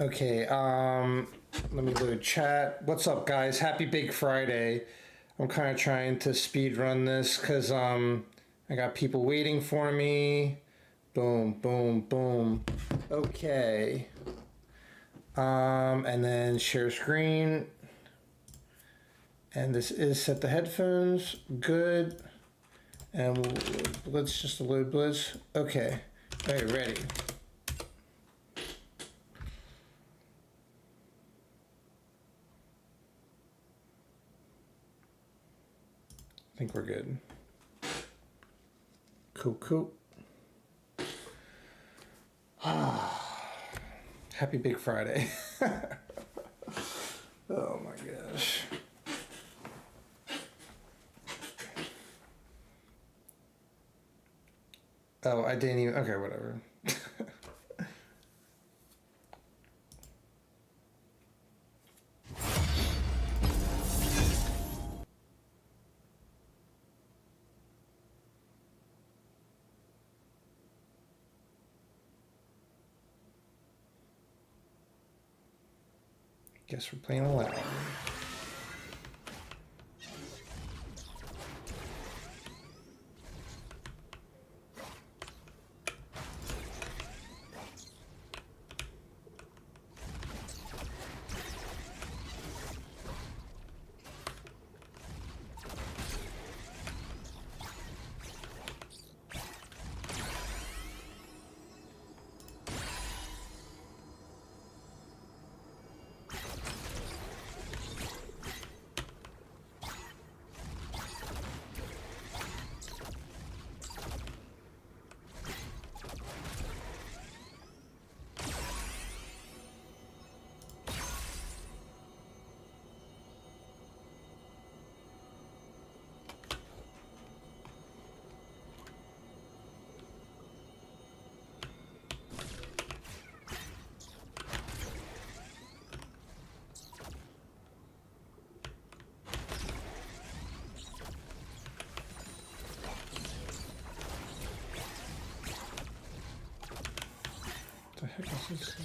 Okay, let me load chat. What's up, guys? Happy Big Friday. I'm kind of trying to speed run this because I got people waiting for me. Boom, boom, boom. Okay. And then share screen. And this is set the headphones. Good. And let's just load Blitz. Okay. All right, ready. I think we're good. Cool. Happy Big Friday. Oh my gosh. Oh, I didn't even. Okay, whatever. Guess we're playing loud. The heck is this?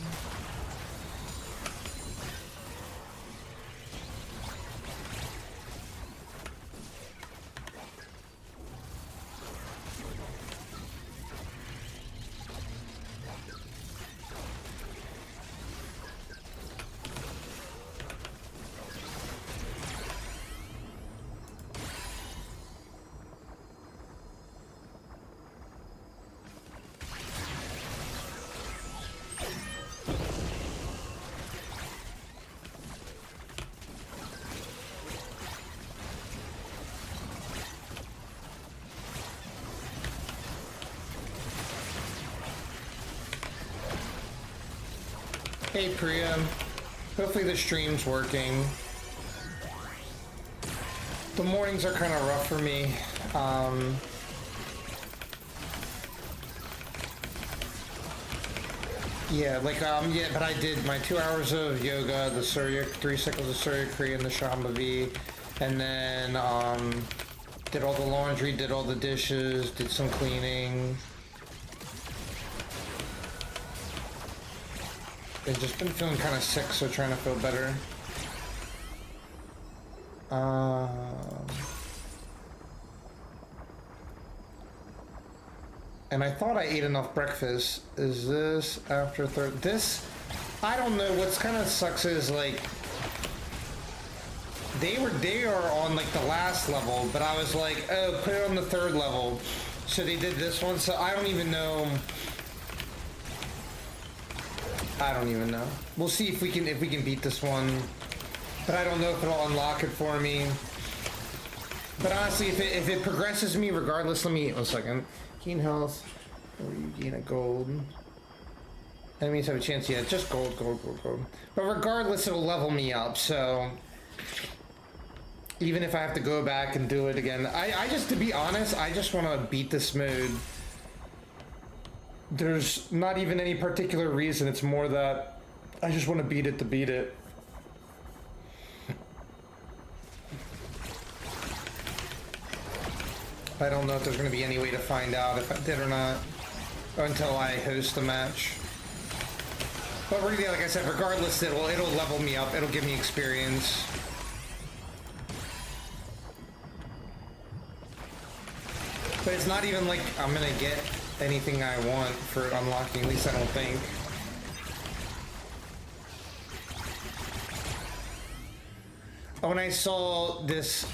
Hey Priya, hopefully the stream's working. The mornings are kind of rough for me. Yeah, but I did my 2 hours of yoga, the Surya, 3 cycles of Surya Kriya and the Shambhavi, and then did all the laundry, did all the dishes, did some cleaning. I've just been feeling kind of sick, so trying to feel better. And I thought I ate enough breakfast. Is this after third? This, I don't know. What's kind of sucks is like they are on like the last level, but I was like, oh, put it on the third level. So they did this one. So I don't even know. I don't even know. We'll see if we can beat this one. But I don't know if it'll unlock it for me. But honestly, if it progresses me regardless, let me 1 second. Gain health. Or you gain a gold. Enemies have a chance, yeah, just gold. But regardless, it'll level me up, so even if I have to go back and do it again, I just, to be honest, I just want to beat this mode. There's not even any particular reason, it's more that I just want to beat it to beat it. I don't know if there's going to be any way to find out if I did or not, until I host the match. But really, like I said, regardless, it'll level me up. It'll give me experience. But it's not even like I'm gonna get anything I want for unlocking. At least I don't think. Oh, when I saw this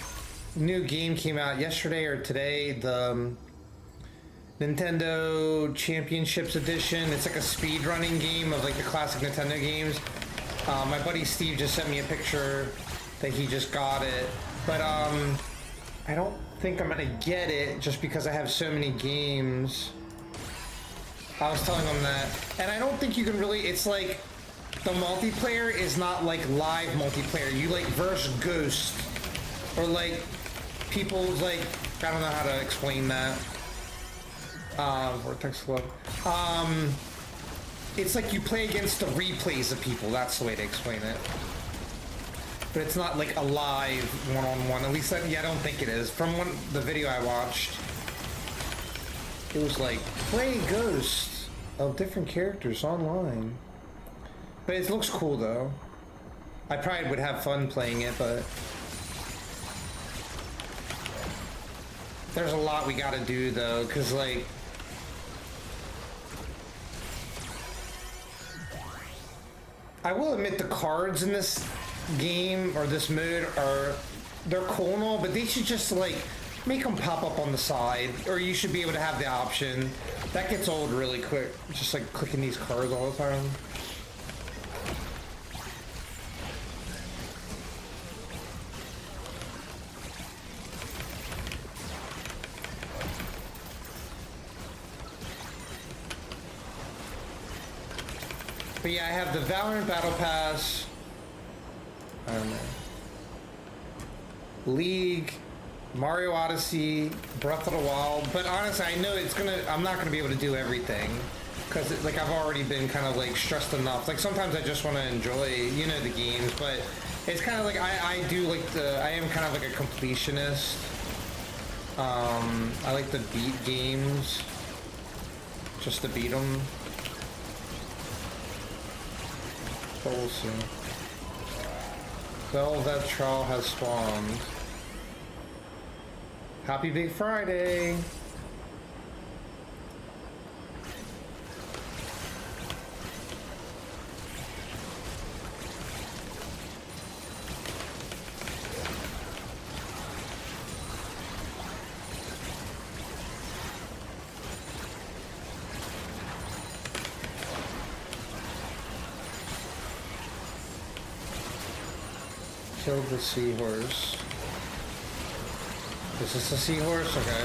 new game came out yesterday or today, the Nintendo Championships Edition. It's like a speedrunning game of like the classic Nintendo games. My buddy Steve just sent me a picture that he just got it, but I don't think I'm gonna get it just because I have so many games. I was telling him that, and I don't think you can really. It's like the multiplayer is not like live multiplayer. You like verse Ghost or like people's like I don't know how to explain that. Vortex Club. It's like you play against the replays of people. That's the way to explain it. But it's not like a live one-on-one. At least, yeah, I don't think it is. From the video I watched, it was like, play Ghosts of different characters online. But it looks cool, though. I probably would have fun playing it, but there's a lot we gotta do, though, because, like, I will admit the cards in this game or this mode they're cool and all, but they should just like make them pop up on the side, or you should be able to have the option. That gets old really quick, just like clicking these cards all the time. But yeah, I have the Valorant Battle Pass. I don't know. League, Mario Odyssey, Breath of the Wild. But honestly, I know I'm not gonna be able to do everything. Because like I've already been kind of like stressed enough. Like sometimes I just want to enjoy, the games. But it's kind of like I do like I am kind of like a completionist. I like to beat games. Just to beat them. We'll see. Velvet Trial has spawned. Happy Big Friday! Killed the seahorse. Is this a seahorse? Okay.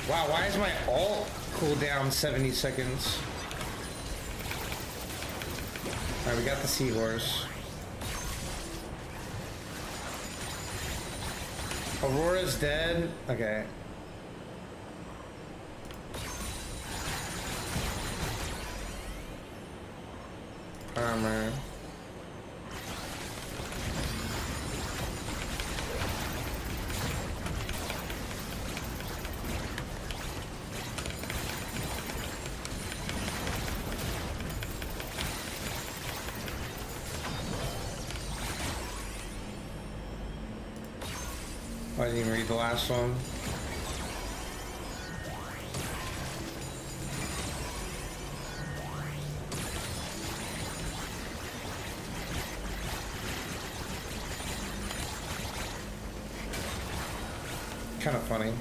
Wow, why is my ult cooldown 70 seconds? Alright, we got the seahorse. Aurora's dead? Okay. Armor. I didn't even read the last one. Kind of funny.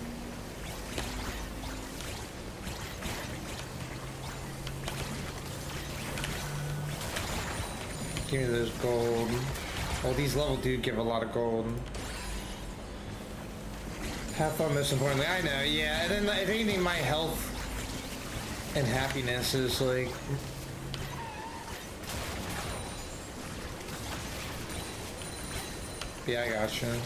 Give me those gold. Oh, these level do give a lot of gold. Have fun, most importantly. I know, yeah. And then, if anything, my health and happiness is like. Yeah, I gotcha.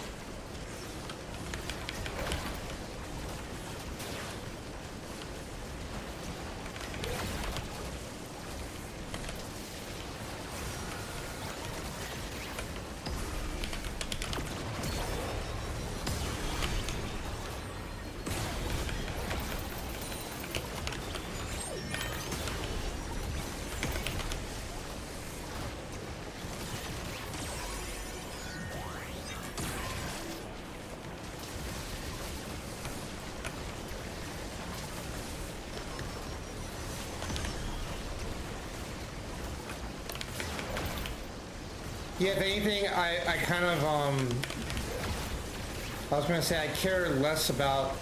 Yeah, if anything, I kind of, I was gonna say I care less about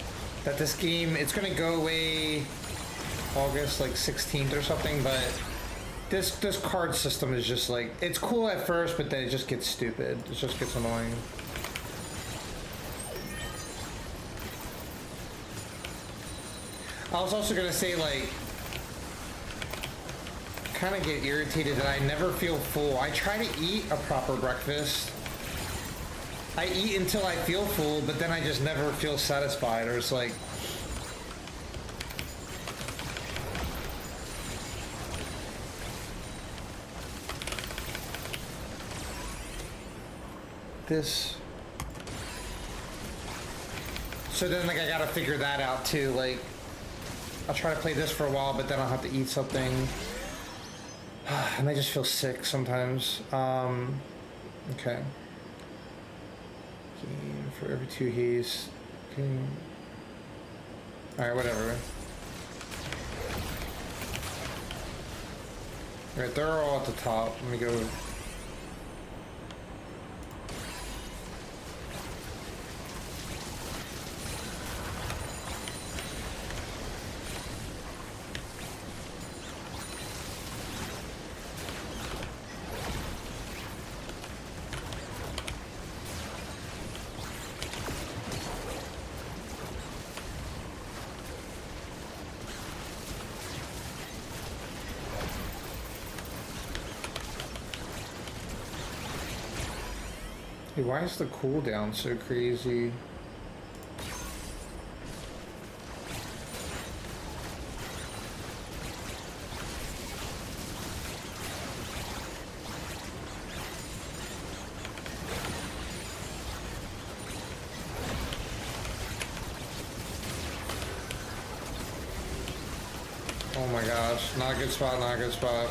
that this game, it's gonna go away August like 16th or something, but this card system is just like, it's cool at first, but then it just gets stupid. It just gets annoying. I was also gonna say, like, kind of get irritated that I never feel full. I try to eat a proper breakfast. I eat until I feel full, but then I just never feel satisfied, or it's like, this. So then, like, I gotta figure that out too. Like, I'll try to play this for a while, but then I'll have to eat something. And I just feel sick sometimes. Okay. For every 2 haste. Alright, whatever. Alright, they're all at the top. Let me go. Hey, why is the cooldown so crazy? Oh my gosh, not a good spot, not a good spot.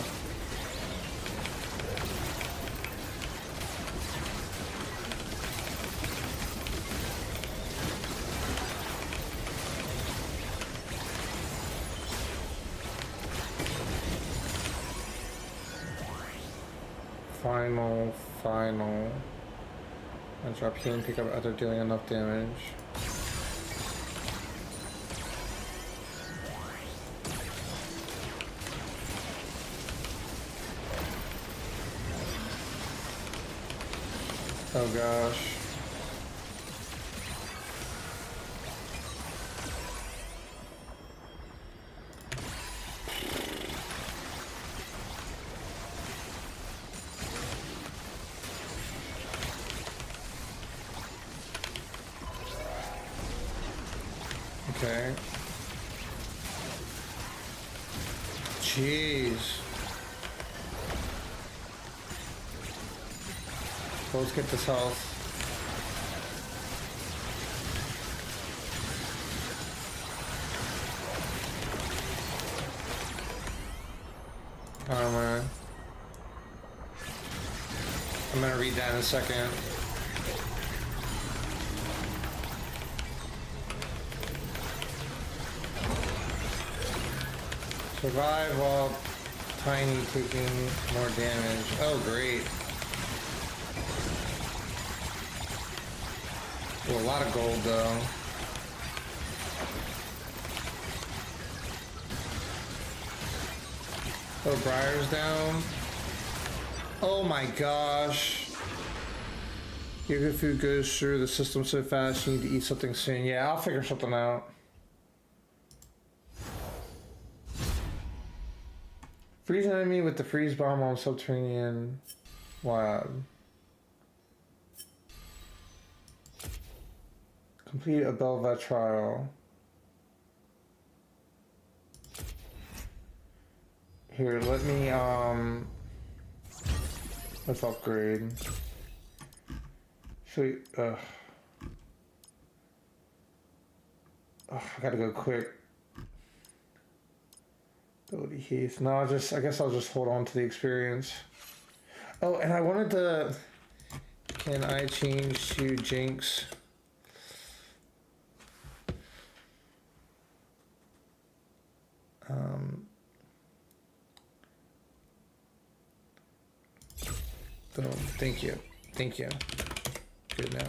Final. I drop healing, pick up other dealing enough damage. Oh gosh. Okay. Jeez. Let's get this health. Oh man. I'm gonna read that in a second. Survive while Tiny taking more damage. Oh, great. Well, a lot of gold, though. Oh, Briar's down. Oh my gosh. Yoga food goes through the system so fast, you need to eat something soon. Yeah, I'll figure something out. Freeze an enemy with the freeze bomb on subterranean lab. Complete a Belva trial. Here, let me, let's upgrade. Should we, I gotta go quick. Ability haste. No, I guess I'll just hold on to the experience. Oh, and I wanted to, can I change to Jinx? Boom. Thank you. Thank you. Good now.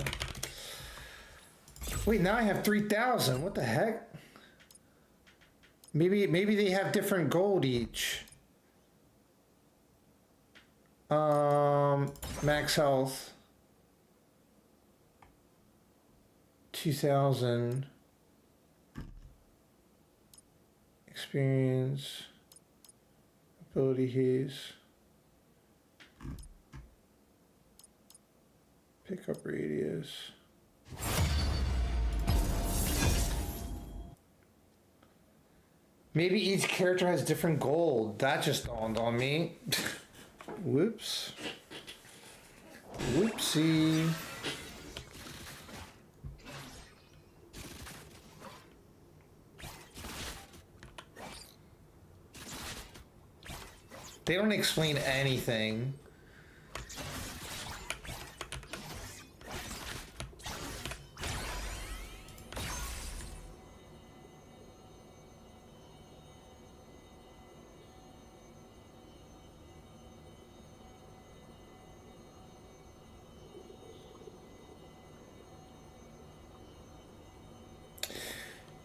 Wait, now I have 3,000. What the heck? Maybe they have different gold each. Max health. 2,000. Experience. Ability haze. Pickup radius. Maybe each character has different gold. That just dawned on me. Whoops. Whoopsie. They don't explain anything.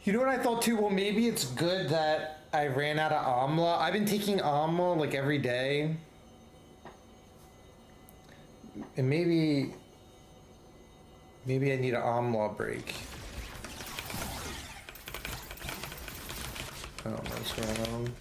You know what I thought too? Well, maybe it's good that I ran out of Amla. I've been taking Amla like every day. And maybe I need an Amla break. I don't know what's going on.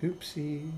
Oopsie.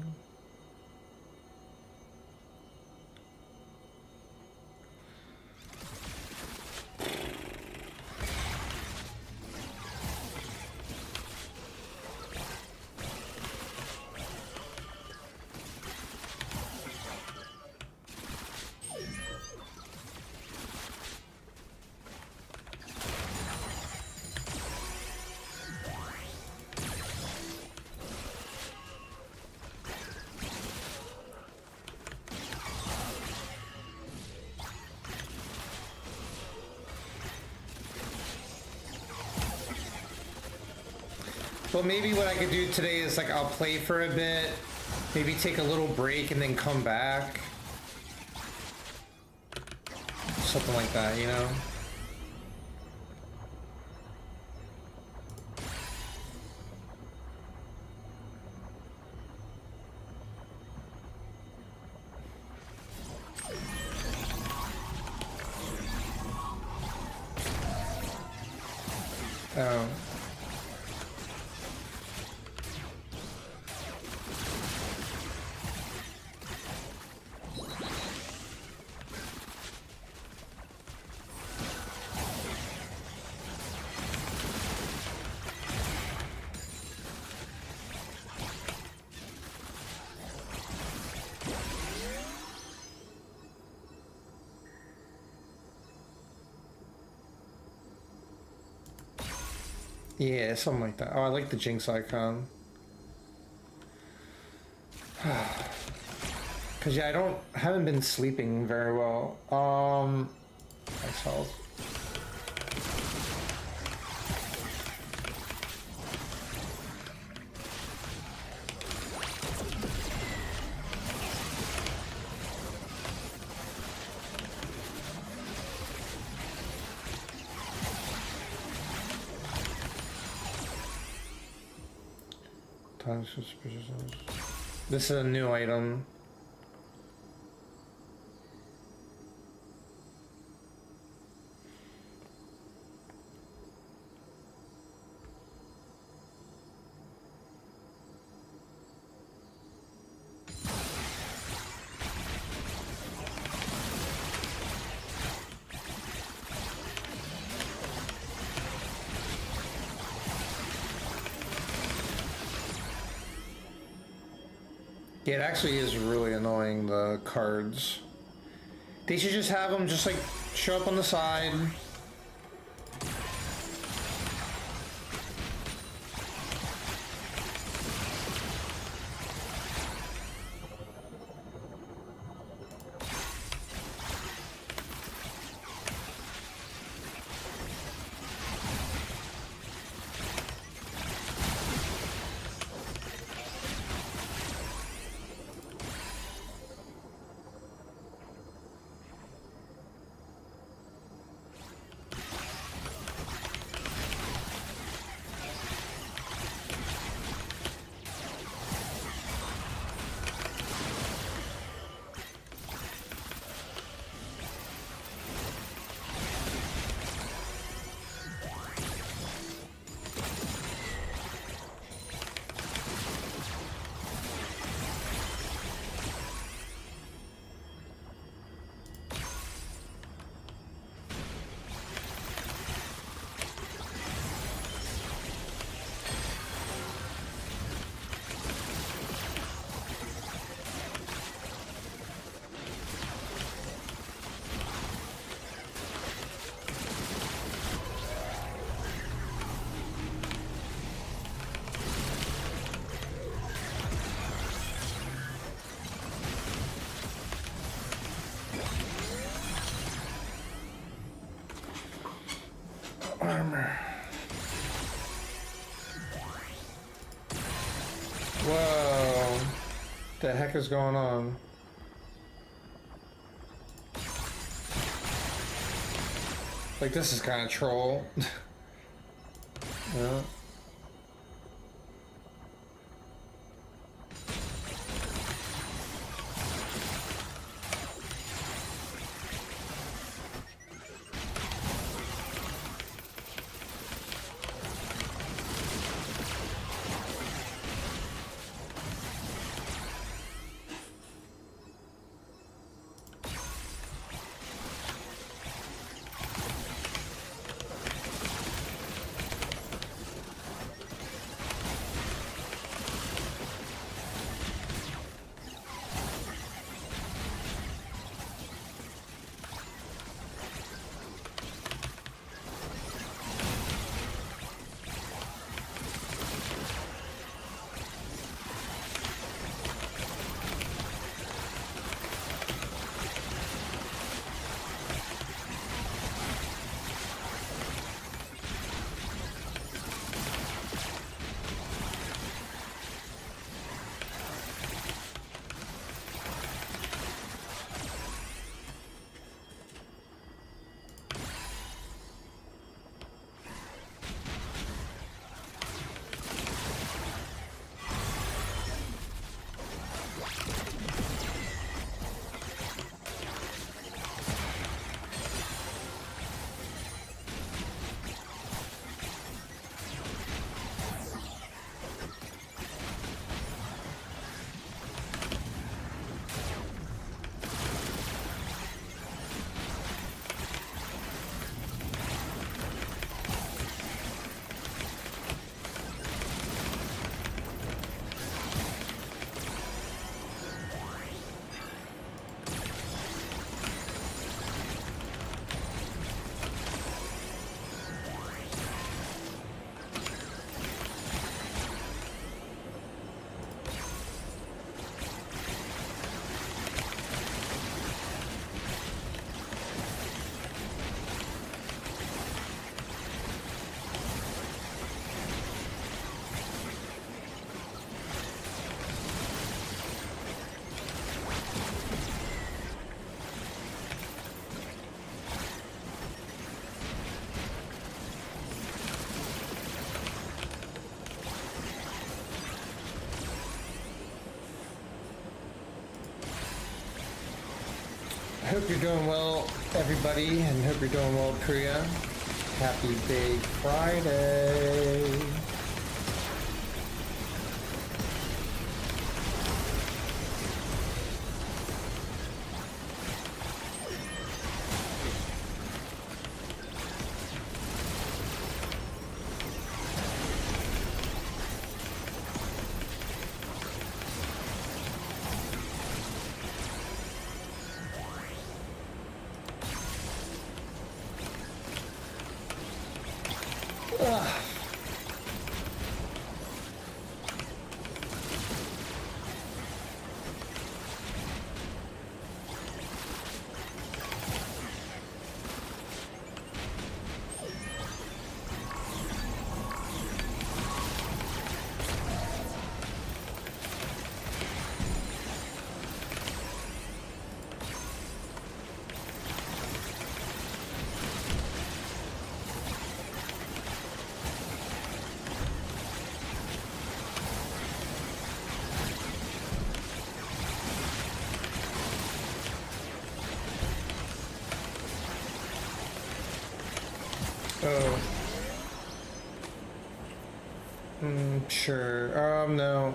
Well, maybe what I could do today is like I'll play for a bit, maybe take a little break and then come back. Something like that, you know? Oh. Yeah, something like that. Oh, I like the Jinx icon. Cause yeah, haven't been sleeping very well. Max health. This is a new item. Yeah, it actually is really annoying, the cards. They should just have them just like show up on the side. Armor. Whoa. The heck is going on? Like, this is kind of troll. Yeah. I hope you're doing well, everybody, and hope you're doing well, Priya. Happy Big Friday. Ugh. Oh. Sure. No.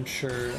Sure.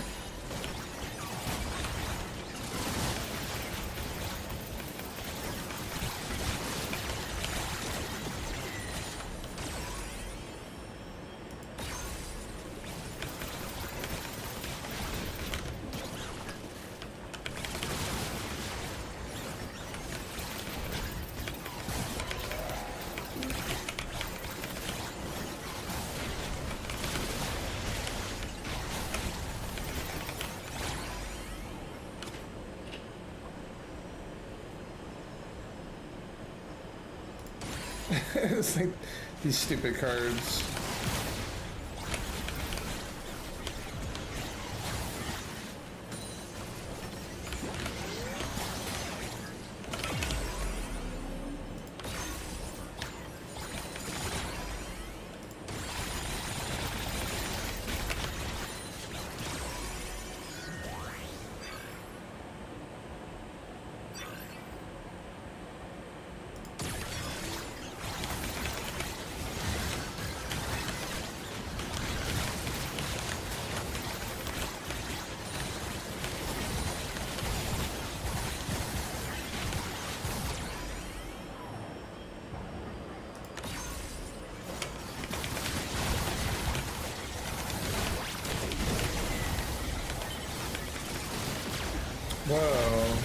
It's like these stupid cards. Whoa.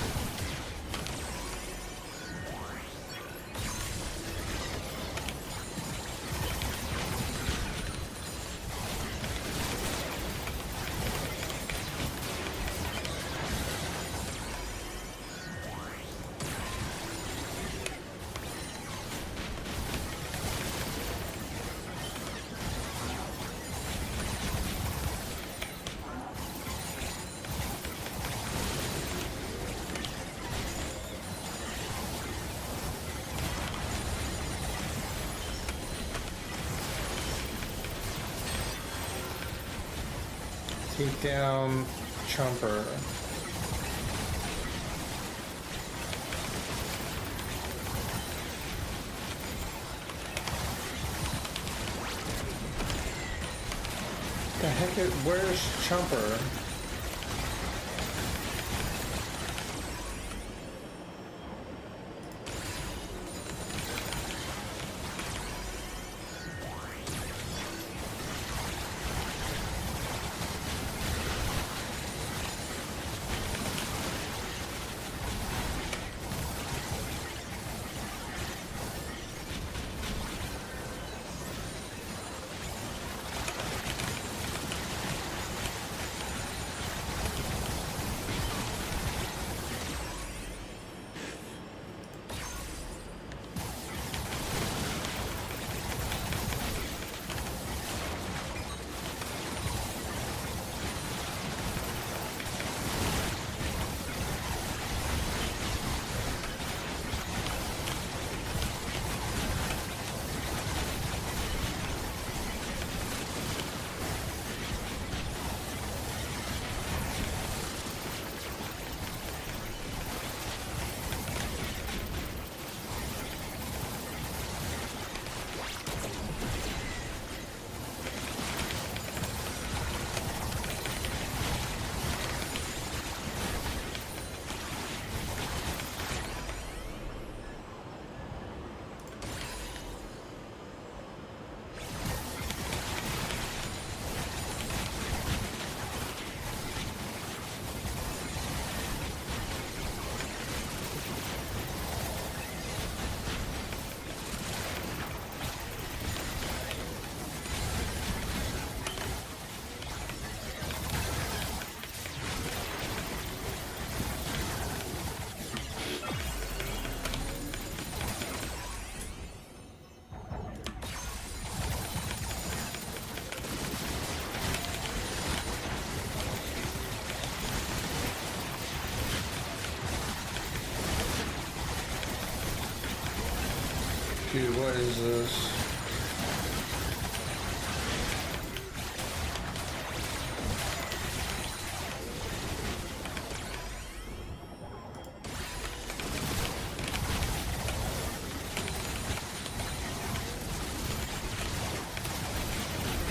Take down Chomper. The heck is, where's Chomper? Dude, what is this?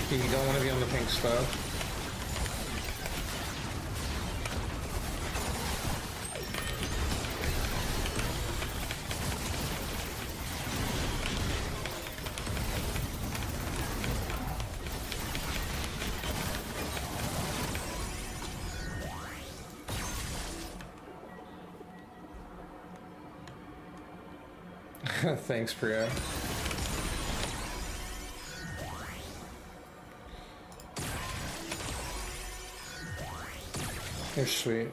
Dude, you don't want to be on the pink stuff. Thanks, Priya. You're sweet.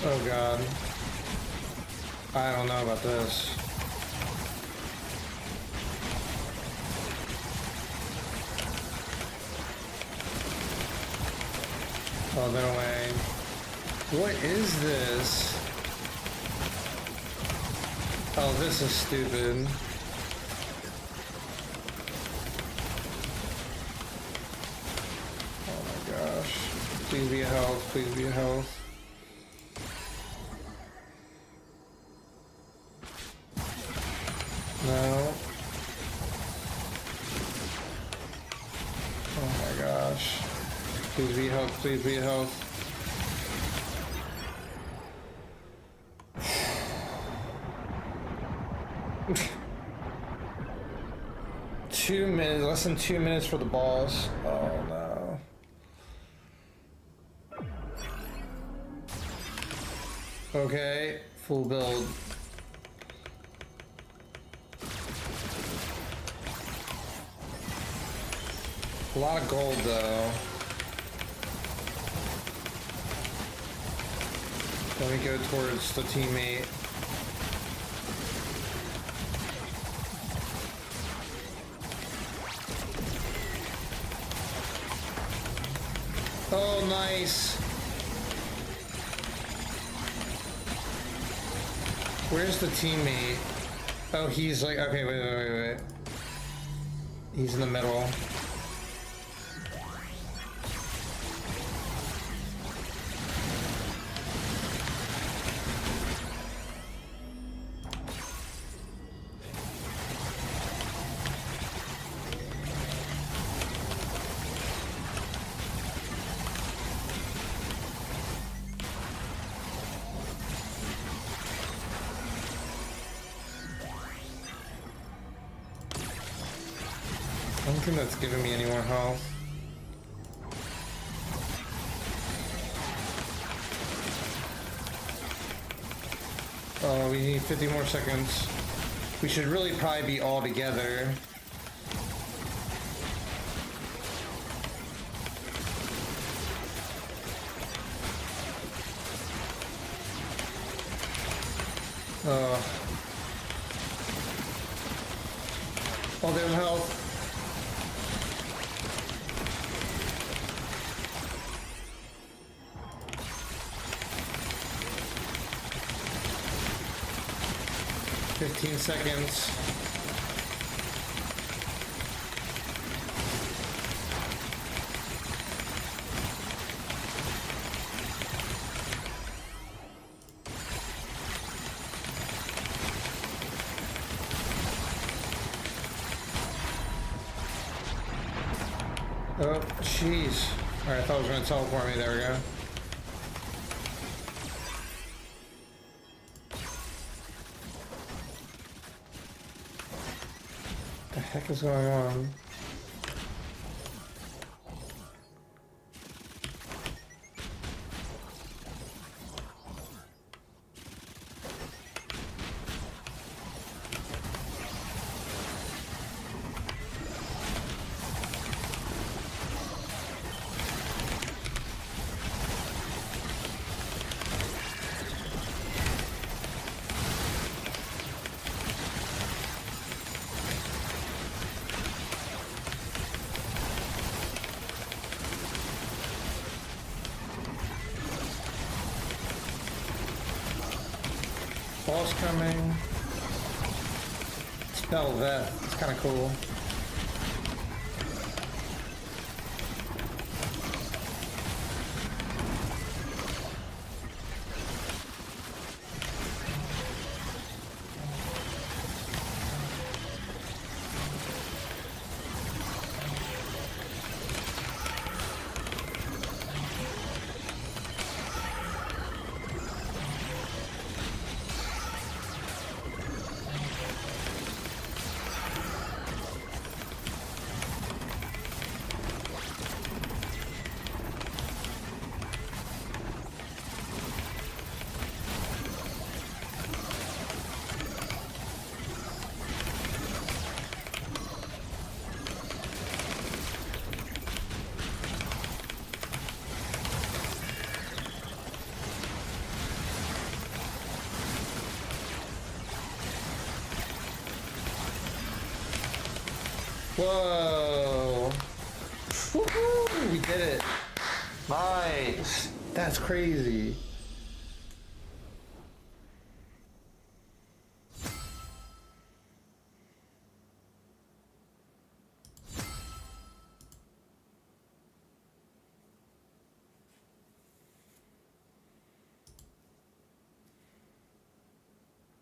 Oh god. I don't know about this. Oh, no way. What is this? Oh, this is stupid. Oh my gosh. Please be a health, please be a health. No. Oh my gosh. Please be health, please be health. Less than 2 minutes for the boss. Oh no. Okay, full build. A lot of gold though. Let me go towards the teammate. Oh, nice. Where's the teammate? Oh, he's like, okay, wait. He's in the middle. I don't think that's giving me any more health. Oh, we need 50 more seconds. We should really probably be all together. All damn health. Fifteen seconds. Oh, jeez. Alright, I thought it was gonna teleport me. There we go. What the heck is going on? Boss coming. It's Bel'Veth. It's kind of cool. Whoa! Woohoo! We did it! Nice! That's crazy.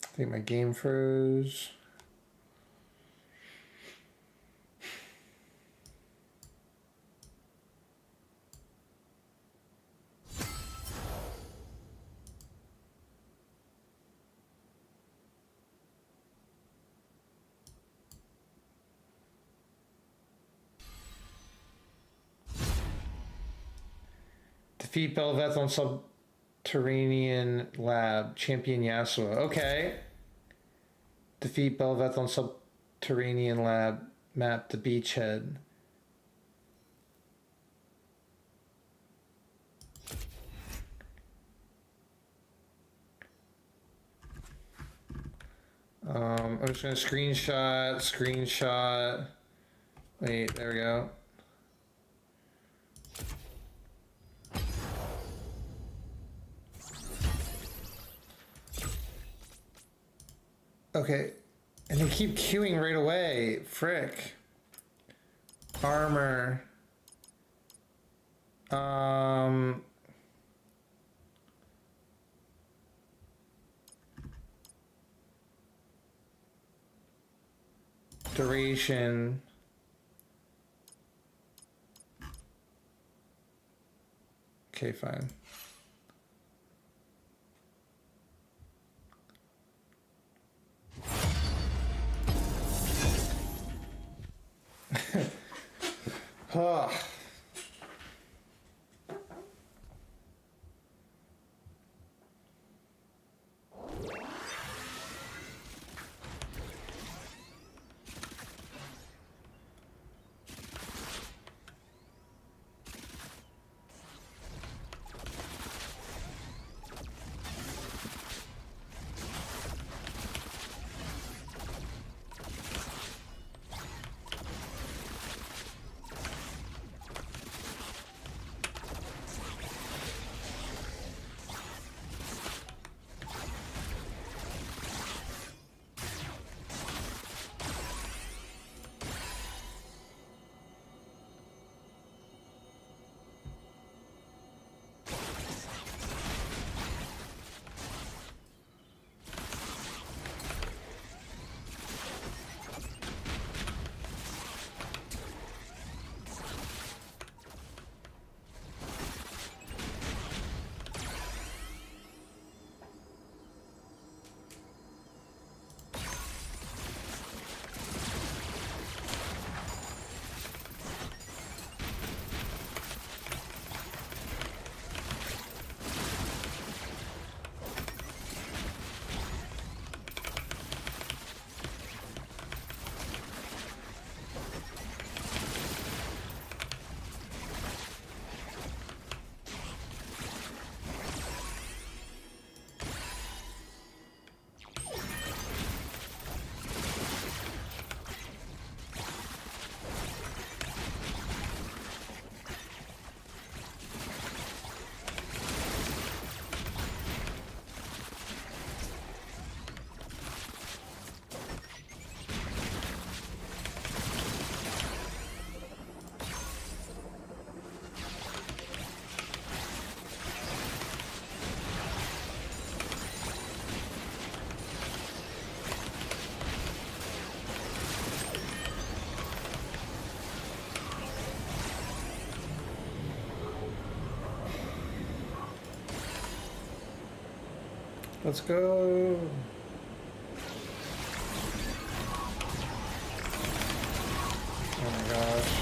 I think my game froze. Defeat Bel'Veth on Subterranean Lab. Champion Yasuo. Okay. Defeat Bel'Veth on Subterranean Lab. Map the beachhead. I'm just gonna screenshot. Wait, there we go. Okay, and they keep queuing right away. Frick. Armor. Duration. Okay, fine. Oh. Let's go. Oh my gosh.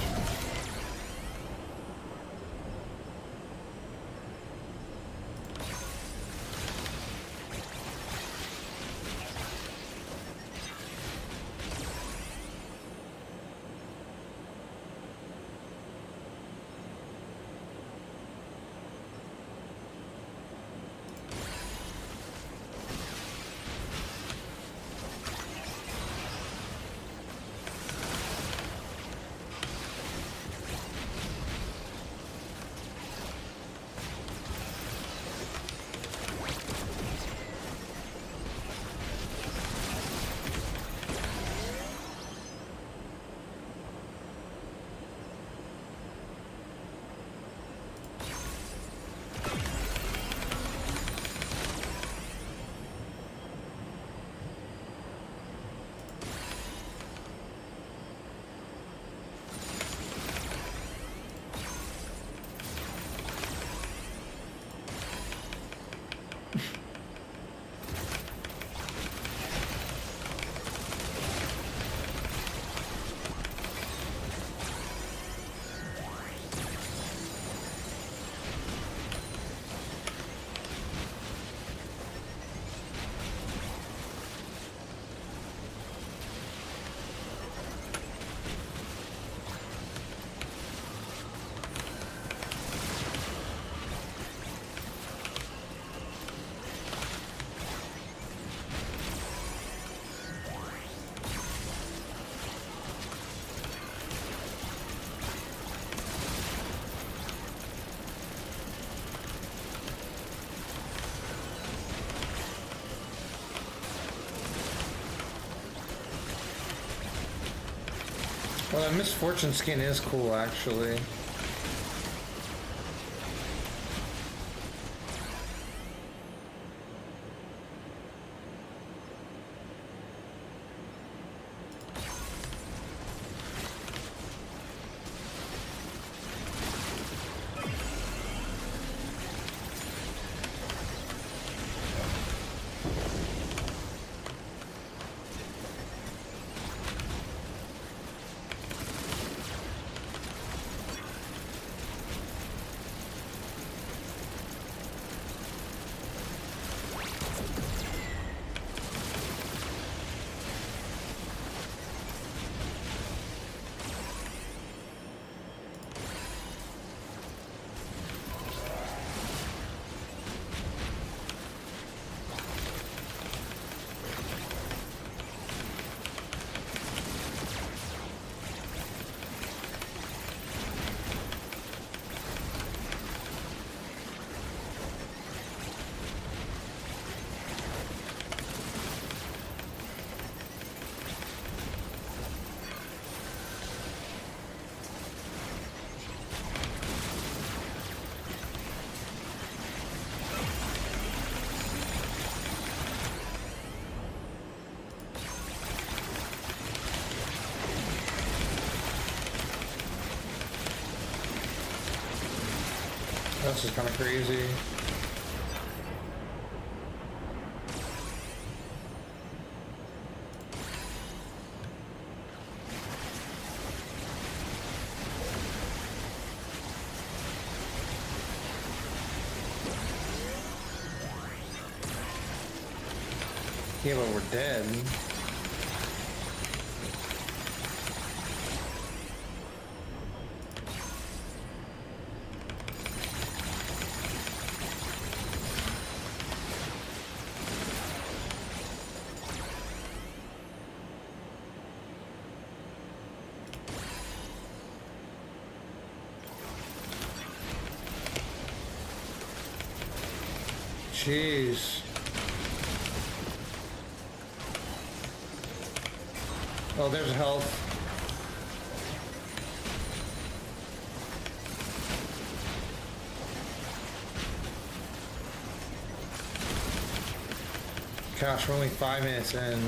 Well, that Misfortune skin is cool, actually. This is kind of crazy. Yeah, but we're dead. Jeez. Oh, there's health. Gosh, we're only 5 minutes in.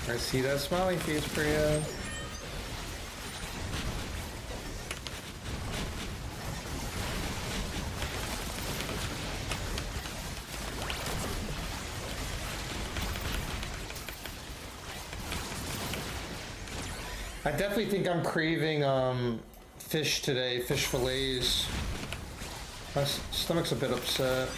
I see that smiley face for you. I definitely think I'm craving fish today, fish fillets. My stomach's a bit upset.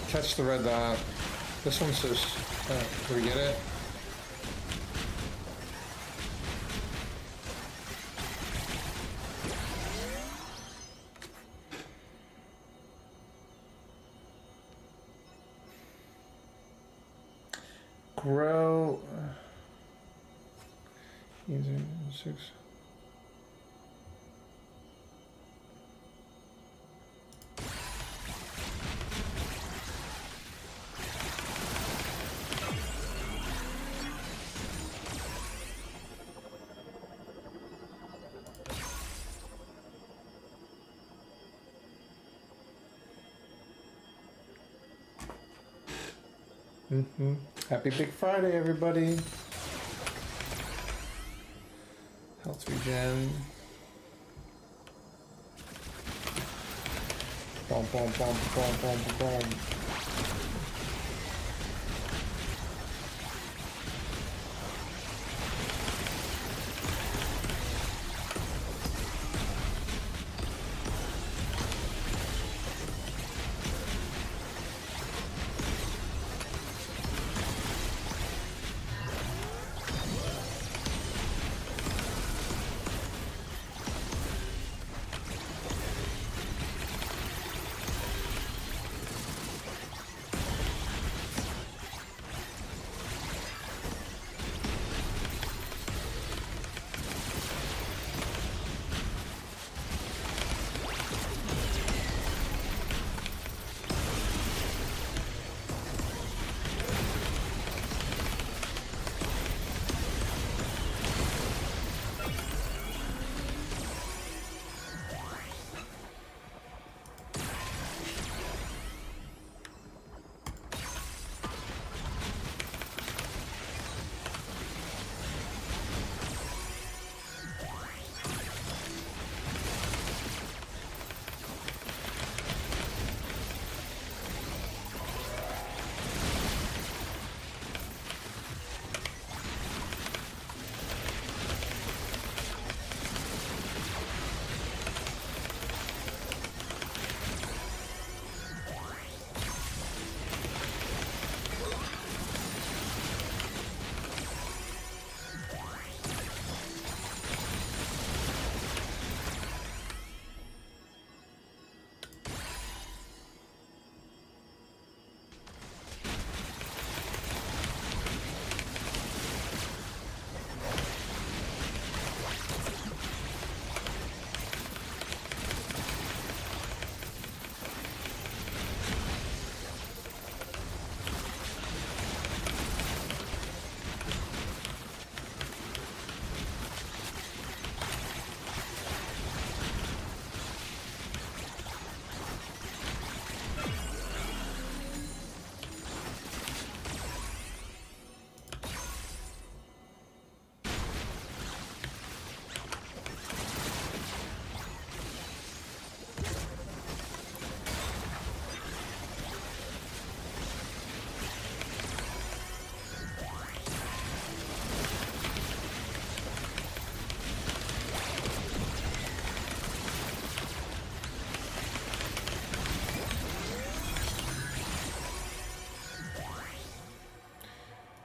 Catch the red dot. This one's just... did we get it? Grow... User 6... Happy Big Friday, everybody. Health regen. Boom, boom, boom, boom, boom, boom.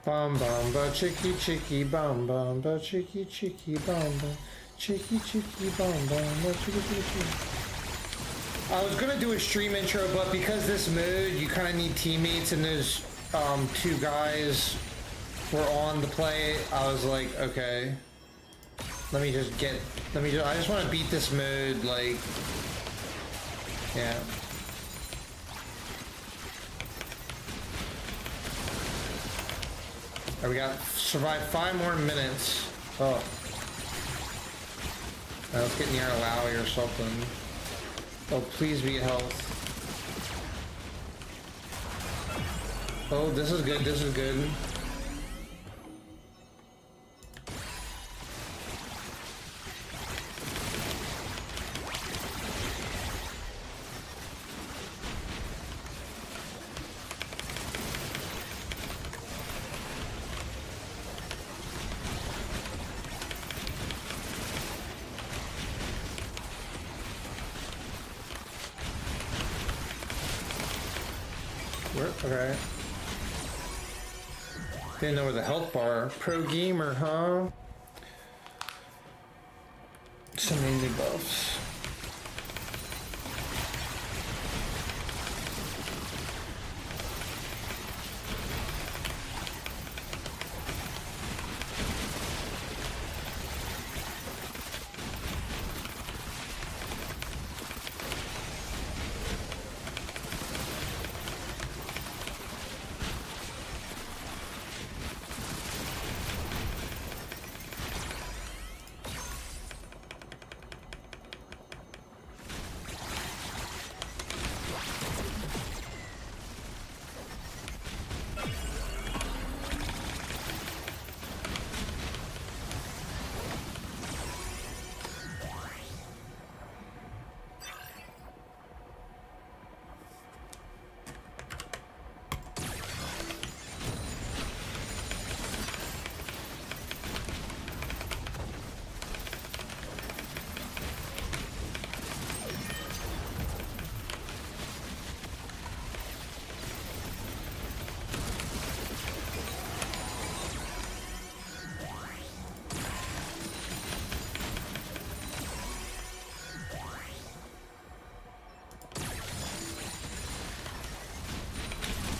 Bum bum ba chicky chicky bum bum ba chicky chicky bum bum chicky chicky bum bum ba chicky chicky. I was gonna do a stream intro, but because this mode you kind of need teammates and those two guys were on to play, I was like, okay. Let me just get, I just want to beat this mode, like, yeah. Alright, we got, survive 5 more minutes. Oh. Alright, let's get near a Lowy or something. Oh, please be health. Oh, this is good, this is good. Okay. Didn't know where the health bar. Pro gamer, huh? Some indie buffs.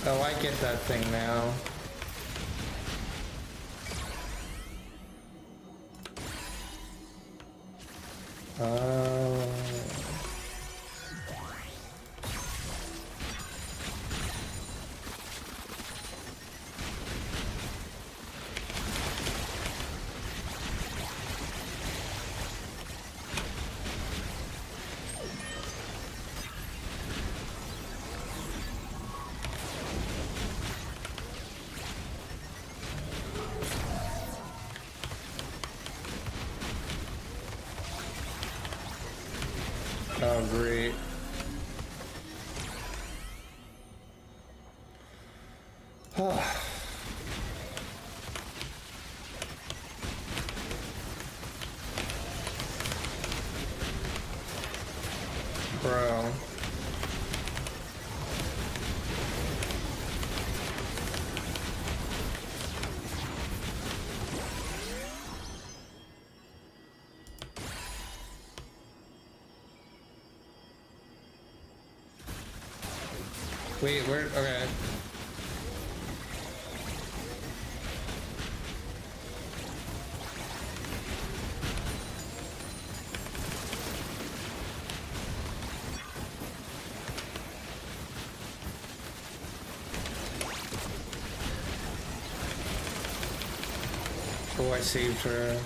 Oh, I get that thing now. Oh, great. Bro. Wait, where? Okay. Oh, I saved her.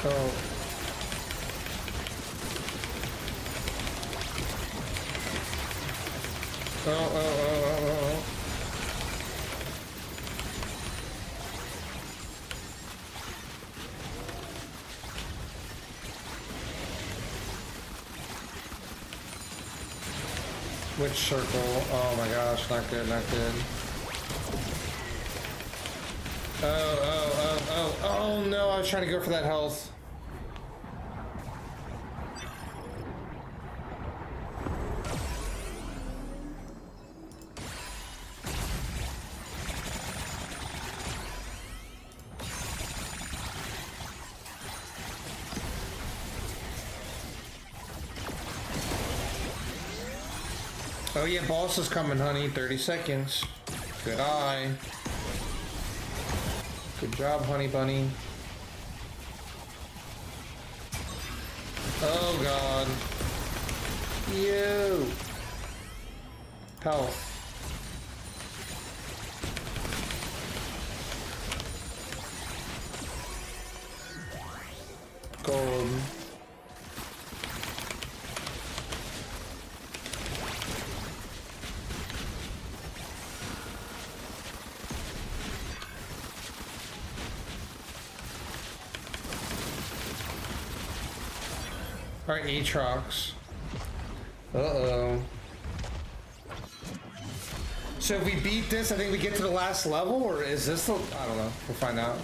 Oh. Oh. Which circle? Oh my gosh, not good, not good. Oh no, I was trying to go for that health. Oh yeah, boss is coming, honey. 30 seconds. Good eye. Good job, honey bunny. Oh god. You. Health. Gold. Alright, Aatrox. Uh-oh. So if we beat this, I think we get to the last level, or is this the... I don't know. We'll find out.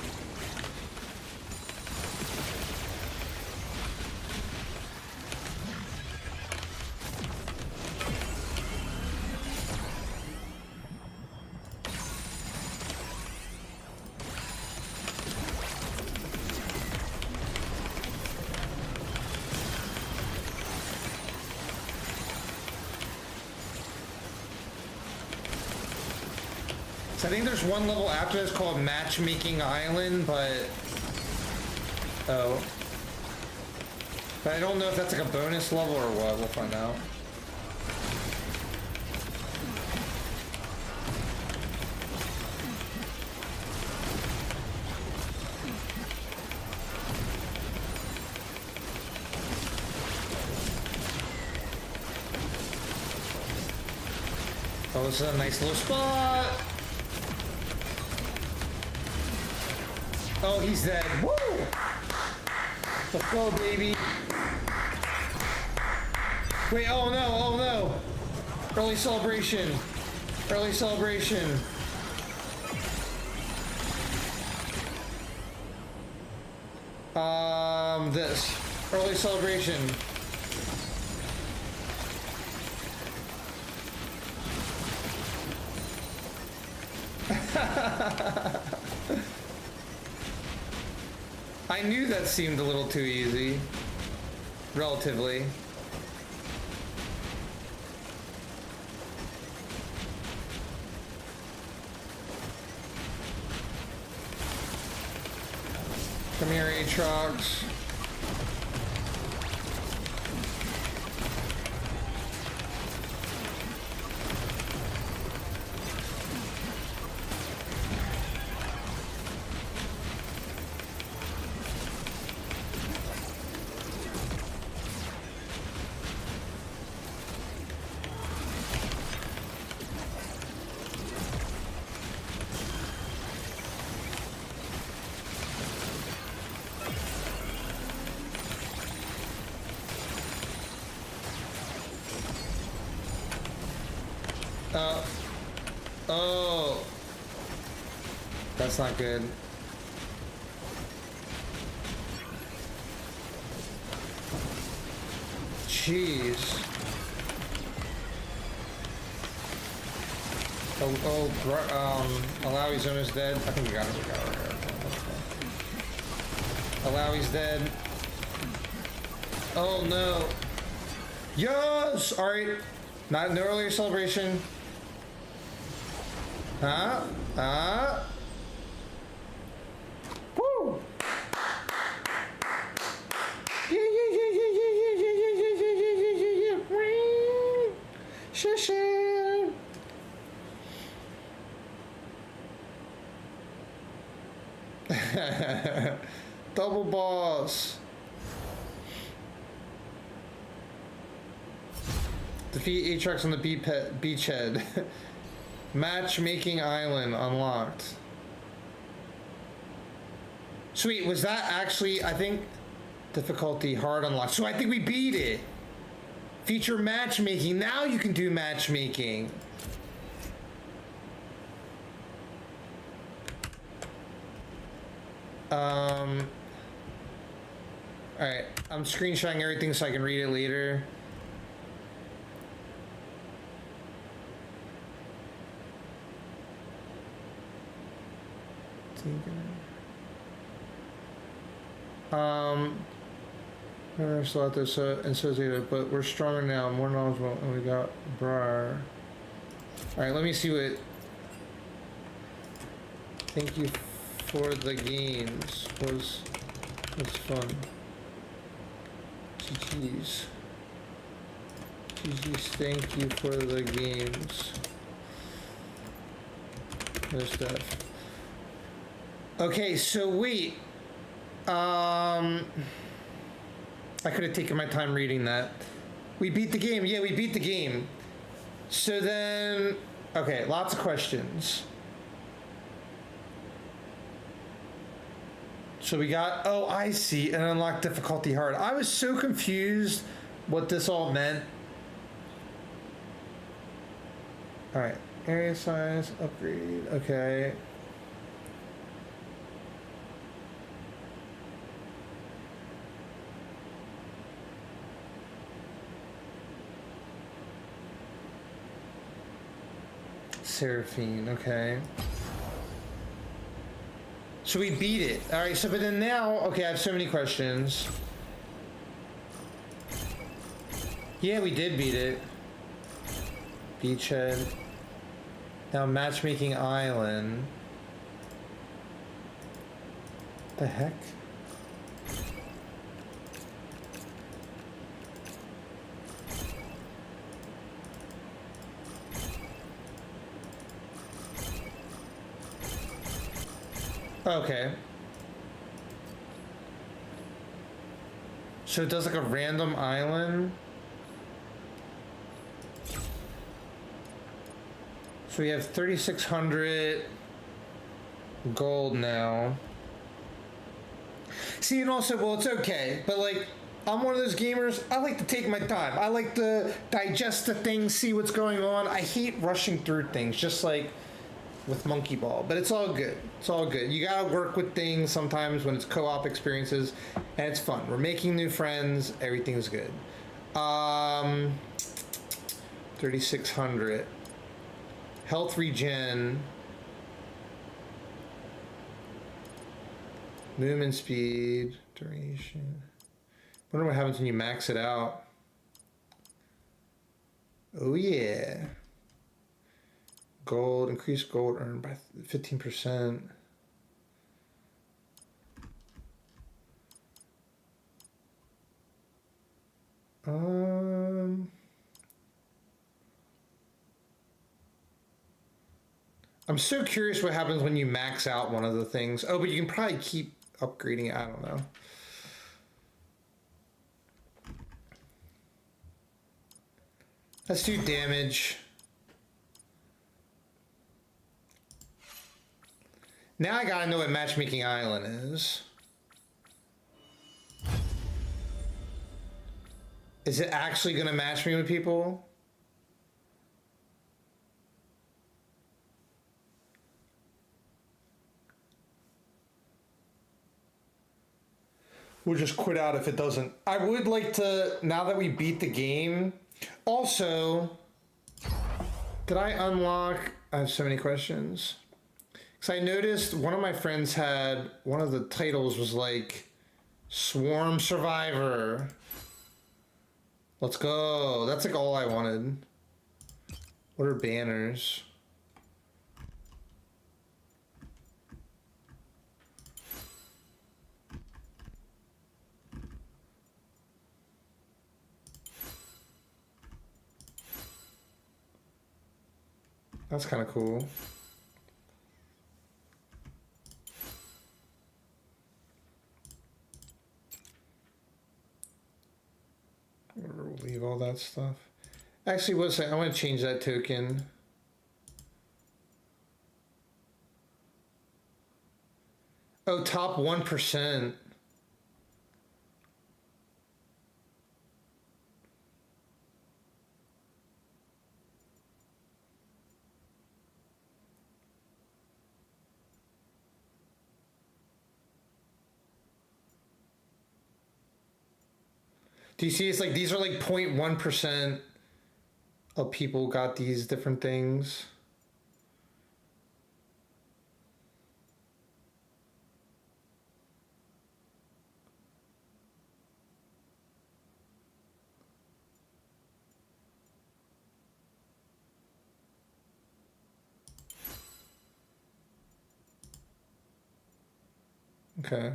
I think there's one level after this called Matchmaking Island, but... Oh. But I don't know if that's like a bonus level or what. We'll find out. Oh, this is a nice little spot! Oh, he's dead. Woo! Let's go, baby. Wait, oh no, oh no. Early celebration. Early celebration. This. Early celebration. I knew that seemed a little too easy. Relatively. Come here, Aatrox. Oh. That's not good. Jeez. Alawi's almost dead. I think we got it. Alawi's dead. Oh no. Yes! Alright. Not no earlier celebration. Huh? Huh? Woo! Yeah, yeah, yeah, yeah, yeah, yeah, yeah, yeah, yeah, yeah, yeah, yeah, yeah. Shoo-shoo. Double boss. Defeat Aatrox on the beachhead. Matchmaking Island unlocked. Sweet, was that actually, I think, difficulty hard unlocked. So I think we beat it. Feature matchmaking. Now you can do matchmaking. Alright, I'm screenshotting everything so I can read it later. Never thought this associated, but we're stronger now, more knowledgeable, and we got Briar. Alright, let me see what. Thank you for the games. Was fun. GG's. GG's, thank you for the games. No stuff. Okay, so wait. I could have taken my time reading that. We beat the game. Yeah, we beat the game. So then, okay, lots of questions. So we got, oh, I see, an unlocked difficulty hard. I was so confused what this all meant. All right, area size, upgrade, okay. Seraphine, okay. So we beat it. All right, so but then now, okay, I have so many questions. Yeah, we did beat it. Beachhead. Now Matchmaking Island. The heck? Okay. So it does like a random island. So we have 3,600 gold now. See, and also, well, it's okay, but like, I'm one of those gamers, I like to take my time. I like to digest the thing, see what's going on. I hate rushing through things, just like with Monkey Ball, but it's all good. It's all good. You gotta work with things sometimes when it's co-op experiences, and it's fun. We're making new friends. Everything's good. 3,600 health regen, movement speed, duration. Wonder what happens when you max it out. Oh yeah. Gold, increased gold earned by 15%. I'm so curious what happens when you max out one of the things. Oh, but you can probably keep upgrading it. I don't know. Let's do damage. Now I gotta know what Matchmaking Island is. Is it actually gonna match me with people? We'll just quit out if it doesn't. I would like to, now that we beat the game. Also, did I unlock? I have so many questions. Because I noticed one of my friends had, one of the titles was like Swarm Survivor. Let's go. That's like all I wanted. What are banners? That's kind of cool. We'll leave all that stuff. Actually, what's that? I want to change that token. Oh, top 1%. Do you see? It's like these are like 0.1% of people got these different things. Okay.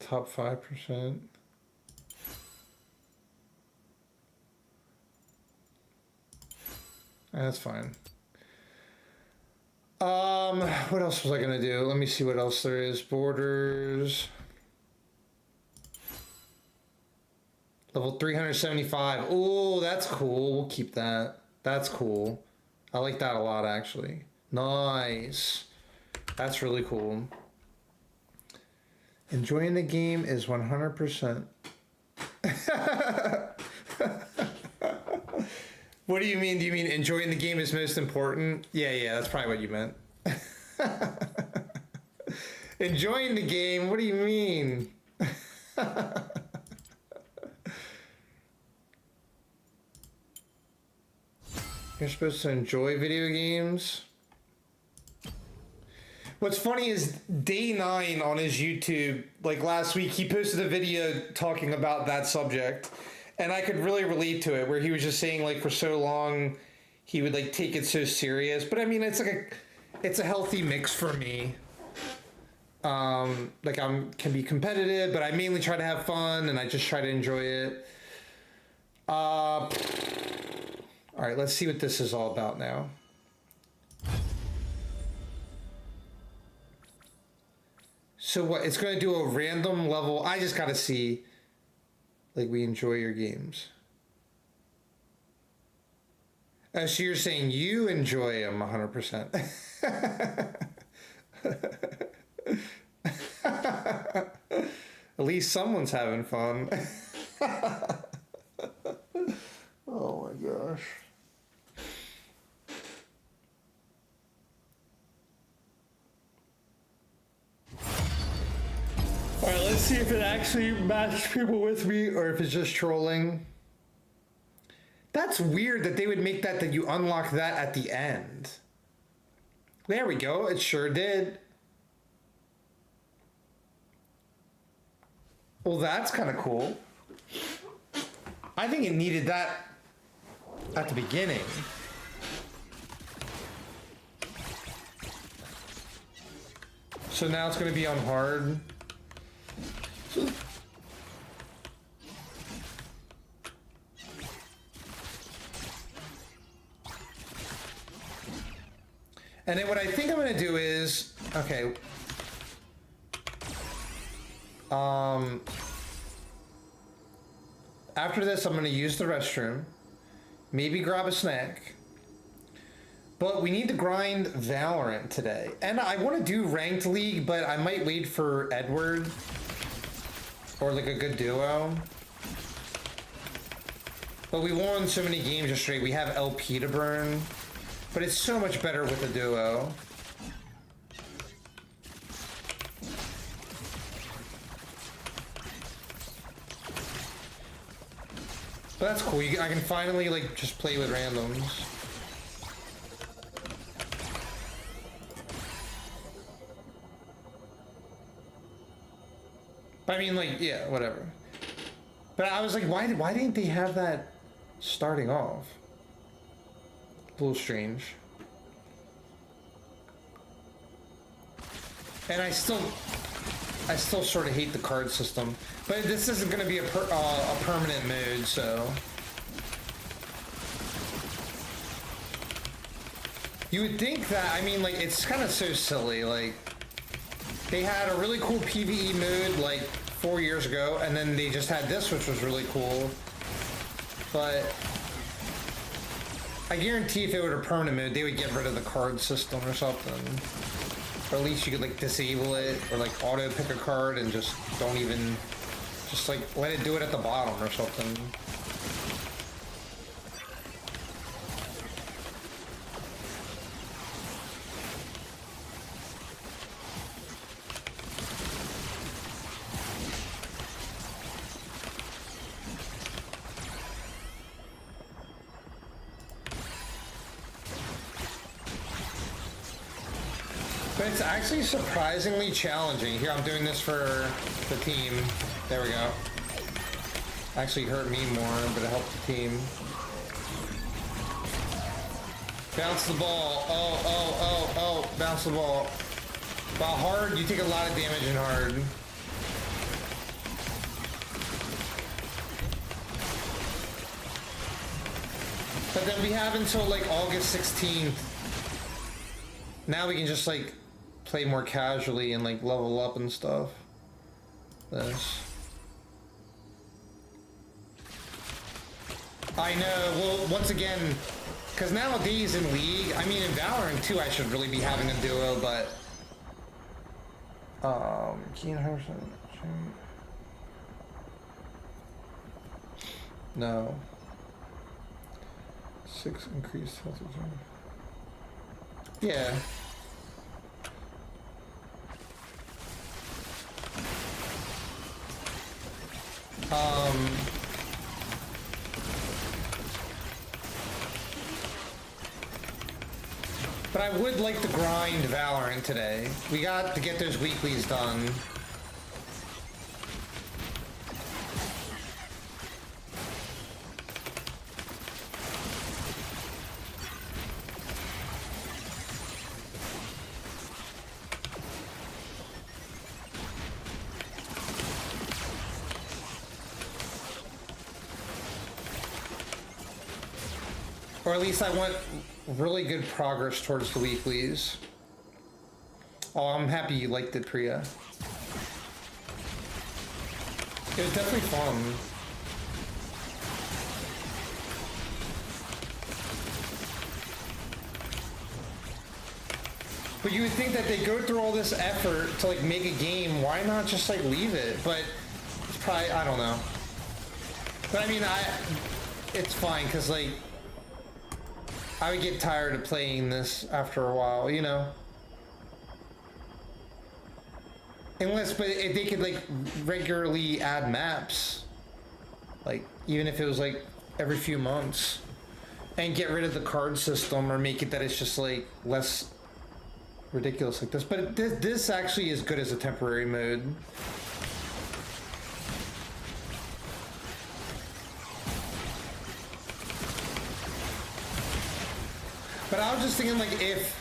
Top 5%. That's fine. What else was I gonna do? Let me see what else there is. Borders. Level 375. Oh, that's cool. We'll keep that. That's cool. I like that a lot, actually. Nice. That's really cool. Enjoying the game is 100%. What do you mean? Do you mean enjoying the game is most important? Yeah, that's probably what you meant. Enjoying the game? What do you mean? You're supposed to enjoy video games? What's funny is Day 9 on his YouTube, like last week, he posted a video talking about that subject. And I could really relate to it, where he was just saying, like, for so long, he would, like, take it so serious. But, I mean, it's like it's a healthy mix for me. Like, can be competitive, but I mainly try to have fun, and I just try to enjoy it. All right, let's see what this is all about now. So what, it's going to do a random level. I just got to see, like, we enjoy your games. So you're saying you enjoy them 100%. At least someone's having fun. Oh my gosh. All right, let's see if it actually matched people with me or if it's just trolling. That's weird that they would make that you unlock that at the end. There we go. It sure did. Well, that's kind of cool. I think it needed that at the beginning. So now it's going to be on hard. And then what I think I'm going to do is, okay. After this, I'm going to use the restroom. Maybe grab a snack. But we need to grind Valorant today. And I want to do Ranked League, but I might wait for Edward. Or like a good duo. But we won so many games yesterday. We have LP to burn. But it's so much better with a duo. But that's cool. I can finally like just play with randoms. But I mean, like, yeah, whatever. But I was like, why didn't they have that starting off? A little strange. And I still sort of hate the card system. But this isn't going to be a permanent mode, so. You would think that, I mean, like, it's kind of so silly. Like, they had a really cool PvE mode, like, 4 years ago, and then they just had this, which was really cool. But I guarantee if it were a permanent mode, they would get rid of the card system or something. Or at least you could, like, disable it, or, like, auto pick a card and just don't even, just, like, let it do it at the bottom or something. it's actually surprisingly challenging. Here, I'm doing this for the team. There we go. Actually hurt me more, but it helped the team. Bounce the ball. Oh. Bounce the ball. While hard, you take a lot of damage in hard. But then we have until like August 16th. Now we can just like play more casually and like level up and stuff. This. I know, well, once again, because nowadays in League, I mean in Valorant too, I should really be having a duo, but no. 6 increased health return. Yeah. But I would like to grind Valorant today. We got to get those weeklies done. Or at least I want really good progress towards the weeklies. Oh, I'm happy you liked it, Priya. It was definitely fun. But you would think that they go through all this effort to like make a game, why not just like leave it? But it's probably, I don't know. But I mean, it's fine, because like, I would get tired of playing this after a while, you know? Unless, but if they could like regularly add maps, like even if it was like every few months, and get rid of the card system or make it that it's just like less ridiculous like this. But this actually is good as a temporary mode. But I was just thinking, like, if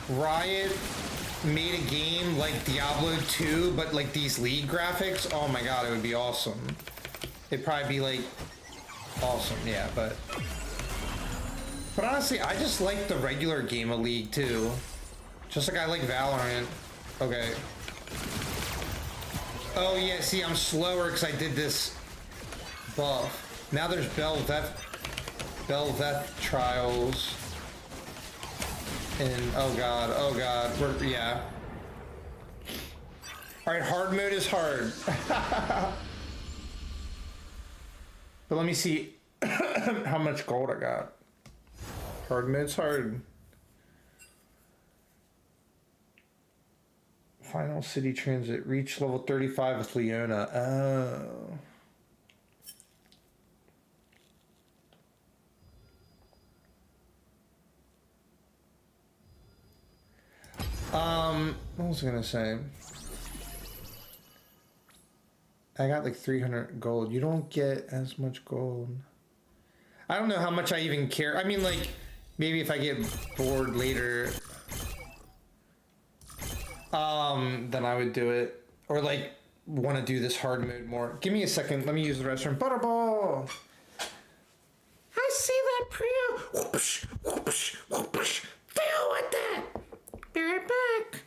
Riot made a game like Diablo 2, but like these League graphics, oh my god, it would be awesome. It'd probably be like awesome, yeah, but honestly, I just like the regular game of League too. Just like I like Valorant. Okay. Oh yeah, see, I'm slower because I did this buff. Now there's Bel'Veth trials. And oh god, yeah. Alright, hard mode is hard. But let me see how much gold I got. Hard mode's hard. Final city transit, reach level 35 with Leona. Oh. What was I gonna say? I got like 300 gold. You don't get as much gold. I don't know how much I even care. I mean, like, maybe if I get bored later, then I would do it. Or like, want to do this hard mode more. Give me a second. Let me use the restroom. Butterball! I see that, Priya! Whoopsh, whoopsh, whoopsh. Deal with that! Be right back.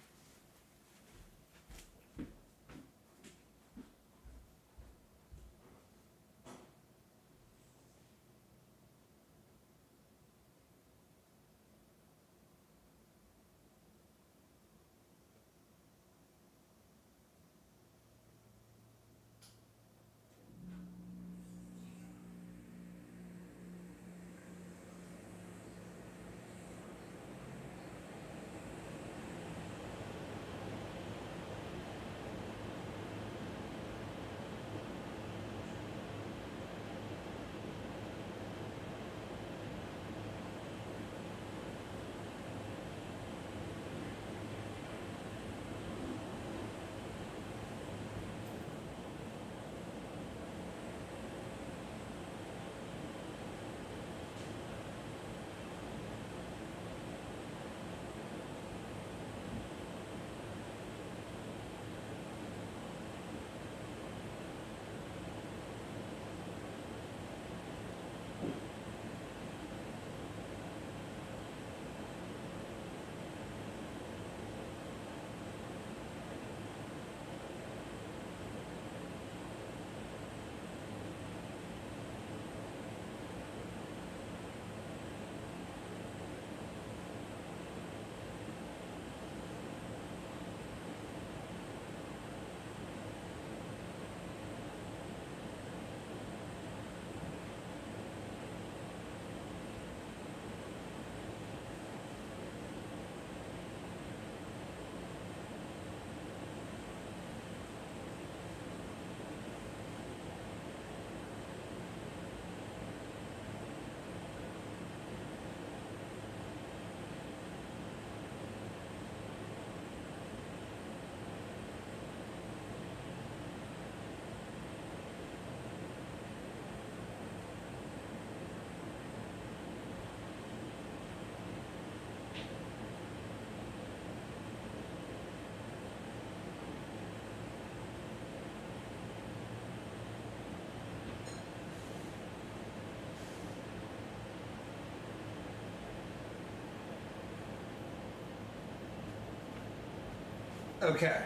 Okay.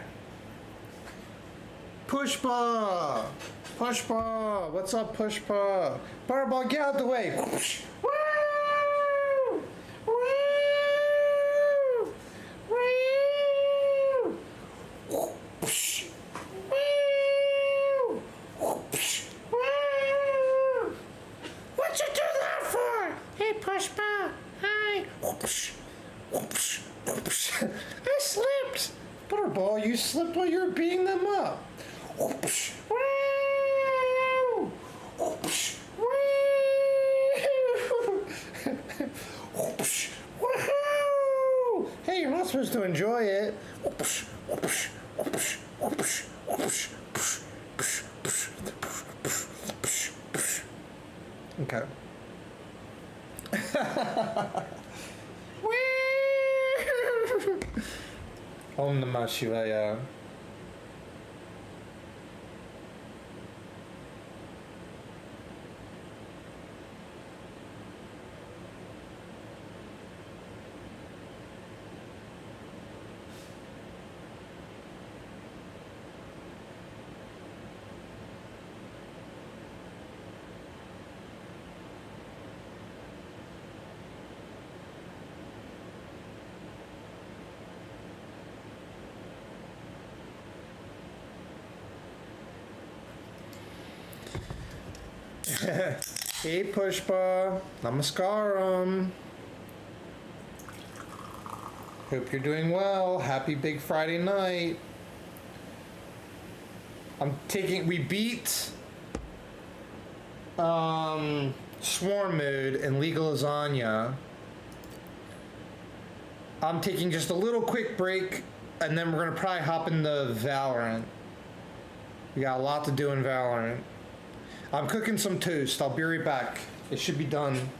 Pushpa! Pushpa! What's up, Pushpa? Butterball, get out the way! Woo! Woo! Woo! Whoosh. Woo! Whoosh. Woo! What'd you do that for? Hey, Pushpa. Hi. Whoosh. Whoosh. Whoosh. I slipped. Butterball, you slipped while you were beating them up. Whoosh. Woo! Whoosh. Woo! Whoosh. Woohoo! Hey, you're not supposed to enjoy it. Whoosh. Whoosh. Whoosh. Whoosh. Whoosh. Okay. Om Namah Shivaya. Hey Pushpa, Namaskaram. Hope you're doing well. Happy Big Friday night. We beat Swarm Mode and Legal Lasagna. I'm taking just a little quick break and then we're gonna probably hop into Valorant. We got a lot to do in Valorant. I'm cooking some toast. I'll be right back. It should be done.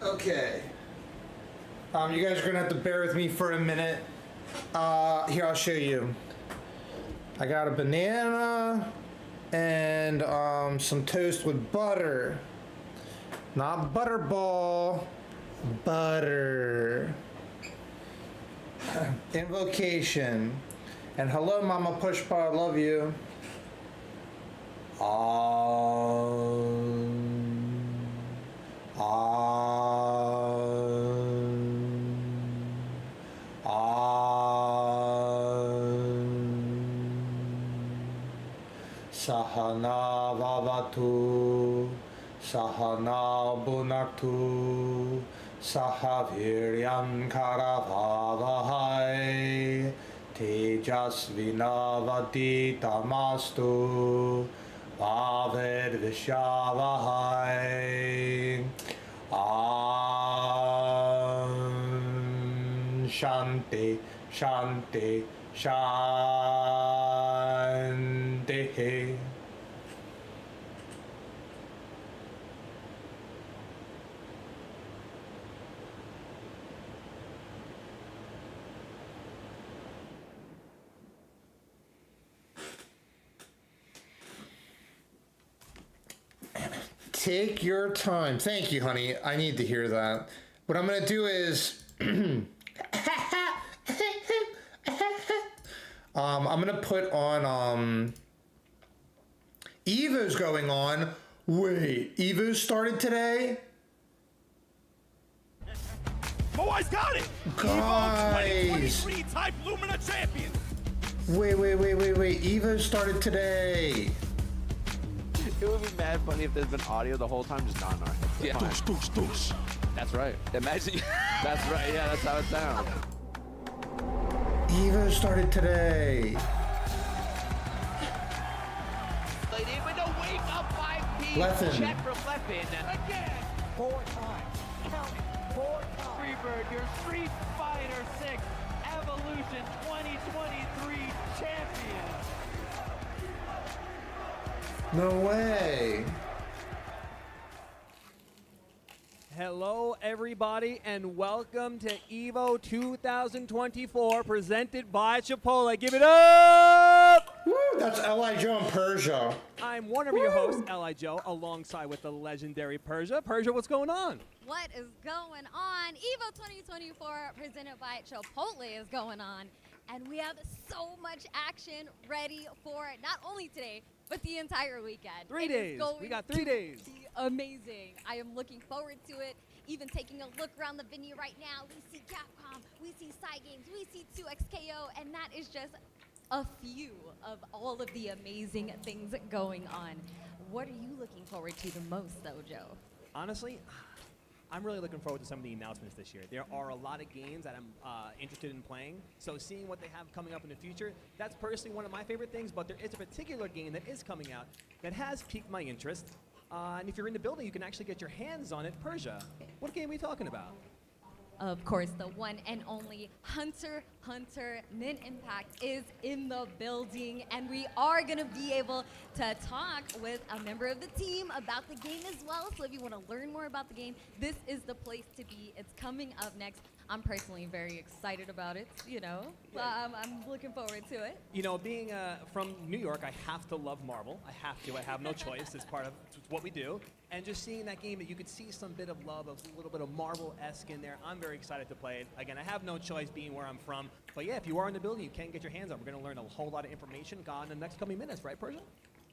Okay. You guys are gonna have to bear with me for a minute. Here, I'll show you. I got a banana and some toast with butter. Not butterball, butter. Invocation. And hello, Mama Pushpa, I love you. Sahana Vavatu, Sahana Bunaktu, Sahaviryam Karavavahai, Tejasvinavati Tamastu, Vavid Vishavahai. Shanti, Shanti, Shan. hey, hey. Take your time. Thank you, honey. I need to hear that. What I'm gonna do is I'm gonna put on Evo's going on. Wait, Evo started today? Boys got it! Guys. Evo 2023 Type Lumina champion! Wait. Evo started today. It would be mad funny if there's been audio the whole time, just not in our heads. Yeah. Fine. Doosh, doosh, doosh. That's right. Imagine. That's right. Yeah, that's how it sounds. Evo started today. They did with a wake up 5P. Leffen. Check from Leffen. Again, 4 times. Count it, 4 times. Freebird, your Street Fighter 6 Evolution 2023 champion. No way. Hello, everybody, and welcome to EVO 2024, presented by Chipotle. Give it up! Woo, that's L.I. Joe and Persia. I'm one of your hosts, L.I. Joe, alongside with the legendary Persia. Persia, what's going on? What is going on? EVO 2024 presented by Chipotle is going on. And we have so much action ready for not only today, but the entire weekend. 3 It is days. going We got 3 days. to be amazing. I am looking forward to it. Even taking a look around the venue right now, we see Capcom, we see Cygames, we see 2XKO, and that is just a few of all of the amazing things going on. What are you looking forward to the most, though, Joe? Honestly, I'm really looking forward to some of the announcements this year. There are a lot of games that I'm interested in playing, so seeing what they have coming up in the future, that's personally one of my favorite things, but there is a particular game that is coming out that has piqued my interest, and if you're in the building, you can actually get your hands on it. Persia, what game are we talking about? Of course, the one and only Hunter x Hunter Nin Impact is in the building, and we are going to be able to talk with a member of the team about the game as well. So if you want to learn more about the game, this is the place to be. It's coming up next. I'm personally very excited about it, you know. I'm looking forward to it. You know, being from New York, I have to love Marvel. I have no choice. It's part of what we do. And just seeing that game, you could see some bit of love, a little bit of Marvel-esque in there. I'm very excited to play it. Again, I have no choice being where I'm from. But yeah, if you are in the building, you can get your hands on it. We're going to learn a whole lot of information in the next coming minutes, right, Persia?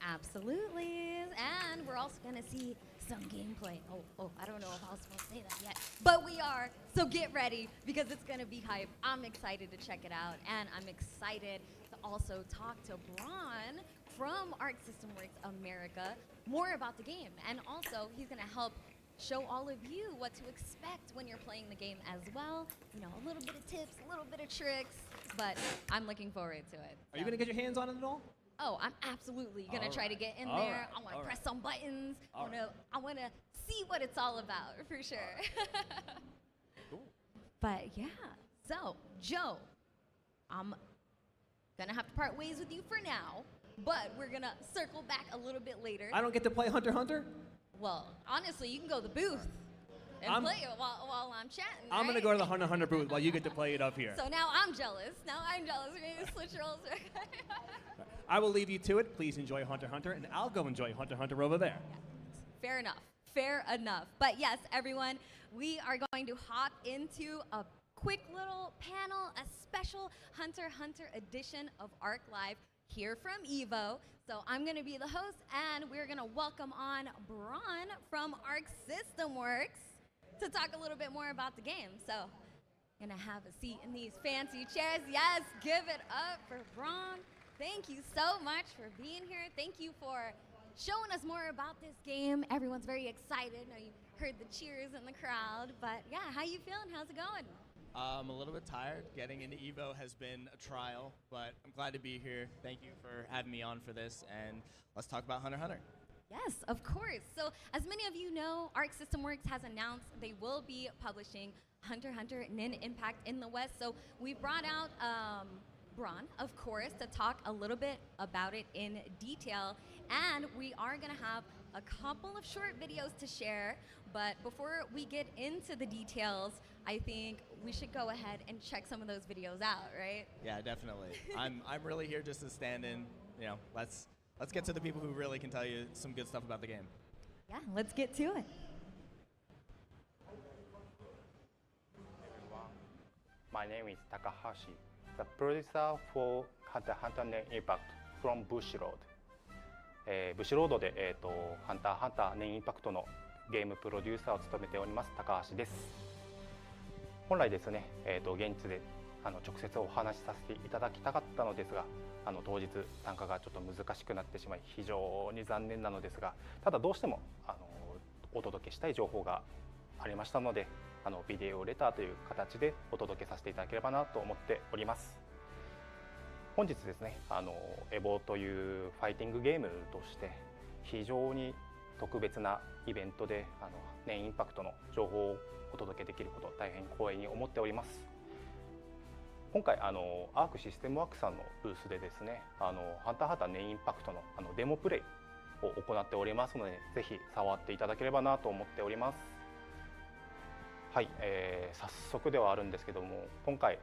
Absolutely. And we're also going to see some gameplay. Oh, I don't know if I was supposed to say that yet. But we are. So get ready because it's going to be hype. I'm excited to check it out. And I'm excited to also talk to Braun from Arc System Works America more about the game. And also, he's going to help show all of you what to expect when you're playing the game as well. You know, a little bit of tips, a little bit of tricks. But I'm looking forward to it. Are you going to get your hands on it at all? Oh, I'm absolutely gonna try to get in All there. right. I wanna All press right. some buttons. All I wanna see what it's all about for sure. Cool. But yeah, so Joe, I'm gonna have to part ways with you for now, but we're gonna circle back a little bit later. I don't get to play Hunter x Hunter? Well, honestly, you can go to the booth and I'm- play it while I'm chatting. I'm going to right? go to the Hunter x Hunter booth while you get to play it up here. So now I'm jealous. We're gonna switch roles. I will leave you to it. Please enjoy Hunter x Hunter, and I'll go enjoy Hunter x Hunter over there. Fair enough. Fair enough. But yes, everyone, we are going to hop into a quick little panel, a special Hunter x Hunter edition of Arc Live here from EVO. So I'm going to be the host, and we're going to welcome on Braun from Arc System Works to talk a little bit more about the game. So going to have a seat in these fancy chairs. Yes, give it up for Braun. Thank you so much for being here. Thank you for showing us more about this game. Everyone's very excited. I know you heard the cheers in the crowd, but yeah, how you feeling? How's it going? I'm a little bit tired. Getting into EVO has been a trial, but I'm glad to be here. Thank you for having me on for this, and let's talk about Hunter x Hunter. Yes, of course. So as many of you know, Arc System Works has announced they will be publishing Hunter x Hunter Nin Impact in the West. So we brought out LeBron, of course, to talk a little bit about it in detail. And we are going to have a couple of short videos to share. But before we get into the details, I think we should go ahead and check some of those videos out, right? Yeah, definitely. I'm really here just to stand in. You know, let's get to the people who really can tell you some good stuff about the game. Yeah, let's get to it. My name is Takahashi, the producer for Hunter x Hunter Name Impact from Bushroad。ブッシュロードで、ハンターハンターネインインパクトのゲームプロデューサーを務めております高橋です。本来ですね、現地で直接お話しさせていただきたかったのですが、当日参加がちょっと難しくなってしまい非常に残念なのですが、ただどうしてもお届けしたい情報がありましたので、ビデオレターという形でお届けさせていただければなと思っております。本日ですね、エボというファイティングゲームとして非常に特別なイベントでネインインパクトの情報をお届けできることを大変光栄に思っております。今回アークシステムワークさんのブースでですね、ハンターハンターネインインパクトのデモプレイを行っておりますので、ぜひ触っていただければなと思っております。はい、早速ではあるんですけども、今回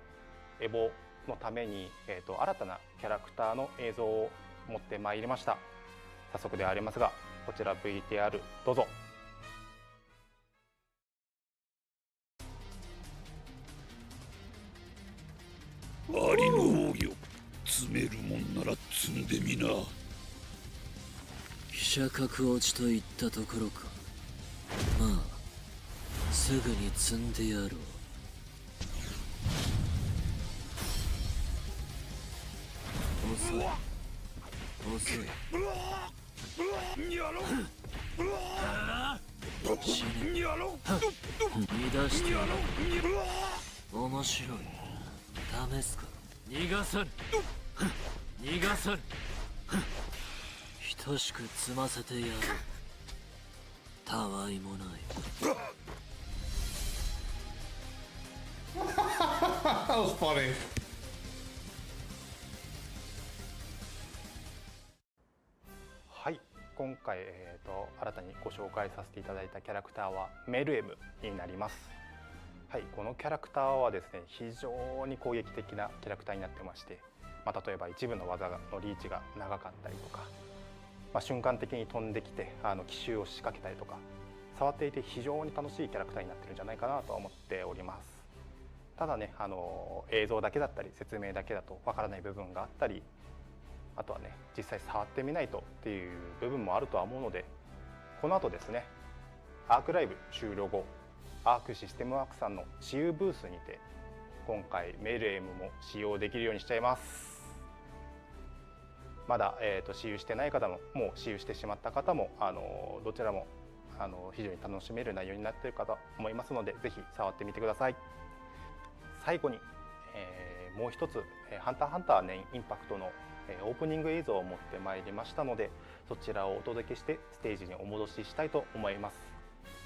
エボのために、新たなキャラクターの映像を持ってまいりました。早速ではありますが、こちら VTR どうぞ。ありの奥義積めるもんなら積んでみな。飛車角落ちといったところか。まあすぐに積んでやろう。遅い遅い。死ね。乱してやろう。面白い。試すか。逃がさぬ。逃がさぬ。等しく積ませてやる。たわいもない。That was funny. はい、今回、新たにご紹介させていただいたキャラクターはメルエムになります。はい、このキャラクターはですね、非常に攻撃的なキャラクターになってまして、例えば一部の技のリーチが長かったりとか、瞬間的に飛んできて奇襲を仕掛けたりとか、触っていて非常に楽しいキャラクターになってるんじゃないかなと思っております。ただね、映像だけだったり説明だけだとわからない部分があったり、あとはね、実際触ってみないとっていう部分もあるとは思うので、この後ですね、アークライブ終了後、アークシステムワークさんの私有ブースにて今回メルエムも使用できるようにしちゃいます。まだ、私有してない方も、もう私有してしまった方も、どちらも非常に楽しめる内容になっているかと思いますので、ぜひ触ってみてください。最後に、もう一つ「ハンターハンターネインインパクト」のオープニング映像を持ってまいりましたので、そちらをお届けしてステージにお戻ししたいと思います。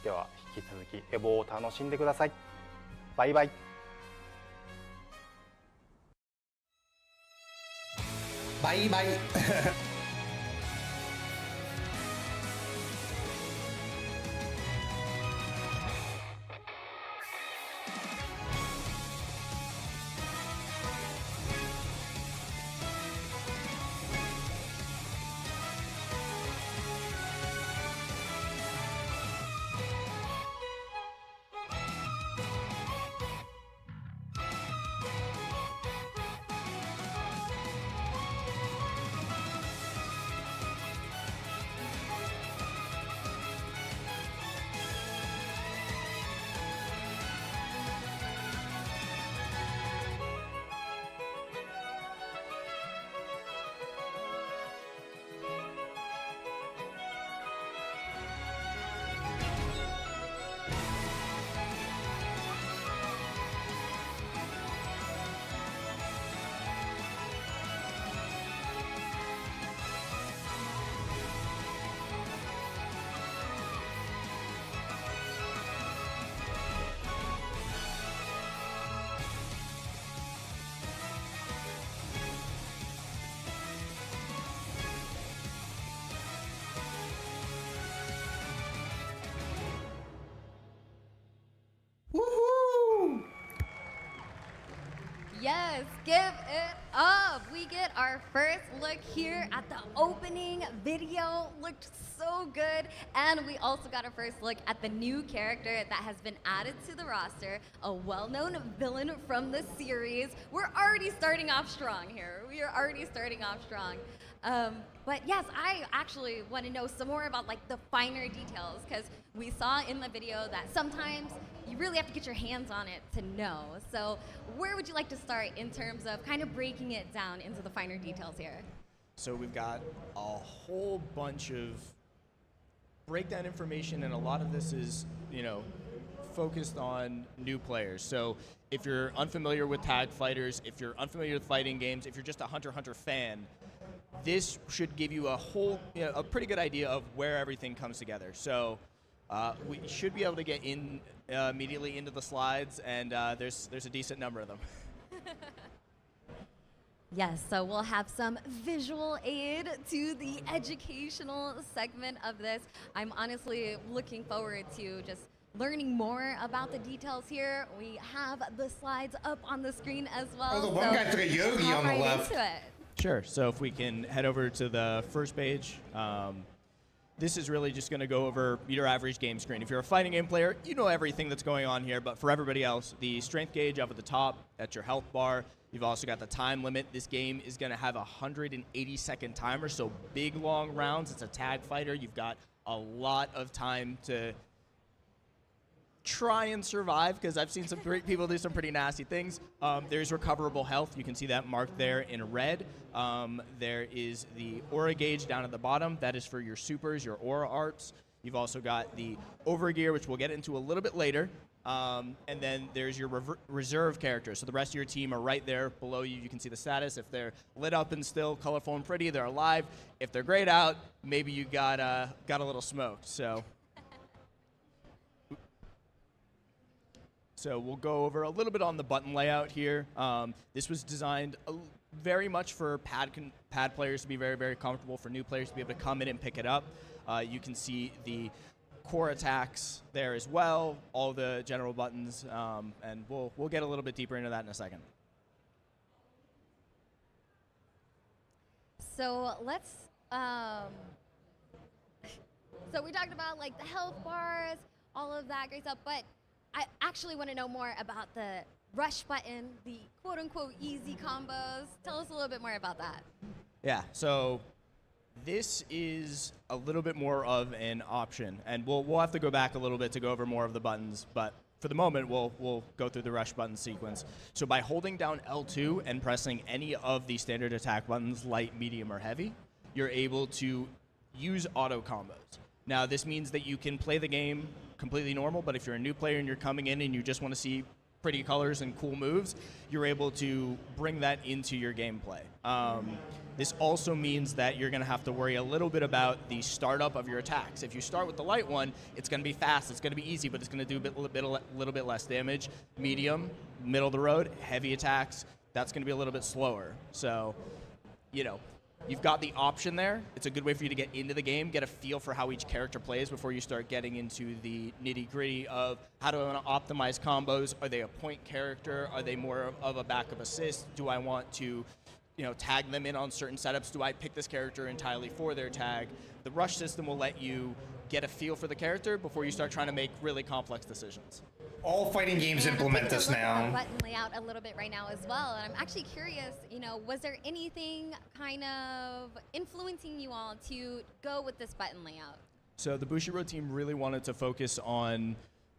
では引き続きエボを楽しんでください。バイバイ。バイバイ。Yes, give it up. We get our first look here at the opening video. Looked so good. And we also got our first look at the new character that has been added to the roster, a well-known villain from the series. We're already starting off strong here. We are already starting off strong. But yes, I actually want to know some more about like the finer details, because we saw in the video that sometimes you really have to get your hands on it to know. So where would you like to start in terms of kind of breaking it down into the finer details here? So we've got a whole bunch of breakdown information, and a lot of this is, focused on new players. So if you're unfamiliar with tag fighters, if you're unfamiliar with fighting games, if you're just a Hunter x Hunter fan, this should give you a pretty good idea of where everything comes together. So we should be able to get in immediately into the slides, and there's a decent number of them. Yes, so we'll have some visual aid to the educational segment of this. I'm honestly looking forward to just learning more about the details here. We have the slides up on the screen as well. Oh, the one guy took a yogi on the left. Sure. So if we can head over to the first page. This is really just going to go over your average game screen. If you're a fighting game player, you know everything that's going on here, but for everybody else, the strength gauge up at the top, that's your health bar. You've also got the time limit. This game is going to have a 180-second timer, so big, long rounds. It's a tag fighter. You've got a lot of time to try and survive, because I've seen some great people do some pretty nasty things. There's recoverable health. You can see that marked there in red. There is the aura gauge down at the bottom. That is for your supers, your aura arts. You've also got the overgear, which we'll get into a little bit later. And then there's your reserve characters. So the rest of your team are right there below you. You can see the status. If they're lit up and still colorful and pretty, they're alive. If they're grayed out, maybe you got a little smoked. So we'll go over a little bit on the button layout here. This was designed very much for pad players to be very, very comfortable, for new players to be able to come in and pick it up. You can see the core attacks there as well, all the general buttons, and we'll get a little bit deeper into that in a second. So let's, so we talked about like the health bars, all of that great stuff, but I actually want to know more about the rush button, the quote-unquote easy combos. Tell us a little bit more about that. Yeah, so this is a little bit more of an option, and we'll have to go back a little bit to go over more of the buttons, but for the moment, we'll go through the rush button sequence. So by holding down L2 and pressing any of the standard attack buttons, light, medium, or heavy, you're able to use auto combos. Now, this means that you can play the game completely normal, but if you're a new player and you're coming in and you just want to see pretty colors and cool moves, you're able to bring that into your gameplay. This also means that you're going to have to worry a little bit about the startup of your attacks. If you start with the light one, it's going to be fast, it's going to be easy, but it's going to do a little bit less damage. Medium, middle of the road, heavy attacks, that's going to be a little bit slower. So, you've got the option there. It's a good way for you to get into the game, get a feel for how each character plays before you start getting into the nitty-gritty of how do I want to optimize combos. Are they a point character? Are they more of a backup assist? Do I want to tag them in on certain setups? Do I pick this character entirely for their tag? The rush system will let you get a feel for the character before you start trying to make really complex decisions. All fighting games implement this now. The button layout a little bit right now as well, and I'm actually curious, was there anything kind of influencing you all to go with this button layout? So the Bushiroad team really wanted to focus on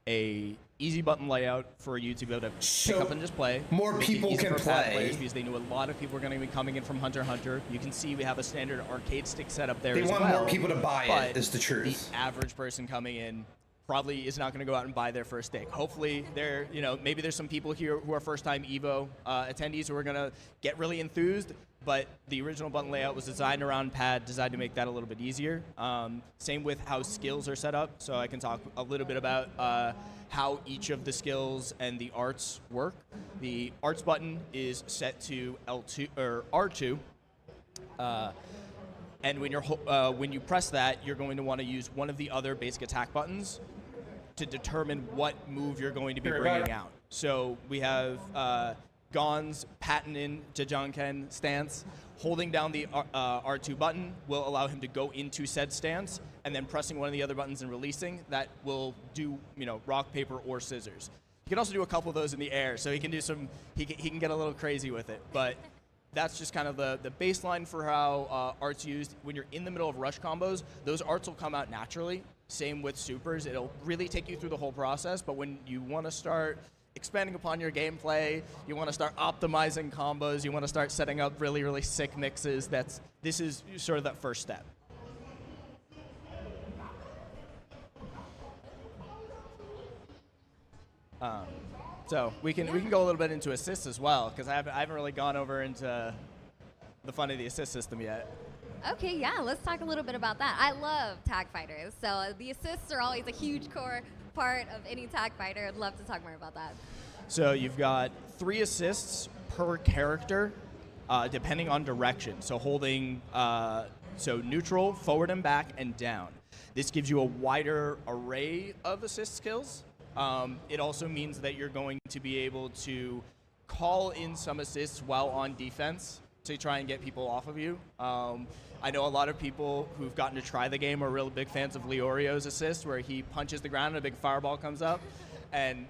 a easy button layout for you to be able to pick up and just play. More people can play. Because they knew a lot of people were going to be coming in from Hunter x Hunter. You can see we have a standard arcade stick setup there as well. They want more people to buy it, is the truth. The average person coming in probably is not going to go out and buy their first stick. Hopefully, maybe there's some people here who are first-time EVO attendees who are going to get really enthused, but the original button layout was designed around pad, designed to make that a little bit easier. Same with how skills are set up, so I can talk a little bit about how each of the skills and the arts work. The arts button is set to L2 or R2. And when you press that, you're going to want to use one of the other basic attack buttons to determine what move you're going to be bringing out. So we have Gon's patented Jajangken stance. Holding down the R2 button will allow him to go into said stance, and then pressing one of the other buttons and releasing, that will do, rock, paper, or scissors. He can also do a couple of those in the air, so he can do he can get a little crazy with it. But that's just kind of the baseline for how art's used. When you're in the middle of rush combos, those arts will come out naturally. Same with supers. It'll really take you through the whole process, but when you want to start expanding upon your gameplay, you want to start optimizing combos, you want to start setting up really, really sick mixes, this is sort of that first step. So we can go a little bit into assists as well, because I haven't really gone over into the fun of the assist system yet. Okay, yeah, let's talk a little bit about that. I love tag fighters, so the assists are always a huge core part of any tag fighter. I'd love to talk more about that. So you've got 3 assists per character, depending on direction. So holding neutral, forward and back, and down. This gives you a wider array of assist skills. It also means that you're going to be able to call in some assists while on defense to try and get people off of you. I know a lot of people who've gotten to try the game are real big fans of Leorio's assist, where he punches the ground and a big fireball comes up, and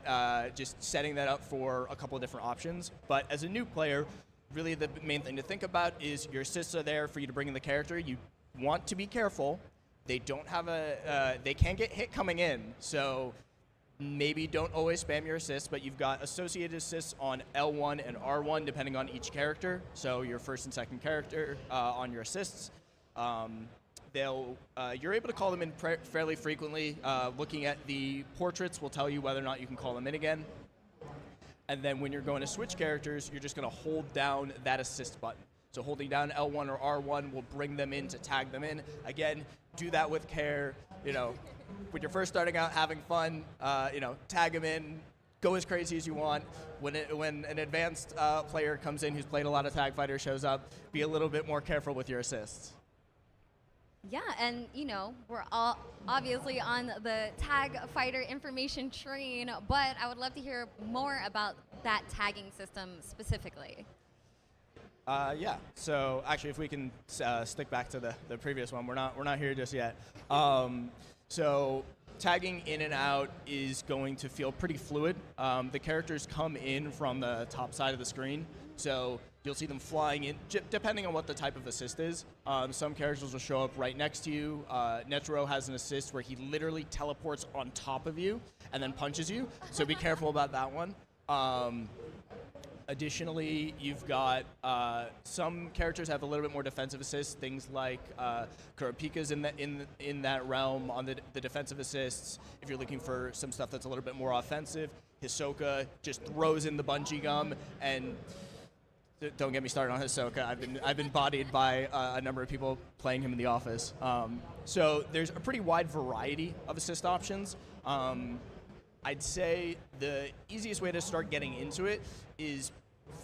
just setting that up for a couple of different options. But as a new player, really the main thing to think about is your assists are there for you to bring in the character. You want to be careful. They don't have they can get hit coming in, so maybe don't always spam your assists, but you've got associated assists on L1 and R1 depending on each character. So your first and second character on your assists. You're able to call them in fairly frequently. Looking at the portraits will tell you whether or not you can call them in again. And then when you're going to switch characters, you're just going to hold down that assist button. So holding down L1 or R1 will bring them in to tag them in. Again, do that with care. When you're first starting out having fun, tag them in, go as crazy as you want. When an advanced player comes in who's played a lot of tag fighters shows up, be a little bit more careful with your assists. Yeah, and we're all obviously on the tag fighter information train, but I would love to hear more about that tagging system specifically. Yeah. So actually, if we can stick back to the previous one, we're not here just yet. So tagging in and out is going to feel pretty fluid. The characters come in from the top side of the screen, so you'll see them flying in, depending on what the type of assist is. Some characters will show up right next to you. Netero has an assist where he literally teleports on top of you and then punches you, so be careful about that one. Additionally, you've got some characters have a little bit more defensive assists. Things like Kurapika's in that realm on the defensive assists. If you're looking for some stuff that's a little bit more offensive, Hisoka just throws in the bungee gum, and don't get me started on Hisoka. I've been bodied by a number of people playing him in the office. So there's a pretty wide variety of assist options. I'd say the easiest way to start getting into it is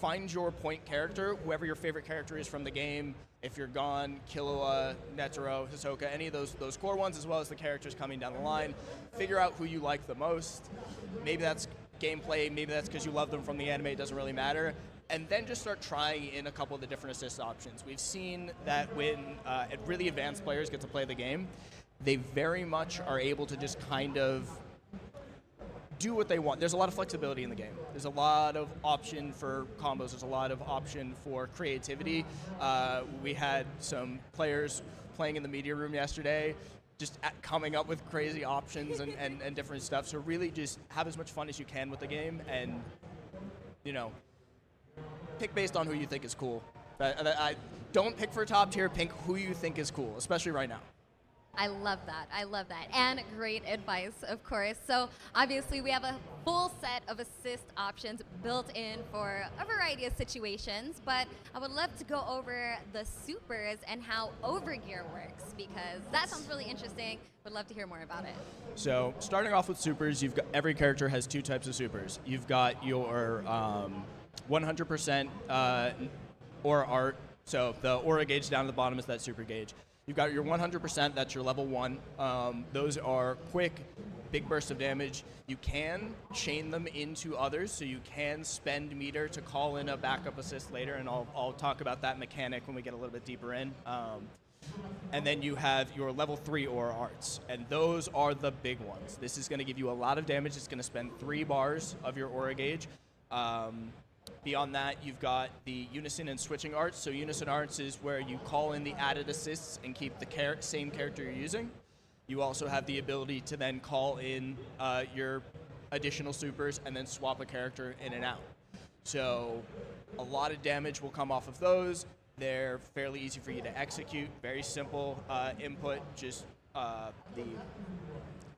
find your point character, whoever your favorite character is from the game. If you're Gon, Killua, Netero, Hisoka, any of those core ones, as well as the characters coming down the line. Figure out who you like the most. Maybe that's gameplay, maybe that's because you love them from the anime, it doesn't really matter. And then just start trying in a couple of the different assist options. We've seen that when really advanced players get to play the game, they very much are able to just kind of do what they want. There's a lot of flexibility in the game. There's a lot of option for combos. There's a lot of option for creativity. We had some players playing in the media room yesterday, just coming up with crazy options and different stuff. So really just have as much fun as you can with the game, and pick based on who you think is cool. I don't pick for top tier, pick who you think is cool, especially right now. I love that. And great advice, of course. So obviously we have a full set of assist options built in for a variety of situations, but I would love to go over the supers and how overgear works, because that sounds really interesting. Would love to hear more about it. So starting off with supers, every character has 2 types of supers. You've got your 100% aura art. So the aura gauge down at the bottom is that super gauge. You've got your 100%, that's your level 1. Those are quick, big bursts of damage. You can chain them into others, so you can spend meter to call in a backup assist later, and I'll talk about that mechanic when we get a little bit deeper in. And then you have your level 3 Aura Arts, and those are the big ones. This is going to give you a lot of damage. It's going to spend 3 bars of your Aura gauge. Beyond that, you've got the Unison and Switching Arts. So Unison Arts is where you call in the added assists and keep the same character you're using. You also have the ability to then call in your additional supers and then swap a character in and out. So a lot of damage will come off of those. They're fairly easy for you to execute. Very simple input. Just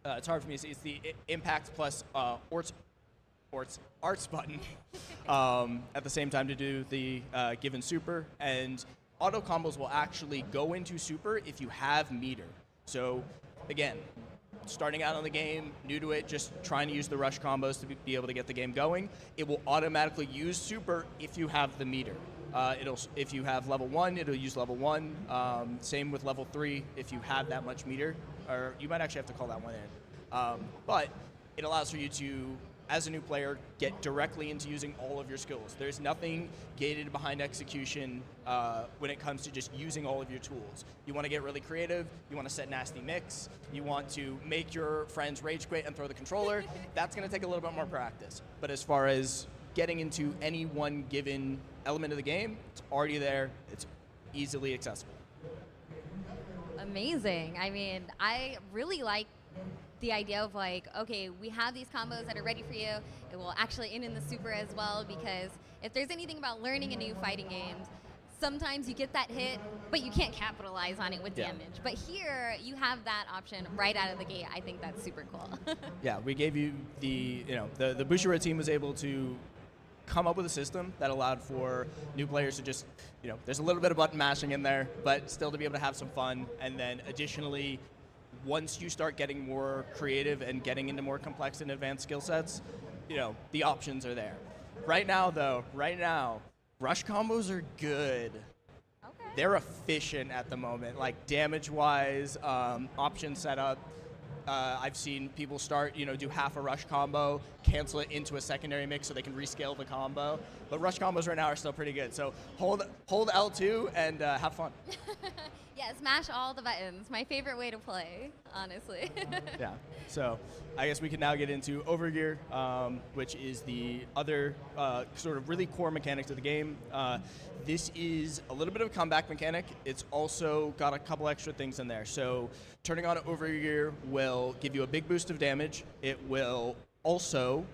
it's hard for me to see. It's the impact plus arts button at the same time to do the given super. And auto combos will actually go into super if you have meter. So again, starting out on the game, new to it, just trying to use the rush combos to be able to get the game going, it will automatically use super if you have the meter. If you have level 1, it'll use level 1. Same with level 3 if you have that much meter, or you might actually have to call that one in. But it allows for you to, as a new player, get directly into using all of your skills. There's nothing gated behind execution when it comes to just using all of your tools. You want to get really creative, you want to set nasty mix, you want to make your friends rage quit and throw the controller. That's going to take a little bit more practice. But as far as getting into any one given element of the game, it's already there, it's easily accessible. Amazing. I mean, I really like the idea of like, okay, we have these combos that are ready for you. It will actually end in the super as well, because if there's anything about learning a new fighting game, sometimes you get that hit, but you can't capitalize on it with damage. But here, you have that option right out of the gate. I think that's super cool. Yeah, we gave you the Bushiroad team was able to come up with a system that allowed for new players to just, there's a little bit of button mashing in there, but still to be able to have some fun. And then additionally, once you start getting more creative and getting into more complex and advanced skill sets, the options are there. Right now, rush combos are good. Okay. They're efficient at the moment, like damage-wise, option setup. I've seen people start, do half a rush combo, cancel it into a secondary mix so they can rescale the combo. But rush combos right now are still pretty good. So hold L2 and have fun. Yeah, smash all the buttons. My favorite way to play, honestly. Yeah. So I guess we can now get into Overgear, which is the other sort of really core mechanics of the game. This is a little bit of a comeback mechanic. It's also got a couple extra things in there. So turning on Overgear will give you a big boost of damage. It will also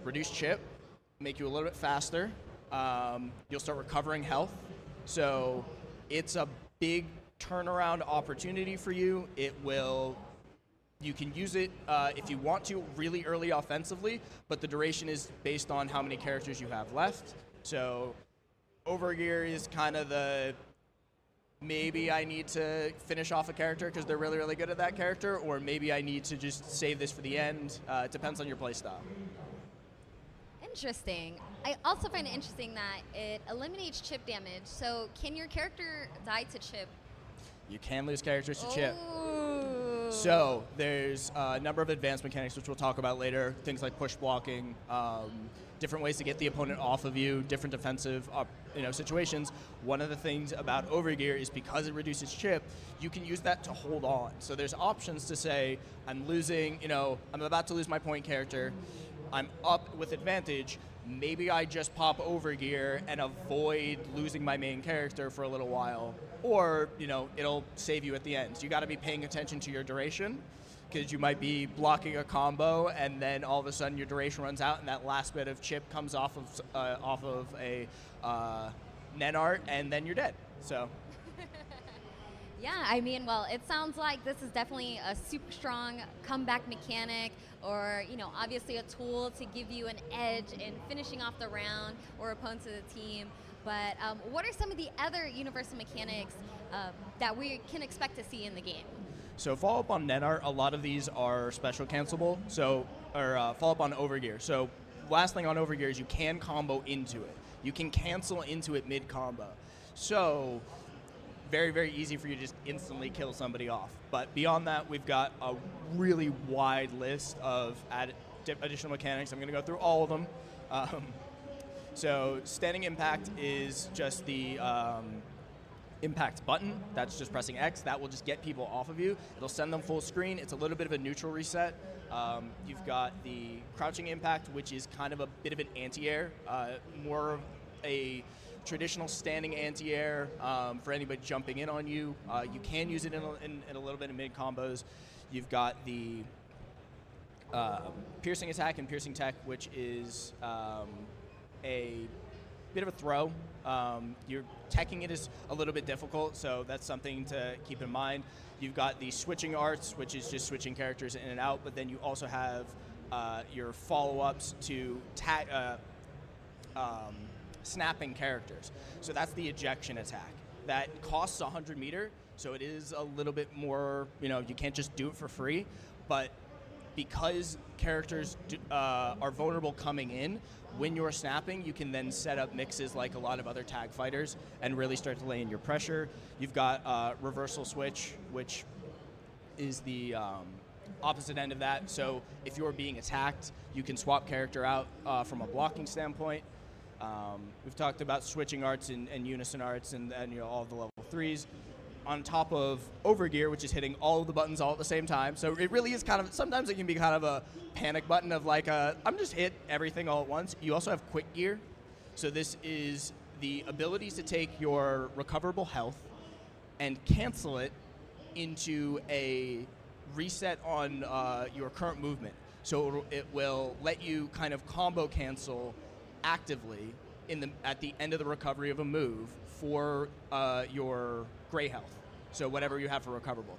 reduce chip, make you a little bit faster. You'll start recovering health. So it's a big turnaround opportunity for you. You can use it if you want to really early offensively, but the duration is based on how many characters you have left. So Overgear is kind of maybe I need to finish off a character because they're really, really good at that character, or maybe I need to just save this for the end. It depends on your playstyle. Interesting. I also find it interesting that it eliminates chip damage. So can your character die to chip? You can lose characters to chip. Ooh. So there's a number of advanced mechanics which we'll talk about later. Things like push blocking, different ways to get the opponent off of you, different defensive situations. One of the things about Overgear is because it reduces chip, you can use that to hold on. So there's options to say, I'm about to lose my point character, I'm up with advantage, maybe I just pop Overgear and avoid losing my main character for a little while. Or, it'll save you at the end. So you gotta be paying attention to your duration, because you might be blocking a combo and then all of a sudden your duration runs out and that last bit of chip comes off of a Nenart and then you're dead. So. Yeah, I mean, well, it sounds like this is definitely a super strong comeback mechanic, or, obviously a tool to give you an edge in finishing off the round or opponents of the team. But what are some of the other universal mechanics that we can expect to see in the game? So follow up on Nenart, a lot of these are special cancelable. Follow up on Overgear. So last thing on Overgear is you can combo into it. You can cancel into it mid-combo. So very, very easy for you to just instantly kill somebody off. But beyond that, we've got a really wide list of additional mechanics. I'm going to go through all of them. So standing impact is just the impact button. That's just pressing X. That will just get people off of you. It'll send them full screen. It's a little bit of a neutral reset. You've got the crouching impact, which is kind of a bit of an anti-air, more of a traditional standing anti-air for anybody jumping in on you. You can use it in a little bit of mid combos. You've got the piercing attack and piercing tech, which is a bit of a throw. You're teching it is a little bit difficult, so that's something to keep in mind. You've got the switching arts, which is just switching characters in and out, but then you also have your follow-ups to snapping characters. So that's the ejection attack. That costs 100 meter, so it is a little bit more, you can't just do it for free, but because characters are vulnerable coming in, when you're snapping, you can then set up mixes like a lot of other tag fighters and really start to lay in your pressure. You've got reversal switch, which is the opposite end of that. So if you're being attacked, you can swap character out from a blocking standpoint. We've talked about switching arts and unison arts and all of the level 3s. On top of overgear, which is hitting all of the buttons all at the same time. So it really is kind of, sometimes it can be kind of a panic button of like, I'm just hit everything all at once. You also have quick gear. So this is the ability to take your recoverable health and cancel it into a reset on your current movement. So it will let you kind of combo cancel actively at the end of the recovery of a move for your gray health. So whatever you have for recoverable.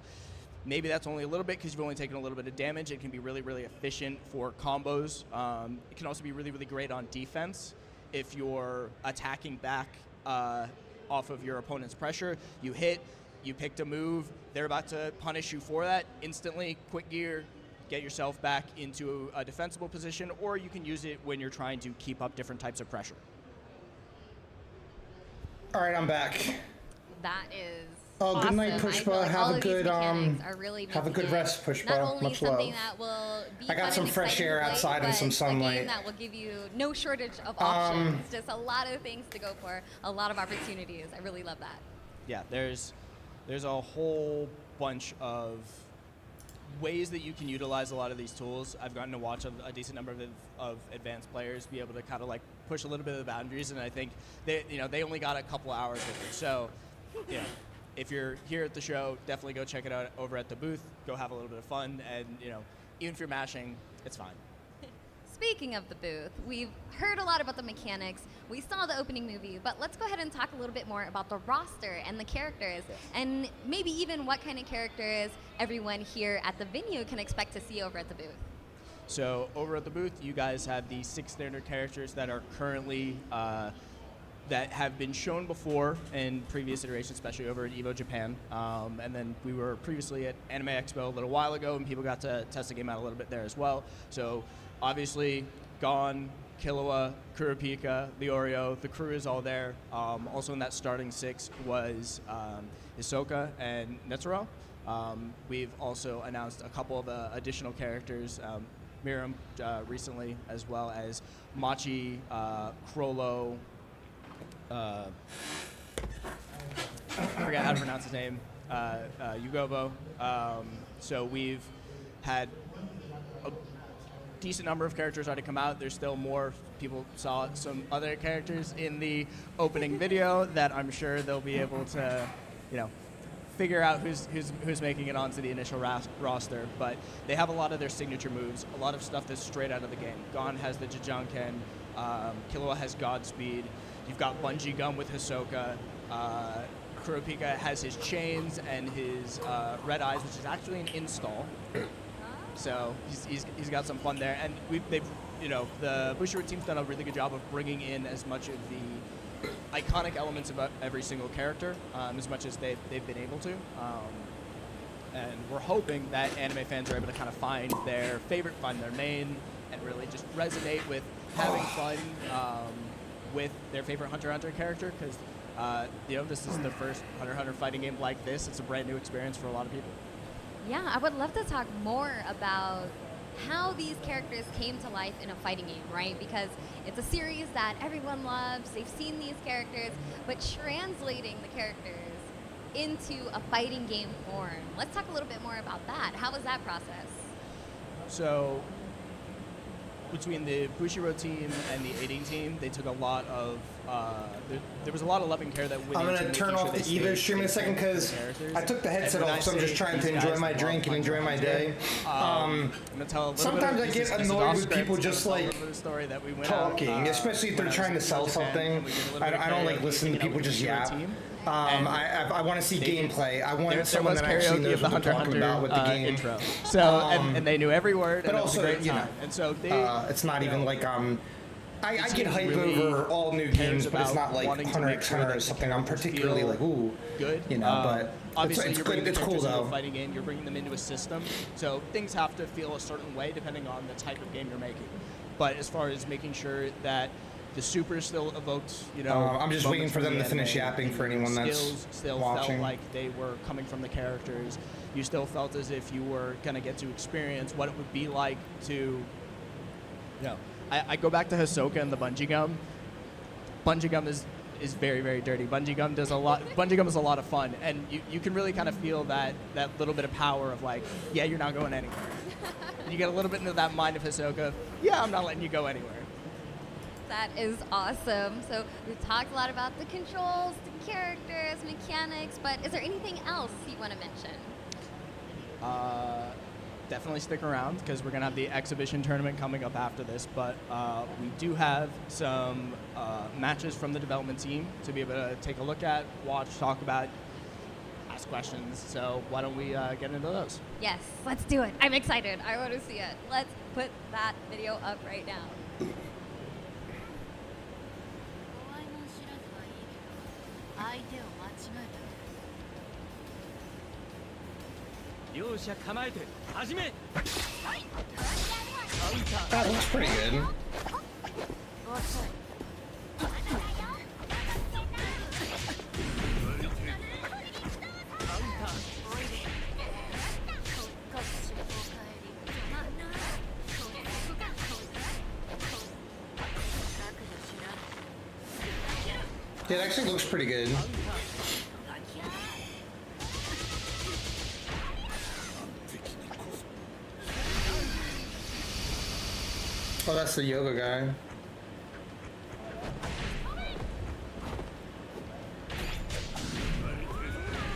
Maybe that's only a little bit because you've only taken a little bit of damage. It can be really, really efficient for combos. It can also be really, really great on defense. If you're attacking back off of your opponent's pressure, you hit, you picked a move, they're about to punish you for that. Instantly, quick gear, get yourself back into a defensible position, or you can use it when you're trying to keep up different types of pressure. All right, I'm back. That is Oh, good night, awesome. I Pushpa. feel like all Have a of these good mechanics are really have a making good it rest, Pushpa. Not only Much something love. that will be I got fun some and fresh exciting air to play, outside and some but sunlight. A game that will give you no shortage of options. Just a lot of things to go for, a lot of opportunities. I really love that. Yeah, there's a whole bunch of ways that you can utilize a lot of these tools. I've gotten to watch a decent number of advanced players be able to kind of like push a little bit of the boundaries, and I think they only got a couple hours with it. So, if you're here at the show, definitely go check it out over at the booth. Go have a little bit of fun, and even if you're mashing, it's fine. Speaking of the booth, we've heard a lot about the mechanics. We saw the opening movie, but let's go ahead and talk a little bit more about the roster and the characters, and maybe even what kind of characters everyone here at the venue can expect to see over at the booth. So over at the booth, you guys have the 6 standard characters that are currently that have been shown before in previous iterations, especially over at EVO Japan. And then we were previously at Anime Expo a little while ago, and people got to test the game out a little bit there as well. So obviously, Gon, Killua, Kurapika, Leorio, the crew is all there. Also in that starting 6 was Hisoka and Netero. We've also announced a couple of additional characters, Miriam recently, as well as Machi, Crollo, I forget how to pronounce his name, Yugobo. So we've had a decent number of characters already come out. There's still more. People saw some other characters in the opening video that I'm sure they'll be able to, figure out who's making it onto the initial roster. But they have a lot of their signature moves, a lot of stuff that's straight out of the game. Gon has the Jajangken, Killua has Godspeed. You've got Bungee Gum with Hisoka. Kurapika has his chains and his red eyes, which is actually an install. So he's got some fun there, and the Bushiroad team's done a really good job of bringing in as much of the iconic elements of every single character, as much as they've been able to. And we're hoping that anime fans are able to kind of find their favorite, find their main, and really just resonate with having fun with their favorite Hunter x Hunter character, because This is the first Hunter x Hunter fighting game like this. It's a brand new experience for a lot of people. Yeah, I would love to talk more about how these characters came to life in a fighting game, right? Because it's a series that everyone loves. They've seen these characters, but translating the characters into a fighting game form. Let's talk a little bit more about that. How was that process? So between the Bushiroad team and the 18 team, they took a lot of there was a lot of love and care that went I'm into gonna making turn sure off they the Evo stayed stream in a second faithful to because the characters. I took the headset And when off, so I'm I just say trying to these enjoy guys my love drink and Hunter enjoy my x day. Hunter, I'm gonna tell a little Sometimes bit I of, get this is annoyed off with script, people so just it's a like little bit of story that we went talking, out, especially if they're when I trying to was sell in Japan, something. we did a little I bit of don't like karaoke listening to hanging out people with just the Bushiroad yap. team. I want to see gameplay. I want there someone was that actually karaoke knows of the what they're Hunter talking about with the game. intro. So and they knew every word, But and also, it was a great you know, time. And so they, it's not even like I get hype really over all new cares games, but it's about not like wanting to Hunter make x sure Hunter that is the something I'm characters particularly feel like, ooh, good. you know. But Obviously, it's you're good. bringing It's the cool characters into though. a fighting game. You're bringing them into a system, so things have to feel a certain way depending on the type of game you're making. But as far as making sure that the super still evoked, I'm just waiting moments for from them the to finish anime, yapping for the anyone that's skills still watching. felt like they were coming from the characters. You still felt as if you were gonna get to experience what it would be like to, I go back to Hisoka and the bungee gum. Bungee gum is very, very dirty. Bungee gum is a lot of fun, and you can really kind of feel that little bit of power of like, yeah, you're not going anywhere. And you get a little bit into that mind of Hisoka. Yeah, I'm not letting you go anywhere. That is awesome. So we've talked a lot about the controls, the characters, mechanics, but is there anything else you want to mention? Definitely stick around because we're going to have the exhibition tournament coming up after this, but we do have some matches from the development team to be able to take a look at, watch, talk about, ask questions. So why don't we get into those? Yes, let's do it. I'm excited. I want to see it. Let's put that video up right now. That looks pretty good. Yeah, it actually looks pretty good. Oh, that's the yoga guy.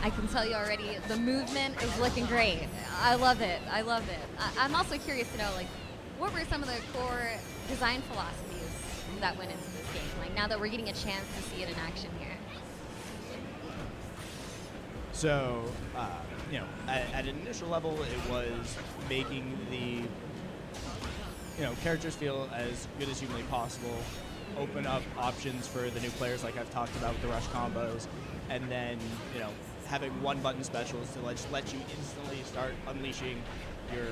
I can tell you already, the movement is looking great. I love it. I love it. I'm also curious to know, like, what were some of the core design philosophies that went into this game? Like, now that we're getting a chance to see it in action here. So, at an initial level, it was making the characters feel as good as humanly possible, open up options for the new players like I've talked about with the rush combos, and then, having one button specials to let you instantly start unleashing your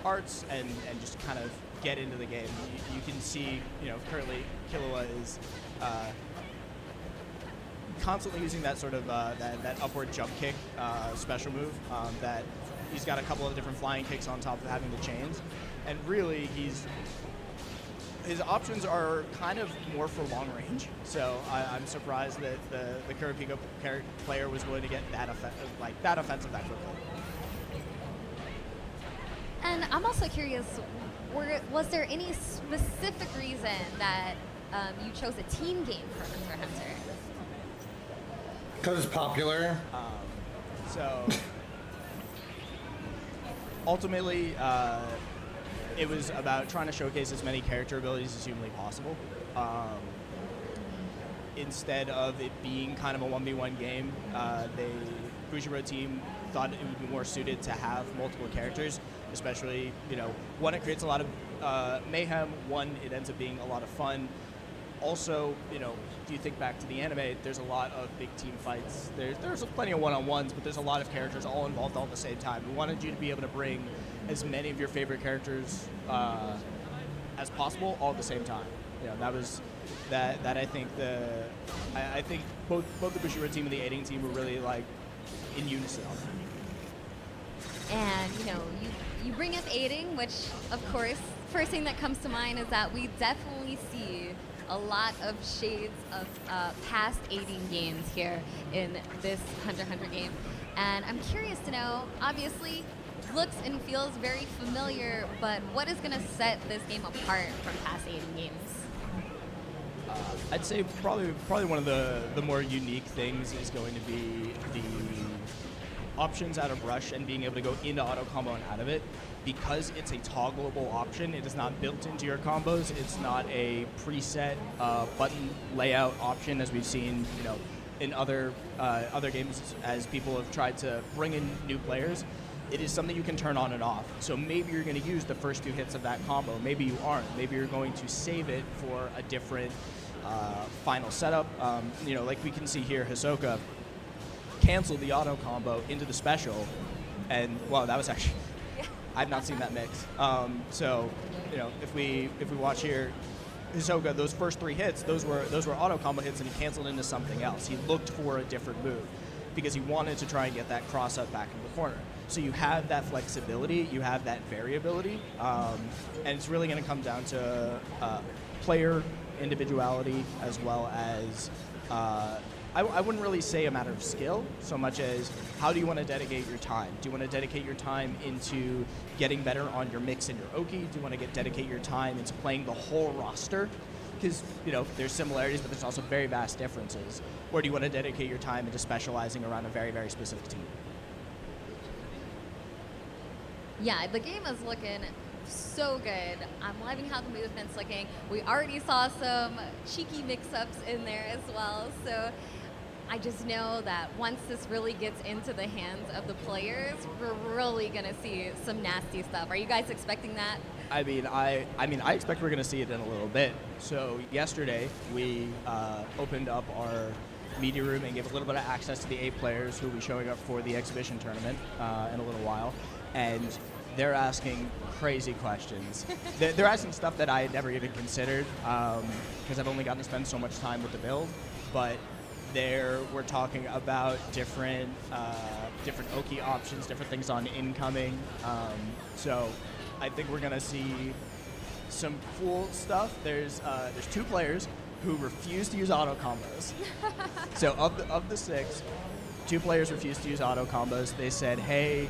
arts and just kind of get into the game. You can see, currently Killua is constantly using that sort of that upward jump kick special move that he's got a couple of different flying kicks on top of having the chains. And really, his options are kind of more for long range. So I'm surprised that the Kurapika player was willing to get that offensive that quickly. And I'm also curious, was there any specific reason that you chose a team game for Hunter x Hunter? Because it's popular. So ultimately, it was about trying to showcase as many character abilities as humanly possible. Instead of it being kind of a 1v1 game, the Bushiroad team thought it would be more suited to have multiple characters, especially, one, it creates a lot of mayhem, one, it ends up being a lot of fun. Also, if you think back to the anime, there's a lot of big team fights. There's plenty of one-on-ones, but there's a lot of characters all involved all at the same time. We wanted you to be able to bring as many of your favorite characters as possible all at the same time. that was that I think I think both the Bushiroad team and the aiding team were really like in unison on that. And you bring up aiding, which of course, first thing that comes to mind is that we definitely see a lot of shades of past aiding games here in this Hunter x Hunter game. And I'm curious to know, obviously, looks and feels very familiar, but what is going to set this game apart from past aiding games? I'd say probably one of the more unique things is going to be the options out of Rush and being able to go into auto combo and out of it. Because it's a toggleable option, it is not built into your combos. It's not a preset button layout option as we've seen, in other games as people have tried to bring in new players. It is something you can turn on and off. So maybe you're going to use the first 2 hits of that combo. Maybe you aren't. Maybe you're going to save it for a different final setup. Like we can see here, Hisoka canceled the auto combo into the special, and wow, that was actually I've not seen that mix. So if we watch here, Hisoka, those first 3 hits, those were auto combo hits, and he canceled into something else. He looked for a different move because he wanted to try and get that cross up back in the corner. So you have that flexibility, you have that variability, and it's really going to come down to player individuality as well as I wouldn't really say a matter of skill so much as how do you want to dedicate your time? Do you want to dedicate your time into getting better on your mix and your Oki? Do you want to dedicate your time into playing the whole roster? Because there's similarities, but there's also very vast differences. Or do you want to dedicate your time into specializing around a very, very specific team? Yeah, the game is looking so good. I'm loving how the movement's looking. We already saw some cheeky mix-ups in there as well. So I just know that once this really gets into the hands of the players, we're really going to see some nasty stuff. Are you guys expecting that? I expect we're going to see it in a little bit. So yesterday, we opened up our media room and gave a little bit of access to the 8 players who will be showing up for the exhibition tournament in a little while. And they're asking crazy questions. They're asking stuff that I had never even considered because I've only gotten to spend so much time with the build. But we're talking about different Oki options, different things on incoming. So I think we're gonna see some cool stuff. There's 2 players who refuse to use auto combos. So of the 6, 2 players refused to use auto combos. They said, hey,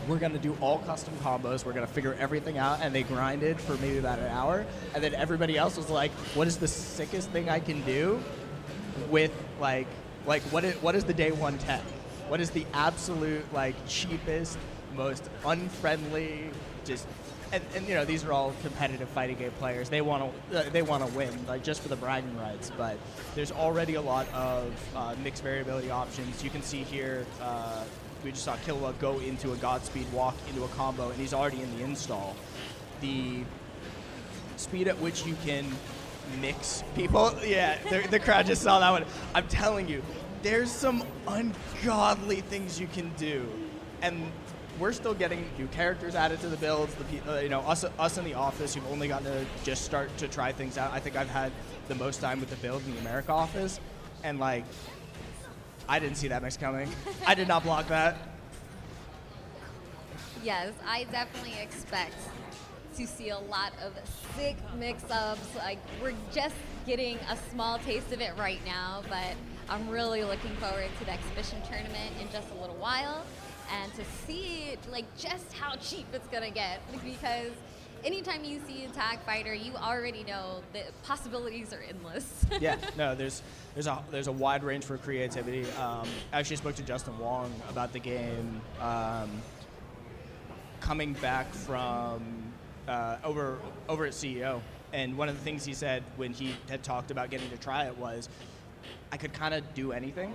we're going to do all custom combos. We're going to figure everything out. And they grinded for maybe about an hour. And then everybody else was like, what is the sickest thing I can do with, what is the day 1 tech? What is the absolute, cheapest, most unfriendly, just... And these are all competitive fighting game players. They want to win, just for the bragging rights. But there's already a lot of mixed variability options. You can see here, we just saw Killua go into a Godspeed walk into a combo, and he's already in the install. The speed at which you can mix people, yeah, the crowd just saw that one. I'm telling you, there's some ungodly things you can do, and we're still getting new characters added to the builds. Us in the office who've only gotten to just start to try things out. I think I've had the most time with the build in the America office, and I didn't see that mix coming. I did not block that. Yes, I definitely expect to see a lot of sick mix-ups. We're just getting a small taste of it right now, but I'm really looking forward to the exhibition tournament in just a little while and to see just how cheap it's gonna get, because anytime you see a tag fighter, you already know the possibilities are endless. Yeah, no, there's a wide range for creativity. I actually spoke to Justin Wong about the game coming back from over at CEO, and one of the things he said when he had talked about getting to try it was, I could kind of do anything.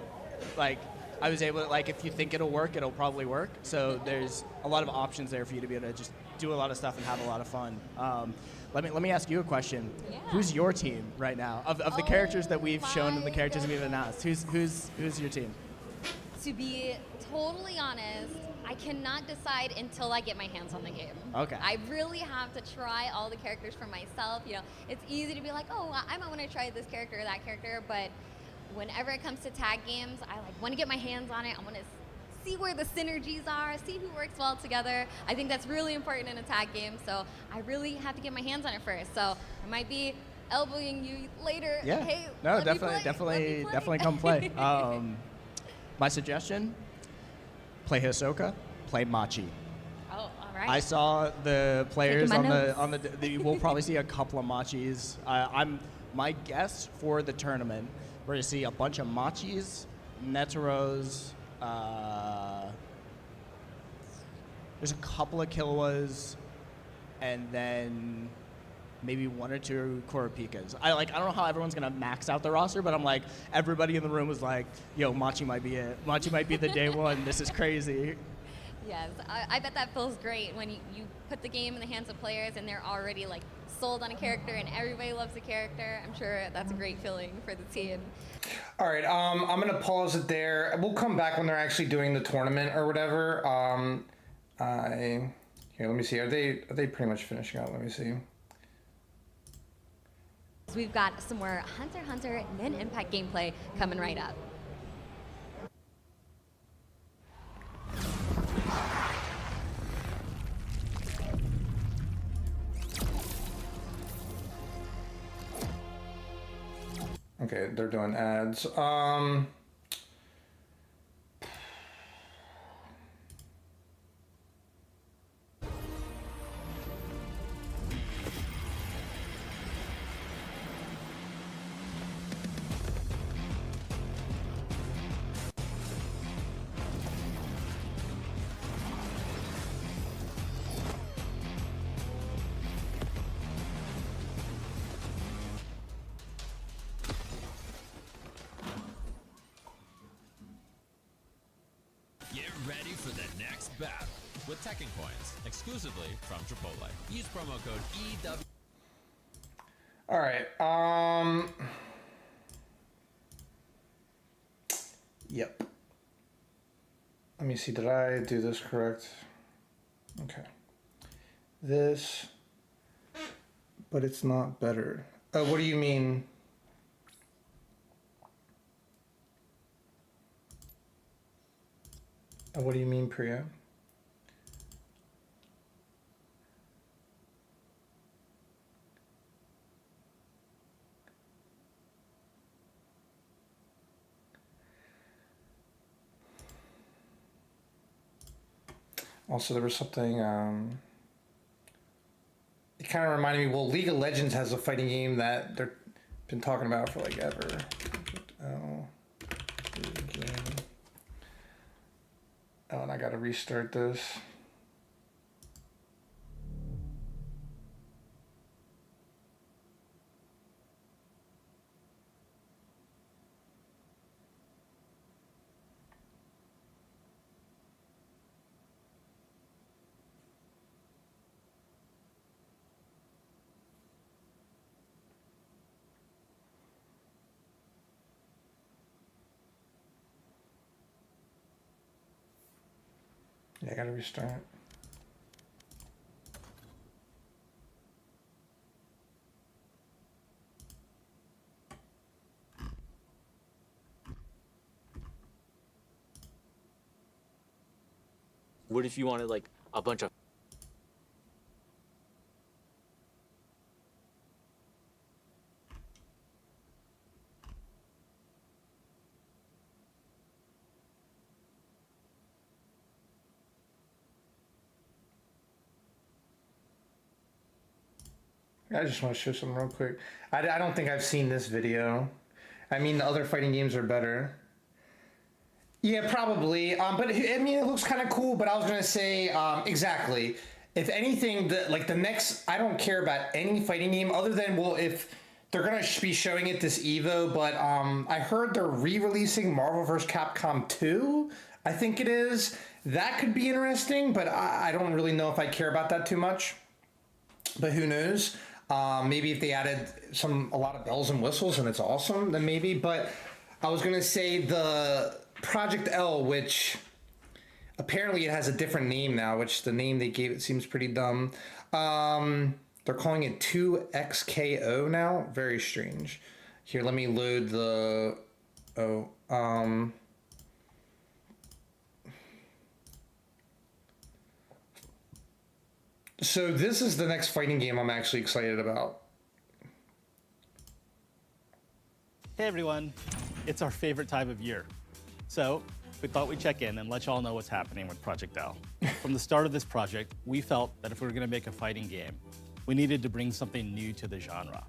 I was able to, if you think it'll work, it'll probably work. So there's a lot of options there for you to be able to just do a lot of stuff and have a lot of fun. Let me ask you a question. Yeah. Who's your team right now? Of the characters that we've shown and the characters we've announced, who's your team? To be totally honest, I cannot decide until I get my hands on the game. Okay. I really have to try all the characters for myself. You know, it's easy to be like, oh, I might want to try this character or that character, but whenever it comes to tag games, I like want to get my hands on it. I want to see where the synergies are, see who works well together. I think that's really important in a tag game, so I really have to get my hands on it first. So I might be elbowing you later. Yeah. Hey, No, let me play, definitely come play. My suggestion: play Hisoka, play Machi. Oh, all right. I saw the players Taking my on the we'll probably see a couple of Machis. My guess for the tournament, we're gonna see a bunch of Machis, Netaros. There's a couple of Killuas, and then maybe one or two Kurapika's. I don't know how everyone's gonna max out the roster, but I'm like, everybody in the room was like, yo, Machi might be it. Machi might be the day one. This is crazy. Yes, I bet that feels great when you put the game in the hands of players and they're already like sold on a character and everybody loves the character. I'm sure that's a great feeling for the team. All right, I'm gonna pause it there. We'll come back when they're actually doing the tournament or whatever. Here, let me see. Are they pretty much finishing out? Let me see. So we've got some more Hunter x Hunter Nen Impact gameplay coming right up. Okay, they're doing ads. Get ready for the next battle with Tekken Coins, exclusively from Chipotle. Use promo code EW. All right. Yep. Let me see. Did I do this correct? Okay. This, but it's not better. What do you mean? What do you mean, Priya? Also, there was something, it kind of reminded me, well, League of Legends has a fighting game that they've been talking about for like ever. Oh, and I gotta restart this. Yeah, I gotta restart. What if you wanted like a bunch of I just want to show something real quick. I don't think I've seen this video. I mean, the other fighting games are better. Yeah, probably. But I mean, it looks kind of cool. But I was gonna say exactly. If anything, the next, I don't care about any fighting game other than, well, if they're gonna be showing it this Evo. But I heard they're re-releasing Marvel vs. Capcom 2. I think it is. That could be interesting, but I don't really know if I care about that too much. But who knows? Maybe if they added a lot of bells and whistles and it's awesome, then maybe. But I was gonna say the Project L, which Apparently it has a different name now, which the name they gave it seems pretty dumb. They're calling it 2XKO now. Very strange. Here, let me load the... So this is the next fighting game I'm actually excited about. Hey everyone, it's our favorite time of year. So we thought we'd check in and let y'all know what's happening with Project L. From the start of this project, we felt that if we were gonna make a fighting game, we needed to bring something new to the genre.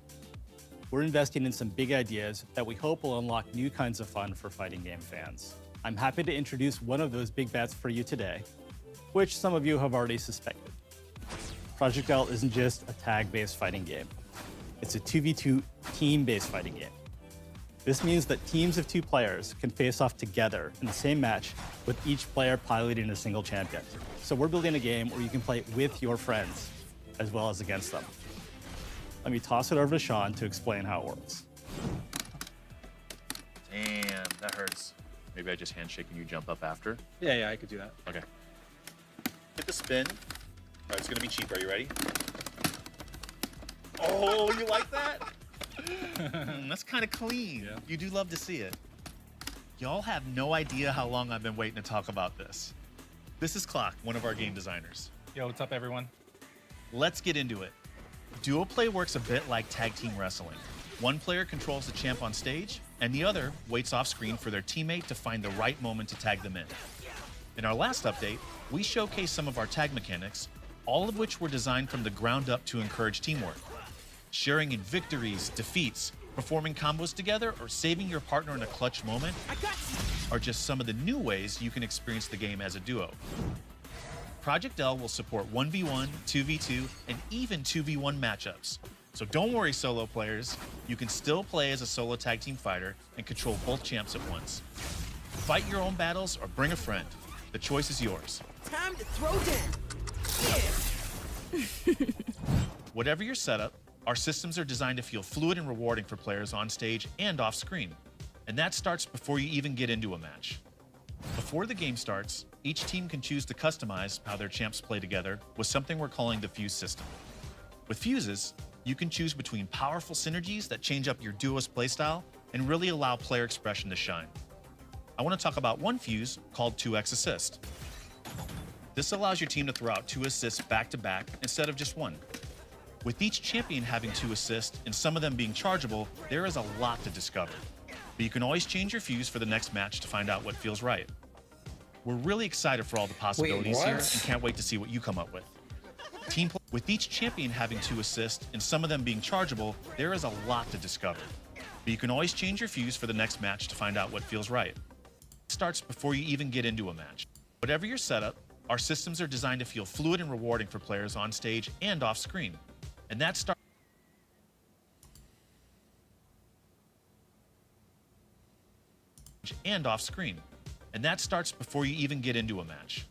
We're investing in some big ideas that we hope will unlock new kinds of fun for fighting game fans. I'm happy to introduce one of those big bets for you today, which some of you have already suspected. Project L isn't just a tag-based fighting game. It's a 2v2 team-based fighting game. This means that teams of 2 players can face off together in the same match with each player piloting a single champion. So we're building a game where you can play with your friends as well as against them. Let me toss it over to Sean to explain how it works. Damn, that hurts. Maybe I just handshake and you jump up after? Yeah, I could do that. Okay. Hit the spin. All right, it's gonna be cheap. Are you ready? Oh, you like that? That's kind of clean. Yeah. You do love to see it. Y'all have no idea how long I've been waiting to talk about this. This is Clock, one of our game designers. Yo, what's up, everyone? Let's get into it. Duo play works a bit like tag team wrestling. One player controls the champ on stage, and the other waits off screen for their teammate to find the right moment to tag them in. In our last update, we showcased some of our tag mechanics, all of which were designed from the ground up to encourage teamwork. Sharing in victories, defeats, performing combos together, or saving your partner in a clutch moment are just some of the new ways you can experience the game as a duo. Project L will support 1v1, 2v2, and even 2v1 matchups. So don't worry, solo players. You can still play as a solo tag team fighter and control both champs at once. Fight your own battles or bring a friend. The choice is yours. Time to throw down. Yeah. Whatever your setup, our systems are designed to feel fluid and rewarding for players on stage and off screen. And that starts before you even get into a match. Before the game starts, each team can choose to customize how their champs play together with something we're calling the Fuse system. With Fuses, you can choose between powerful synergies that change up your duo's playstyle and really allow player expression to shine. I want to talk about one fuse called 2x Assist. This allows your team to throw out 2 assists back-to-back instead of just 1. With each champion having 2 assists and some of them being chargeable, there is a lot to discover. But you can always change your fuse for the next match to find out what feels right. We're really excited for all the possibilities here and can't wait to see what you come up with. With each champion having 2 assists and some of them being chargeable, there is a lot to discover. But you can always change your fuse for the next match to find out what feels right. It starts before you even get into a match. Whatever your setup, our systems are designed to feel fluid and rewarding for players on stage and off screen. And that starts before you even get into a match.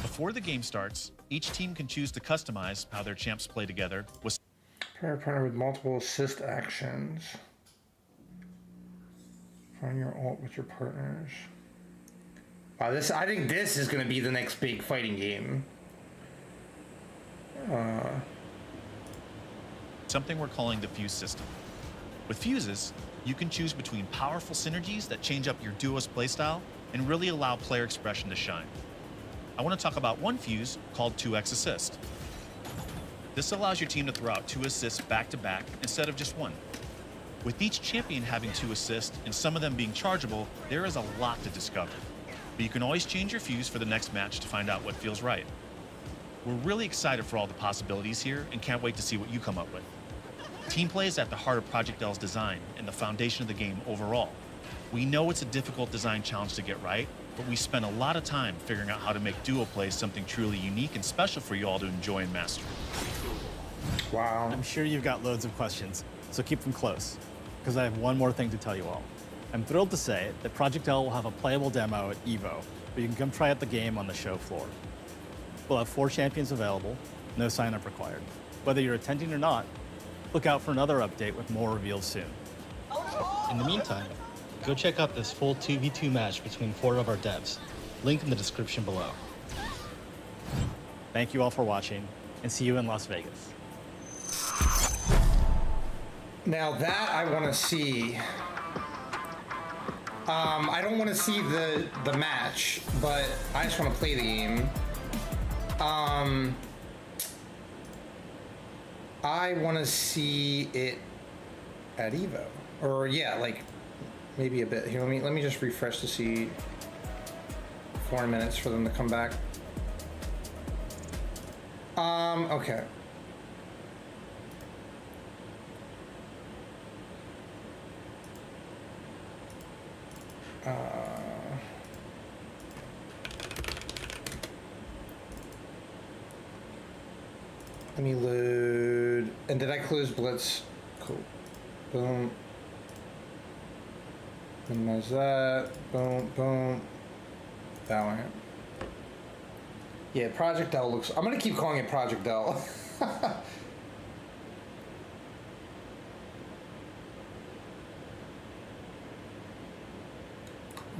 Before the game starts, each team can choose to customize how their champs play together with Pair a partner with multiple assist actions. Find your ult with your partners. Wow, I think this is going to be the next big fighting game. something we're calling the Fuse system. With Fuses, you can choose between powerful synergies that change up your duo's playstyle and really allow player expression to shine. I want to talk about one fuse called 2x Assist. This allows your team to throw out 2 assists back-to-back instead of just 1. With each champion having 2 assists and some of them being chargeable, there is a lot to discover. But you can always change your fuse for the next match to find out what feels right. We're really excited for all the possibilities here and can't wait to see what you come up with. Team play is at the heart of Project L's design and the foundation of the game overall. We know it's a difficult design challenge to get right, but we spent a lot of time figuring out how to make duo play something truly unique and special for you all to enjoy and master. Wow. I'm sure you've got loads of questions, so keep them close, because I have one more thing to tell you all. I'm thrilled to say that Project L will have a playable demo at EVO, where you can come try out the game on the show floor. We'll have 4 champions available, no sign-up required. Whether you're attending or not, look out for another update with more reveals soon. In the meantime, go check out this full 2v2 match between 4 of our devs. Link in the description below. Thank you all for watching, and see you in Las Vegas. Now that I want to see. I don't want to see the match, but I just want to play the game. I want to see it at Evo, or yeah, like maybe a bit. Here, let me just refresh to see 4 minutes for them to come back. Okay. Let me load. And did I close Blitz? Cool. Boom. Minimize that. Boom, boom. Valorant. Yeah, Project L looks. I'm gonna keep calling it Project L.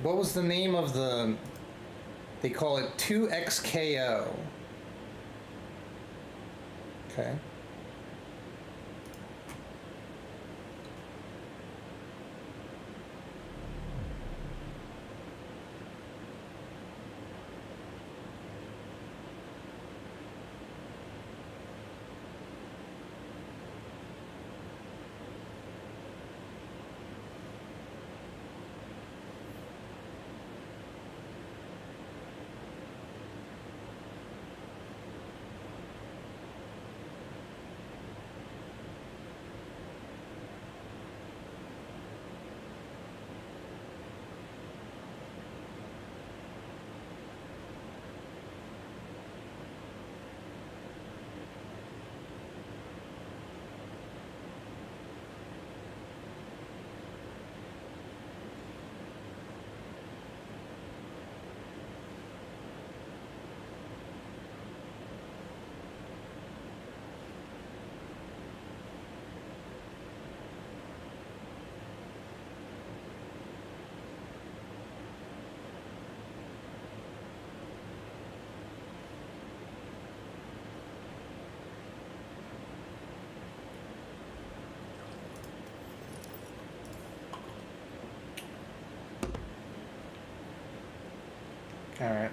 What was the name of the? They call it 2XKO. Okay. All right.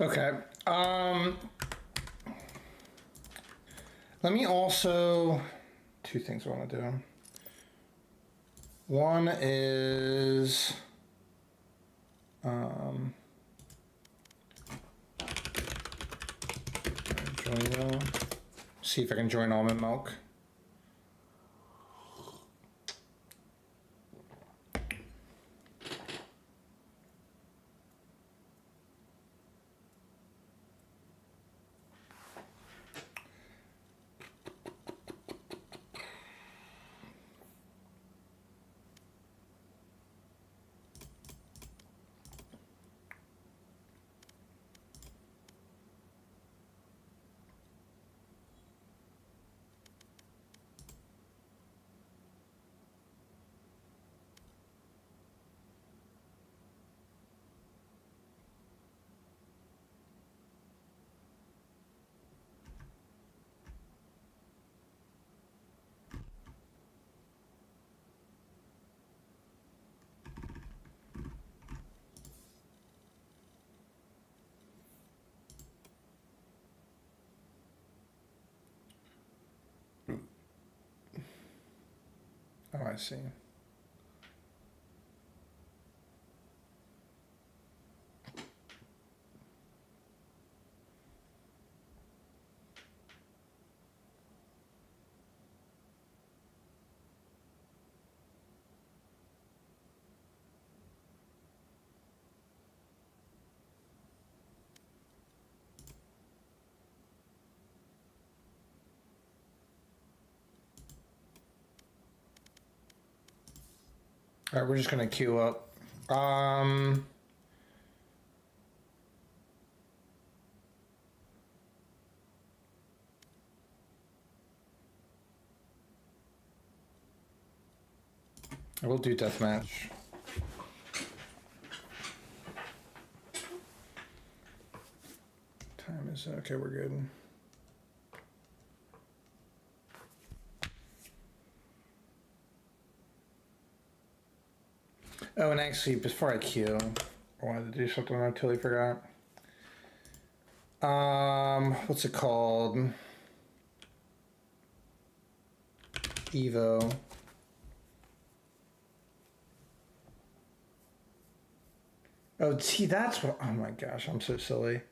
Okay. Let me also... Two things I want to do. One is... join, see if I can join Almond Milk. Oh, I see. All right, we're just gonna queue up. We'll do deathmatch. Time is okay. We're good. Oh, and actually, before I queue, I wanted to do something I totally forgot. What's it called? Evo. Oh, see, that's what. Oh my gosh, I'm so silly.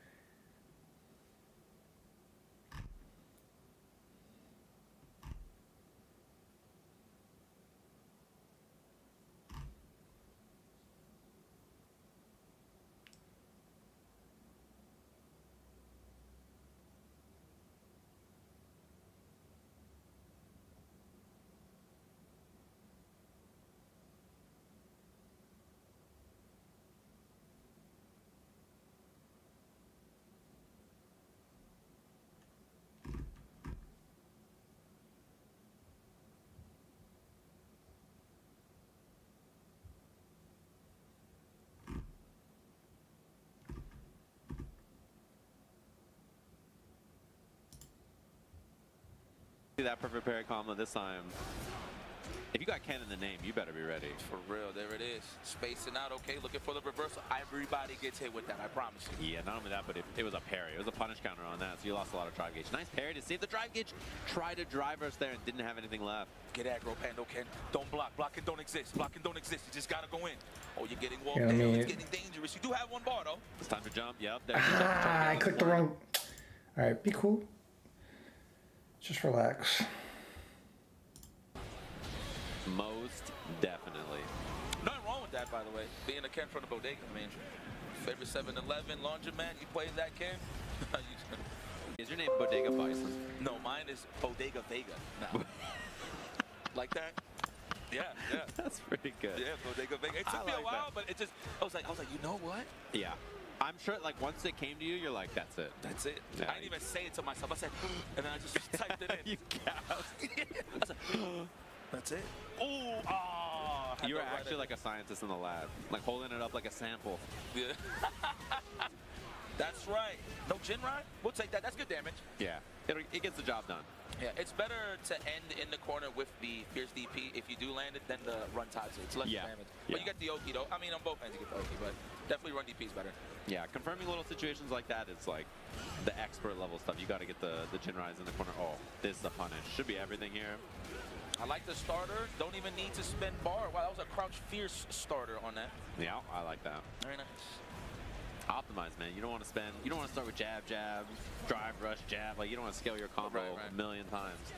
That perfect parry combo this time. If you got Ken in the name, you better be ready. For real, there it is. Spacing out, okay, looking for the reversal. Everybody gets hit with that, I promise you. Yeah, not only that, but it was a parry. It was a punish counter on that, so you lost a lot of drive gauge. Nice parry to save the drive gauge. Try to drive us there and didn't have anything left. Get aggro, Pando, Ken. Don't block. Blocking don't exist. Blocking don't exist. You just gotta go in. Oh, you're getting walled down. It's getting dangerous. You do have one bar, though. It's time to jump. Yep. There I clicked the wrong. All right, be cool. Just relax. Most definitely. Nothing wrong with that, by the way. Being a Ken from the bodega, I mean, favorite 7-Eleven laundromat, you play that Ken? Is your name Bodega Bison? No, mine is Bodega Vega now. Like that? Yeah, yeah. That's pretty good. Yeah, Bodega Vega. It took me a while, but it just, I was like, you know what? Yeah. I'm sure, like, once it came to you, you're like, that's it. That's it. Yeah. I didn't even say it to myself. I said, and then I just typed it in. You gasped. I said, that's it. Ooh, ah. You were actually like a scientist in the lab, like holding it up like a sample. Yeah. That's right. No Jinrai? We'll take that. That's good damage. Yeah, it gets the job done. Yeah, it's better to end in the corner with the Fierce DP if you do land it than the run Tatsu. It's less damage. But you get the Oki though. I mean, on both ends you get the Oki, but definitely run DP is better. Yeah, confirming little situations like that, it's like the expert level stuff. You got to get the Jinrais in the corner. Oh, this is the punish. Should be everything here. I like the starter. Don't even need to spend bar. Wow, that was a Crouch Fierce starter on that. Yeah, I like that. Very nice. Optimize, man. You don't want to spend. You don't want to start with jab, jab, drive, rush, jab. Like you don't want to scale your combo a million times.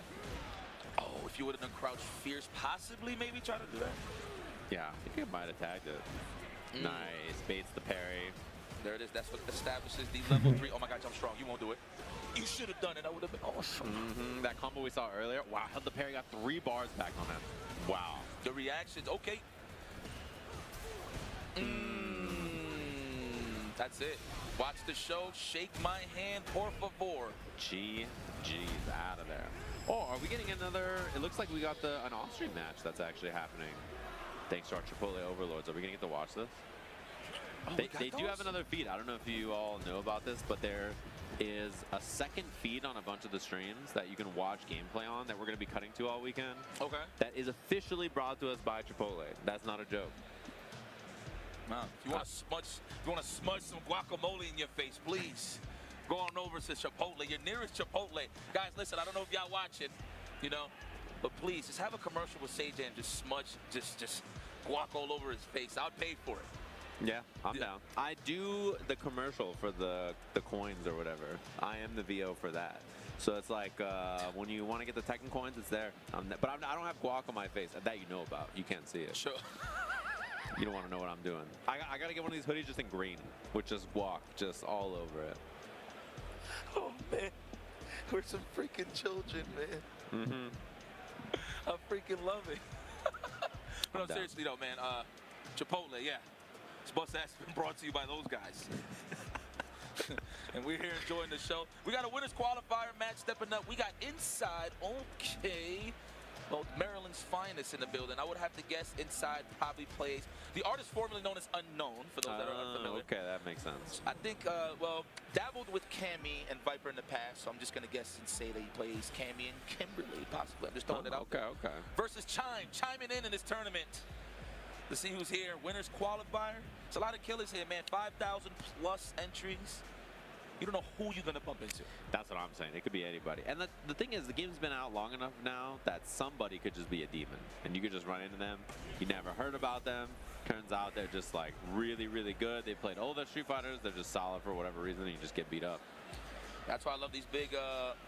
Oh, if you would have done Crouch Fierce, possibly maybe try to do that. Yeah, I think it might have tagged it. Nice, baits the parry. There it is. That's what establishes the level 3. Oh my gosh, I'm strong. You won't do it. You should have done it. I would have been awesome. That combo we saw earlier. Wow, held the parry, got 3 bars back on that. Wow. The reactions. Okay. That's it. Watch the show. Shake my hand, por favor. GG's out of there. Oh, are we getting another? It looks like we got an off-stream match that's actually happening. Thanks to our Chipotle overlords. Are we gonna get to watch this? Oh, they do have another feed. I don't know if you all know about this, but there is a second feed on a bunch of the streams that you can watch gameplay on that we're going to be cutting to all weekend. Okay. That is officially brought to us by Chipotle. That's not a joke. Wow. If you want to smudge some guacamole in your face, please go on over to Chipotle, your nearest Chipotle. Guys, listen, I don't know if y'all watching, you know, but please just have a commercial with Sage and just smudge, just guac all over his face. I'll pay for it. Yeah, I'm down. I do the commercial for the coins or whatever. I am the VO for that. So it's like when you want to get the Tekken coins, it's there. But I don't have guac on my face. That you know about. You can't see it. Sure. You don't want to know what I'm doing. I got to get one of these hoodies just in green, with just guac just all over it. Oh, man. We're some freaking children, man. I freaking love it. But no, seriously, though, man. Chipotle, yeah. This bus has been brought to you by those guys. And we're here enjoying the show. We got a winners qualifier match stepping up. We got Inside. Okay. Well, Maryland's finest in the building. I would have to guess Inside probably plays the artist formerly known as Unknown, for those that are unfamiliar. Okay, that makes sense. I think, well, dabbled with Cammy and Viper in the past, so I'm just going to guess and say that he plays Cammy and Kimberly, possibly. I'm just throwing it out there. Okay. Versus Chime, chiming in this tournament. To see who's here, winners qualifier. It's a lot of killers here, man. 5,000 plus entries. You don't know who you're going to bump into. That's what I'm saying. It could be anybody. And the thing is, the game's been out long enough now that somebody could just be a demon. And you could just run into them. You never heard about them. Turns out they're just like really, really good. They played all their Street Fighters. They're just solid for whatever reason. And you just get beat up. That's why I love these big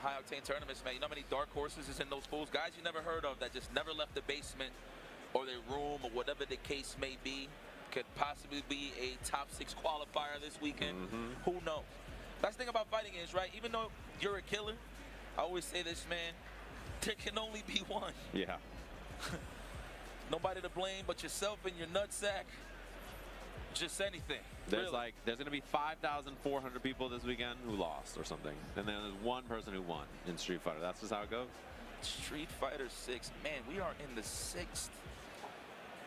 high-octane tournaments, man. You know how many dark horses is in those fools? Guys you never heard of that just never left the basement or their room or whatever the case may be. Could possibly be a top 6 qualifier this weekend. Who knows? That's the thing about fighting is, right, even though you're a killer, I always say this, man, there can only be one. Yeah. Nobody to blame but yourself and your nutsack. Just anything. There's there's going to be 5,400 people this weekend who lost or something. And then there's one person who won in Street Fighter. That's just how it goes. Street Fighter 6. Man, we are in the 6th.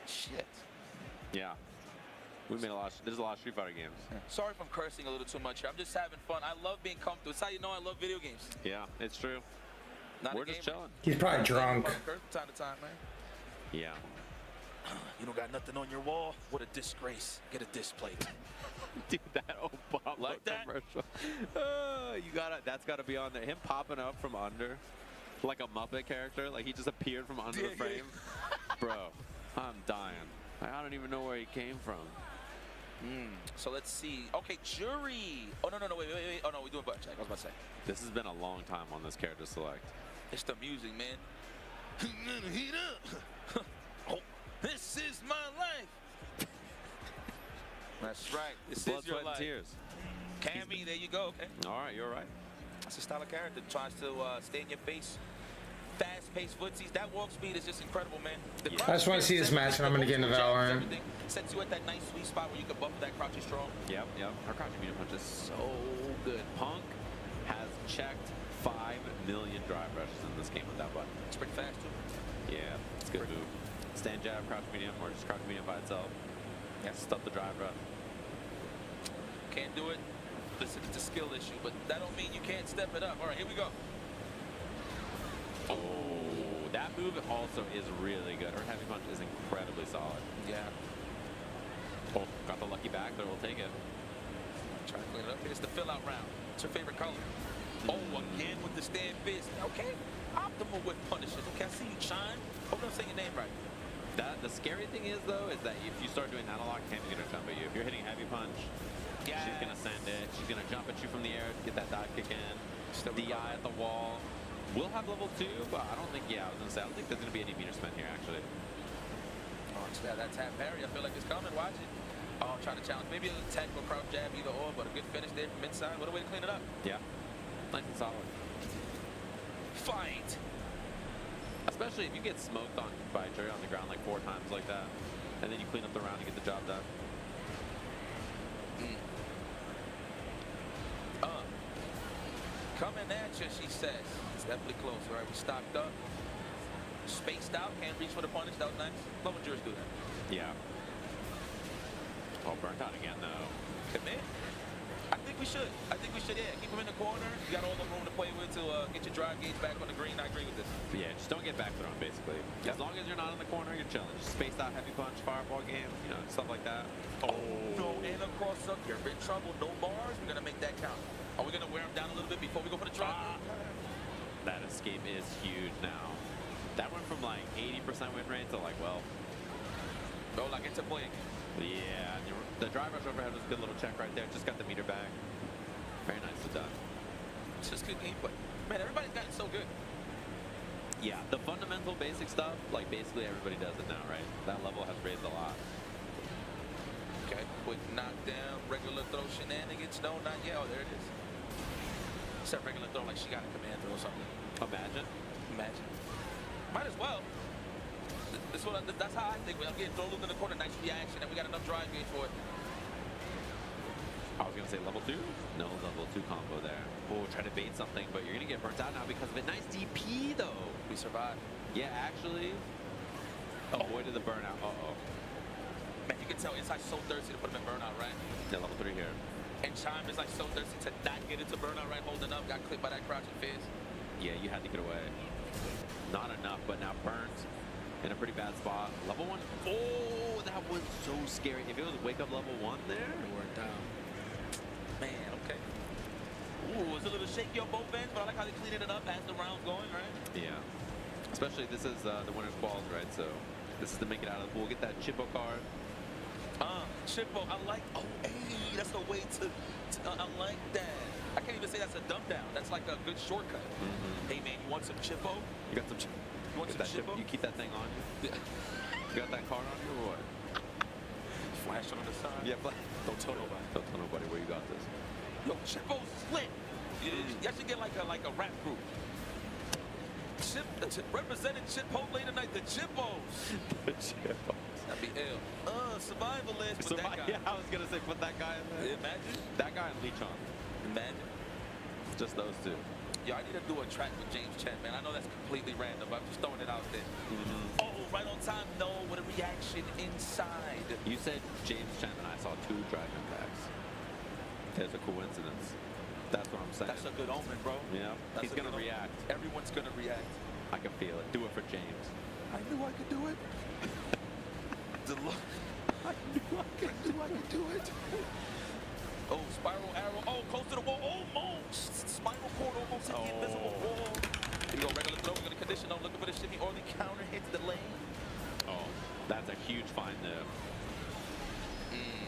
Shit. Yeah. We made there's a lot of Street Fighter games. Sorry if I'm cursing a little too much here. I'm just having fun. I love being comfortable. It's how you know I love video games. Yeah, it's true. We're just chilling. He's probably drunk. Time to time, man. Yeah. You don't got nothing on your wall? What a disgrace. Get a display. Dude, that Obama like that? commercial. That's gotta be on there. Him popping up from under like a Muppet character. Like he just appeared from under the frame. Bro, I'm dying. I don't even know where he came from. So let's see. Okay, Jury. Oh, no, wait. Oh, no, we're doing butt check. I was about to say. This has been a long time on this character select. It's the music, man. Heat up. Oh, this is my life. That's right. This Blood, is your sweat, life. and tears. Cammy, there you go. Okay. All right, you're right. That's a style of character. Tries to stay in your face. Fast-paced footsies. That walk speed is just incredible, man. I just want to see this match, and I'm going to get into Valorant. Sets you at that nice sweet spot where you can bump that crouchy strong. Yep. Her crouching medium punch is so good. Punk has checked 5 million drive rushes in this game with that button. It's pretty fast, too. Yeah, it's a good move. Stand jab, crouch medium, or just crouch medium by itself. Yeah, stuff the drive rush. Can't do it. Listen, it's a skill issue, but that don't mean you can't step it up. All right, here we go. Oh, that move also is really good. Her heavy punch is incredibly solid. Yeah. Oh, got the lucky back there. We'll take it. Try to clean it up. It's the fill-out round. What's your favorite color? Oh, again with the stand fist. Okay. Optimal with punishes. Okay, I see you, Chime. Hope I'm saying your name right. The scary thing is, though, is that if you start doing analog, Cam's going to jump at you. If you're hitting heavy punch, she's going to send it. She's going to jump at you from the air to get that dive kick in. DI at the wall. We'll have level 2, but I don't think, I was going to say, I don't think there's going to be any meter spent here, actually. Oh, that tap parry. I feel like it's coming. Watch it. Oh, I'm trying to challenge. Maybe a little tech or crouch jab, either or, but a good finish there from inside. What a way to clean it up. Yeah. Nice and solid. Fight. Especially if you get smoked on by Jerry on the ground like 4 times like that, and then you clean up the round and get the job done. Coming at you, she says. It's definitely close. All right, we stocked up. Spaced out. Can't reach for the punish. That was nice. Love when jurors do that. Yeah. Oh, burnt out again, though. Commit. I think we should. Yeah. Keep him in the corner. You got all the room to play with to get your drive gauge back on the green. I agree with this. Yeah, just don't get back thrown, basically. As long as you're not in the corner, you're chilling. Just spaced out heavy punch, fireball game, stuff like that. Oh, no, and across up. You're in trouble. No bars. We're going to make that count. Are we going to wear him down a little bit before we go for the drive? That escape is huge now. That went from like 80% win rate to like, well. Oh, like it's a blink. Yeah, the drive rush overhead was a good little check right there. Just got the meter back. Very nicely done. It's just good gameplay. Man, everybody's gotten so good. Yeah, the fundamental basic stuff, like basically everybody does it now, right? That level has raised a lot. Okay, quick knockdown, regular throw shenanigans. No, not yet. Oh, there it is. Except regular throw like she got a command throw or something. Imagine. Might as well. That's how I think. I'm getting thrown in the corner, nice reaction, and we got enough drive gauge for it. I was going to say level 2. No level 2 combo there. Oh, try to bait something, but you're going to get burnt out now because of it. Nice DP, though. We survived. Yeah, actually. Avoided the burnout. Uh-oh. Man, you can tell Inside so thirsty to put him in burnout, right? Yeah, level 3 here. And Chime is like so thirsty to not get into burnout, right? Holding up, got clipped by that crouching fizz. Yeah, you had to get away. Not enough, but now burnt in a pretty bad spot. Level 1. Oh, that was so scary. If it was wake up level 1 there. It worked out. Man, okay. Ooh, it's a little shaky on both ends, but I like how they cleaning it up as the round's going, right? Yeah. Especially this is the winner's quals, right? So this is to make it out of the pool. Get that Chippo card. Chippo, I like. Oh, hey, that's the way to I like that. I can't even say that's a dump down. That's like a good shortcut. Hey, man, you want some Chippo? You got some Chippo? You want some Chippo? You keep that thing on you? Yeah. You got that card on you or what? Flash on the side. Yeah, don't tell nobody. Don't tell nobody where you got this. Yo, Chippo's lit. You should get like a rap group. Representing Chipotle tonight, the Chippos. The Chippos. That'd be ill. Survivalist, but that guy. Yeah, I was gonna say put that guy in there. Imagine. That guy and Leechon. Imagine. Just those two. Yo, I need to do a track with James Chen, man. I know that's completely random, but I'm just throwing it out there. Oh, right on time. No, what a reaction inside. You said James Chen and I saw 2 Dragon Packs. There's a coincidence. That's what I'm saying. That's a good omen, bro. Yeah. He's gonna react. Everyone's gonna react. I can feel it. Do it for James. I knew I could do it. The look. I knew I could do it. Oh, spiral arrow. Oh, close to the wall. Almost. Spinal cord almost hit the invisible wall. Here we go. Regular throw. We're going to condition. I'm looking for the shimmy or the counter hits the lane. Oh, that's a huge find there.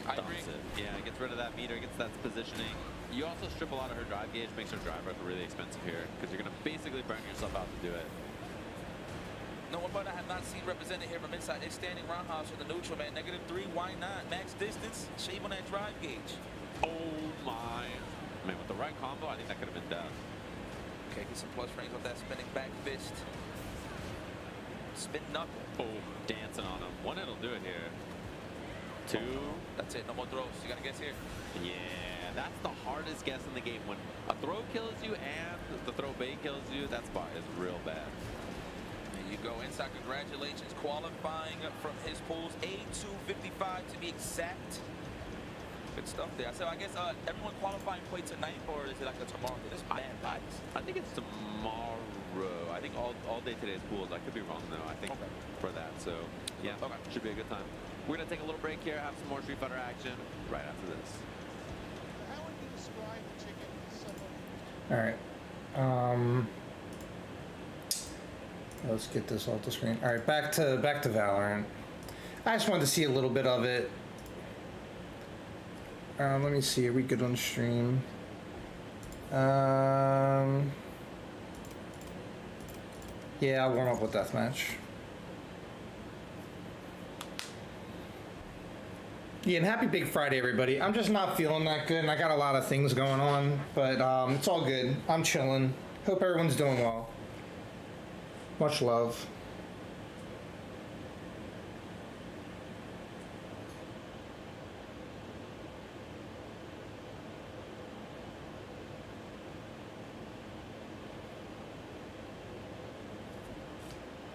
I agree. Yeah, it gets rid of that meter, gets that positioning. You also strip a lot of her drive gauge, makes her drive rush really expensive here because you're going to basically burn yourself out to do it. No, one part I have not seen represented here from inside is standing roundhouse in the neutral, man. -3, why not? Max distance, shave on that drive gauge. Oh my. Man, with the right combo, I think that could have been death. Okay, get some plus frames with that spinning back fist. Spin knuckle. Oh, dancing on him. 1 it'll do it here. 2. That's it, no more throws. You gotta guess here. Yeah, that's the hardest guess in the game. When a throw kills you and the throw bait kills you, that spot is real bad. You go inside. Congratulations, qualifying from his pools. A255 to be exact. Good stuff there. So I guess everyone qualifying play tonight, or is it like a tomorrow? This man vibes. I think it's tomorrow. I think all day today is pools. I could be wrong though. I think for that. So yeah, should be a good time. We're gonna take a little break here, have some more Street Fighter action right after this. How would you describe the chicken to someone? All right. Let's get this off the screen. All right, back to Valorant. I just wanted to see a little bit of it. Let me see. Are we good on stream? Yeah, I'll warm up with Deathmatch. Yeah, and happy Big Friday, everybody. I'm just not feeling that good, and I got a lot of things going on, but it's all good. I'm chilling. Hope everyone's doing well. Much love.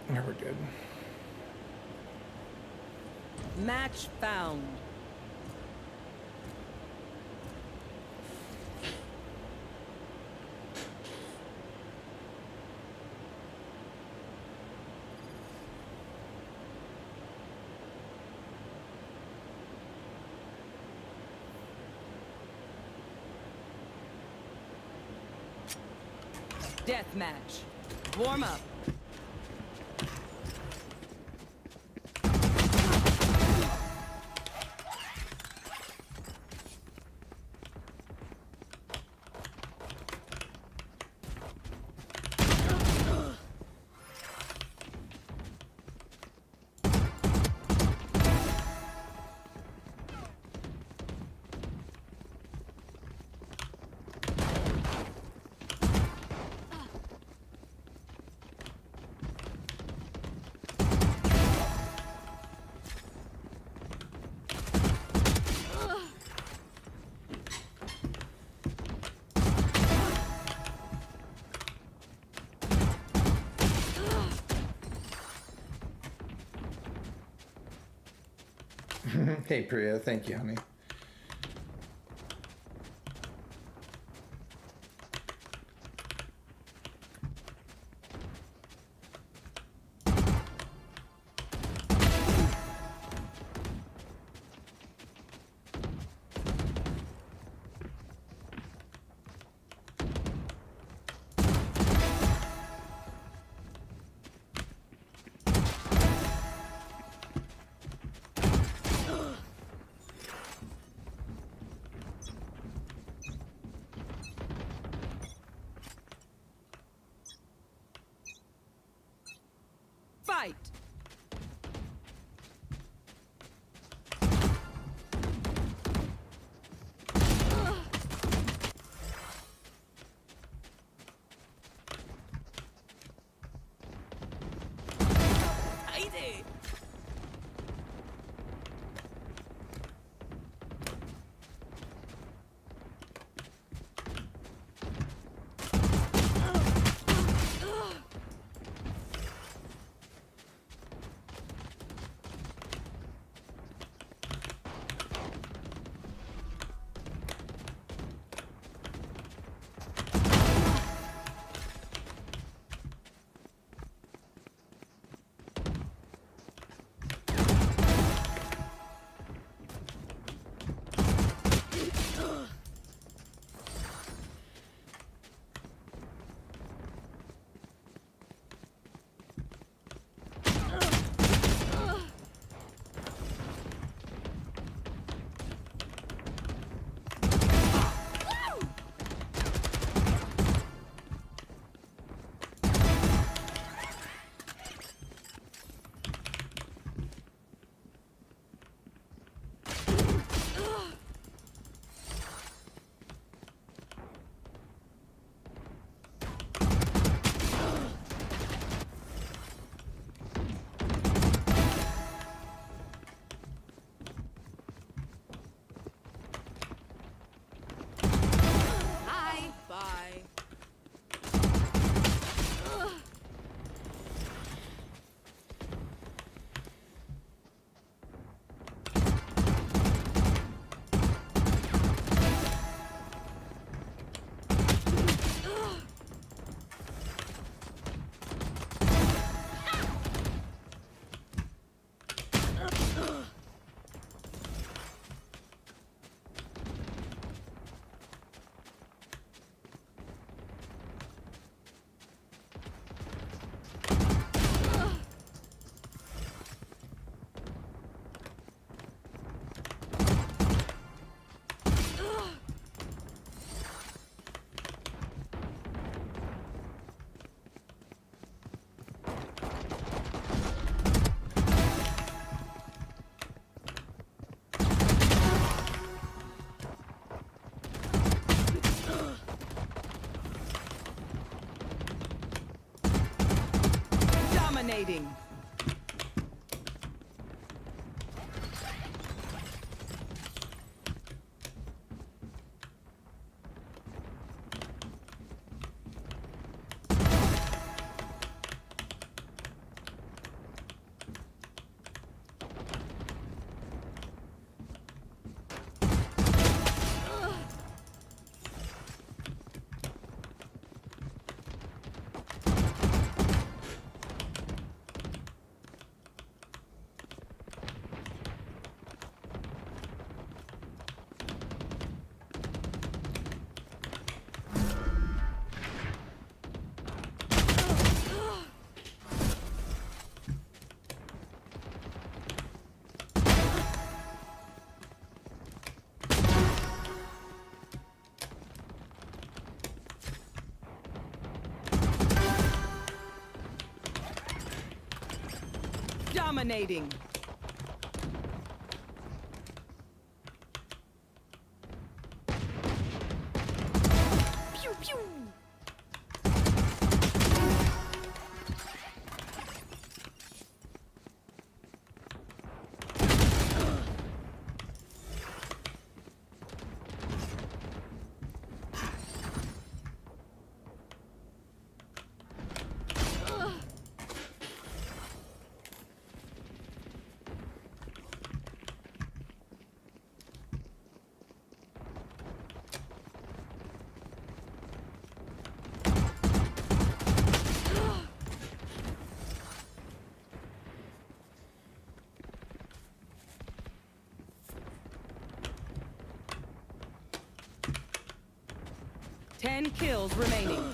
Never good. Match found. Deathmatch. Warm up. Hey, Priya. Thank you, honey. Dominating. Pew pew. Ten kills remaining.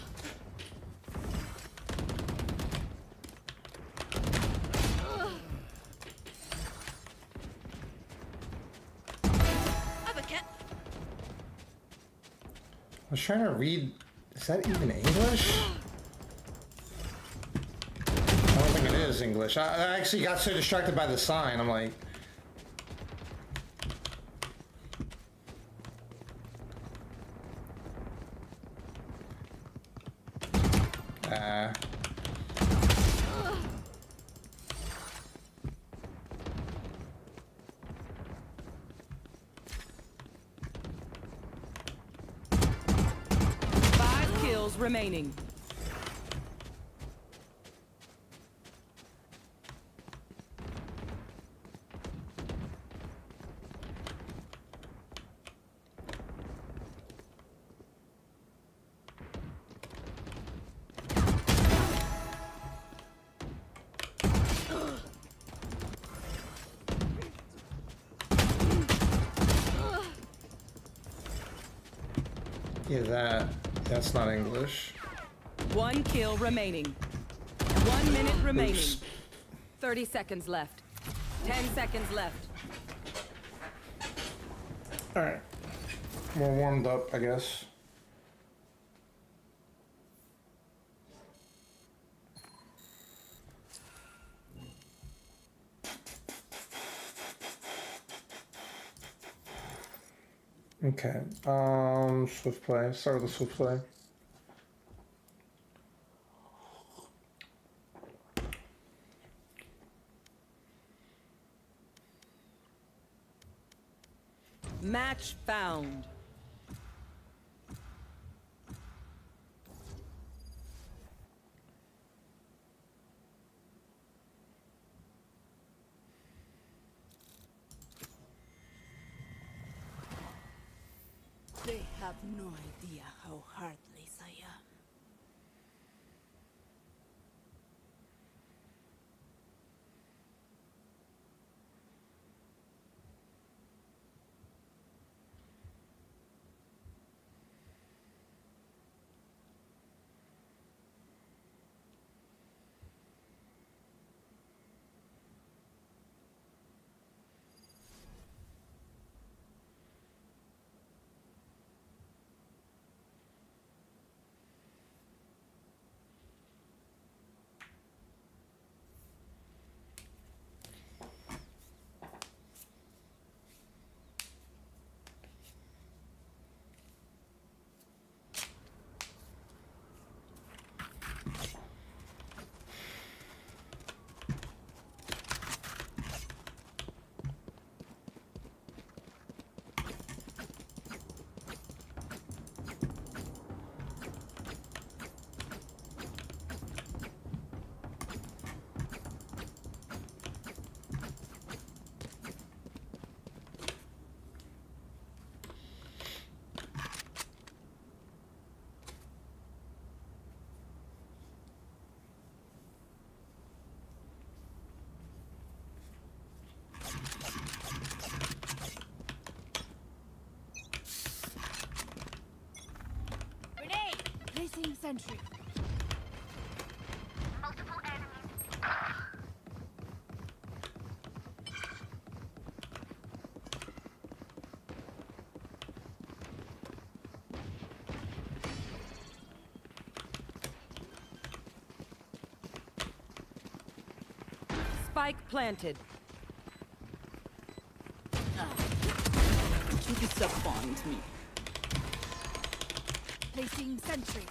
I was trying to read. Is that even English? I don't think it is English. I actually got so distracted by the sign. I'm like. Remaining. Yeah, that's not English. One kill remaining. 1 minute remaining. Oops. 30 seconds left. 10 seconds left. Alright. More warmed up, I guess. Okay. Swift play. Start with the swift play. Match found. They have no idea how heartless I am. Placing sentry. Multiple enemies. Spike planted. You disappoint me. Placing sentry.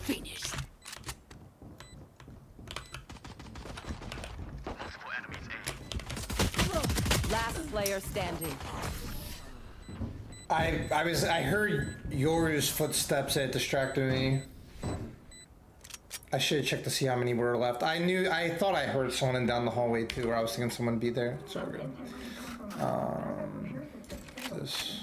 Finish. Last player standing. I heard yours footsteps. It distracted me. I should have checked to see how many were left. I thought I heard someone down the hallway too, or I was thinking someone would be there. It's all good. This.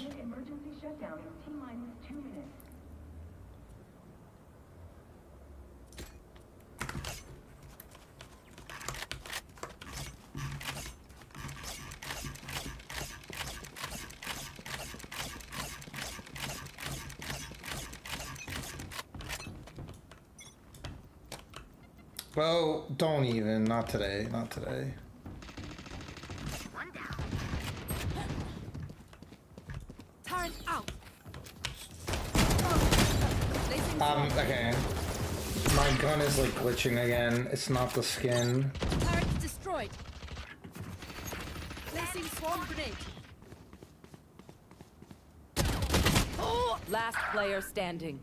Well, don't even. Not today. Not today. Turn out. Okay. My gun is like glitching again. It's not the skin. Turret destroyed. Placing swarm grenade. Last player standing.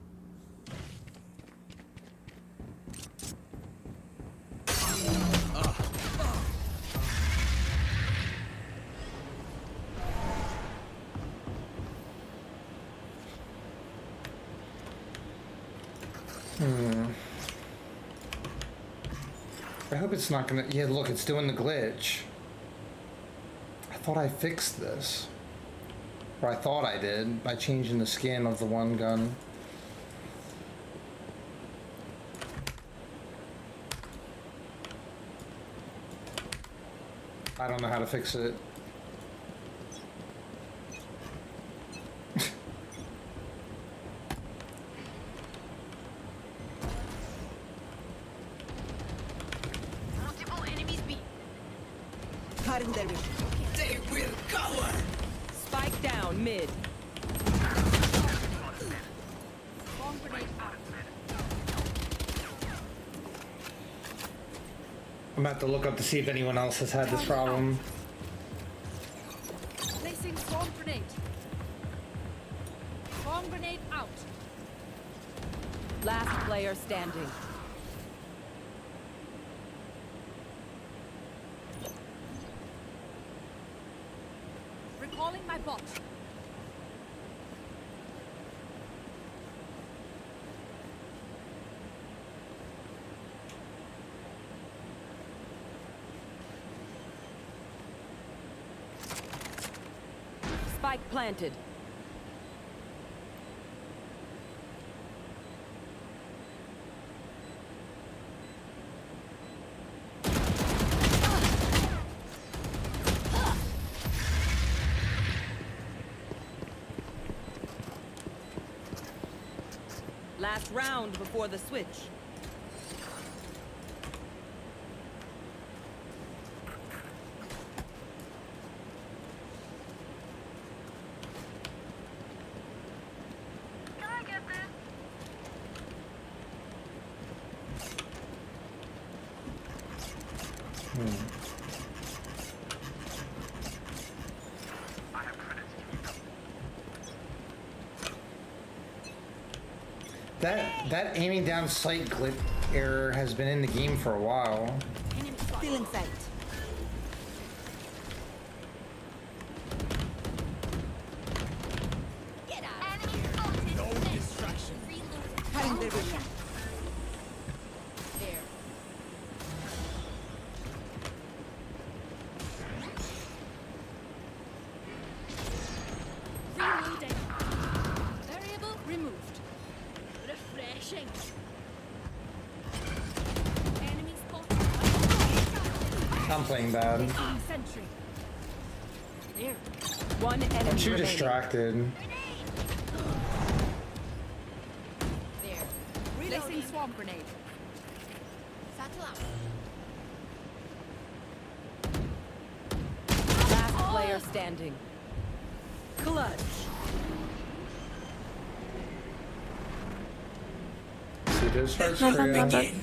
I hope it's not gonna. Yeah, look, it's doing the glitch. I thought I fixed this. Or I thought I did by changing the skin of the one gun. I don't know how to fix it. Multiple enemies B. They will cover. Spike down mid. Swarm grenade out. I'm about to look up to see if anyone else has had this problem. Placing swarm grenade. Swarm grenade out. Last player standing. Recalling my bot. Spike planted. Last round before the switch. Can I get this? That aiming down sight glitch error has been in the game for a while. Still in sight. Get out. Enemy spotted. No distraction. Cutting their vision. There. Reloading. Variable removed. Refreshing. Enemy spotted. I'm playing bad. Placing sentry. There. One enemy I'm too remaining. distracted. There. Placing swarm grenade. Satchel out. Last player standing. Clutch. just starts Freya.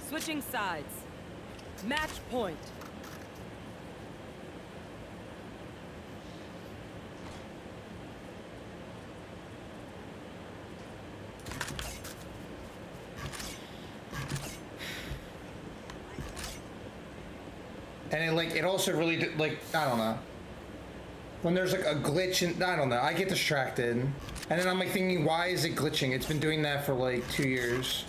Switching sides. Match point. And it also really, like, I don't know. When there's like a glitch and I don't know, I get distracted. And then I'm like thinking, why is it glitching? It's been doing that for like 2 years.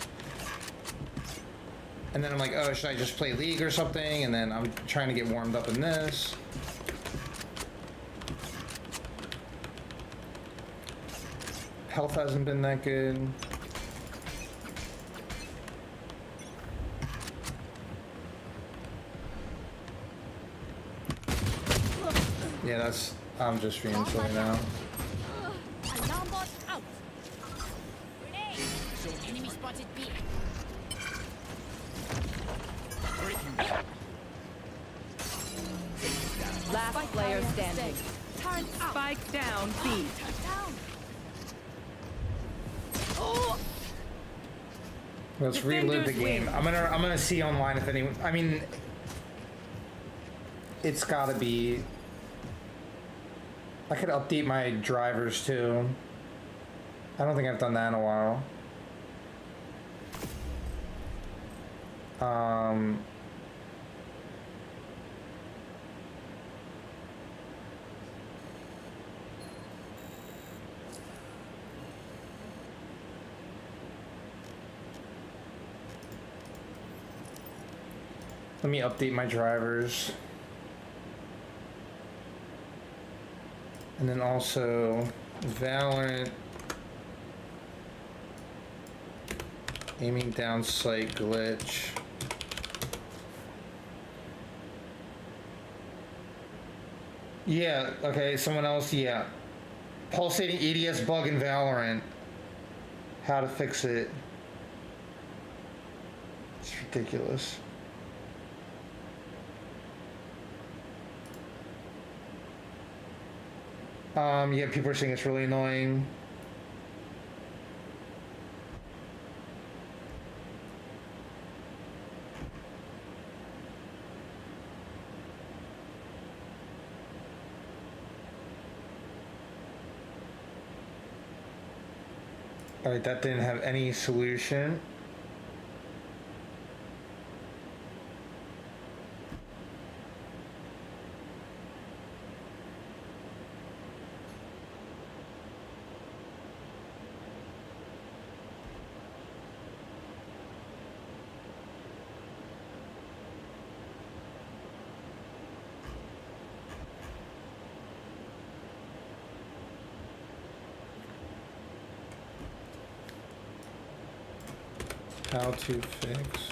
And then I'm like, oh, should I just play League or something? And then I'm trying to get warmed up in this. Health hasn't been that good. Yeah, that's, I'm just being silly now. Alarm bot out. Grenade. Enemy spotted B. Last player standing. Spike down B. Oh. Let's relive the game. I'm gonna see online if anyone. I mean, it's gotta be. I could update my drivers too. I don't think I've done that in a while. Let me update my drivers. And then also Valorant aiming down sight glitch. Yeah, okay, someone else, yeah. Pulsating EDS bug in Valorant. How to fix it. It's ridiculous. Yeah, people are saying it's really annoying. All right, that didn't have any solution. How to fix.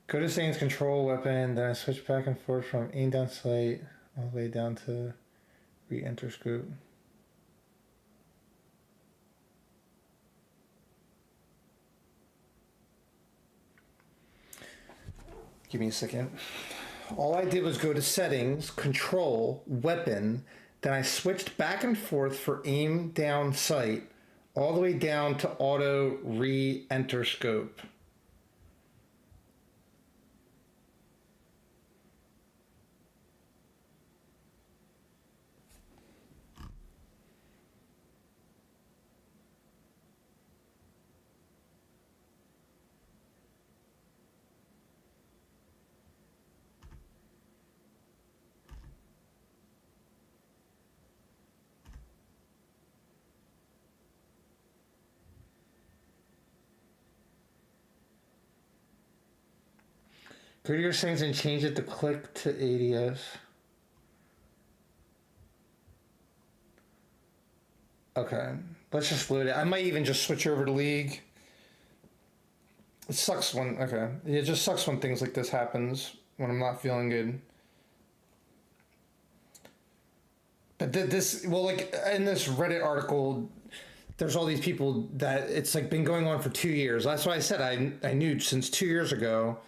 Go to settings, control weapon, then I switch back and forth from aim down sight all the way down to re-enter scope. Give me a second. All I did was go to settings, control, weapon, then I switched back and forth for aim down sight all the way down to auto re-enter scope. Go to your settings and change it to click to ADS. Okay, Let's just loot it. I might even just switch over to League. It sucks when, okay. It just sucks when things like this happens, when I'm not feeling good. But this, well, like, in this Reddit article, there's all these people that it's like been going on for 2 years. That's why I said I knew since 2 years ago.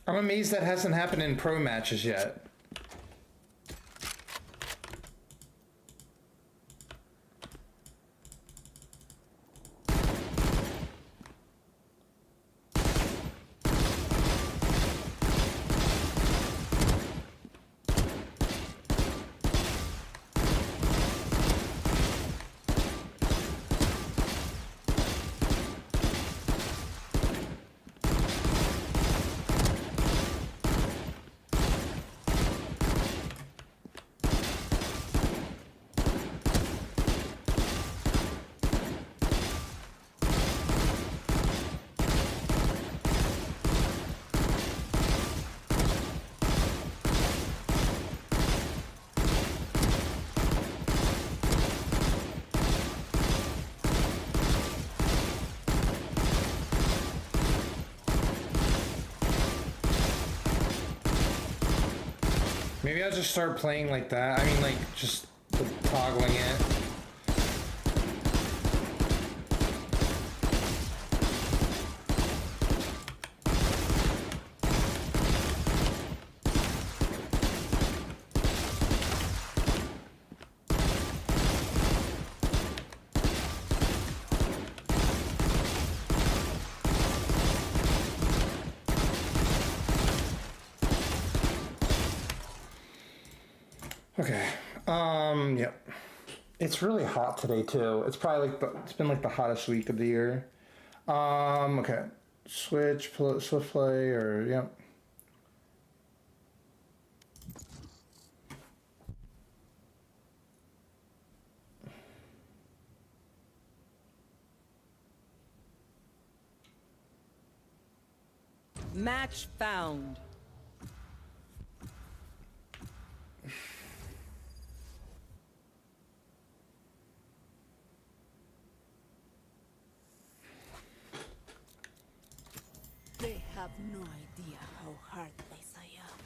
I'm amazed that hasn't happened in pro matches yet. Maybe I'll just start playing like that. I mean, like, just toggling it. Okay. Yep. It's really hot today too. It's probably like it's been like the hottest week of the year. Okay. Swift play, or yep. Match found. They have no idea how heartless I am.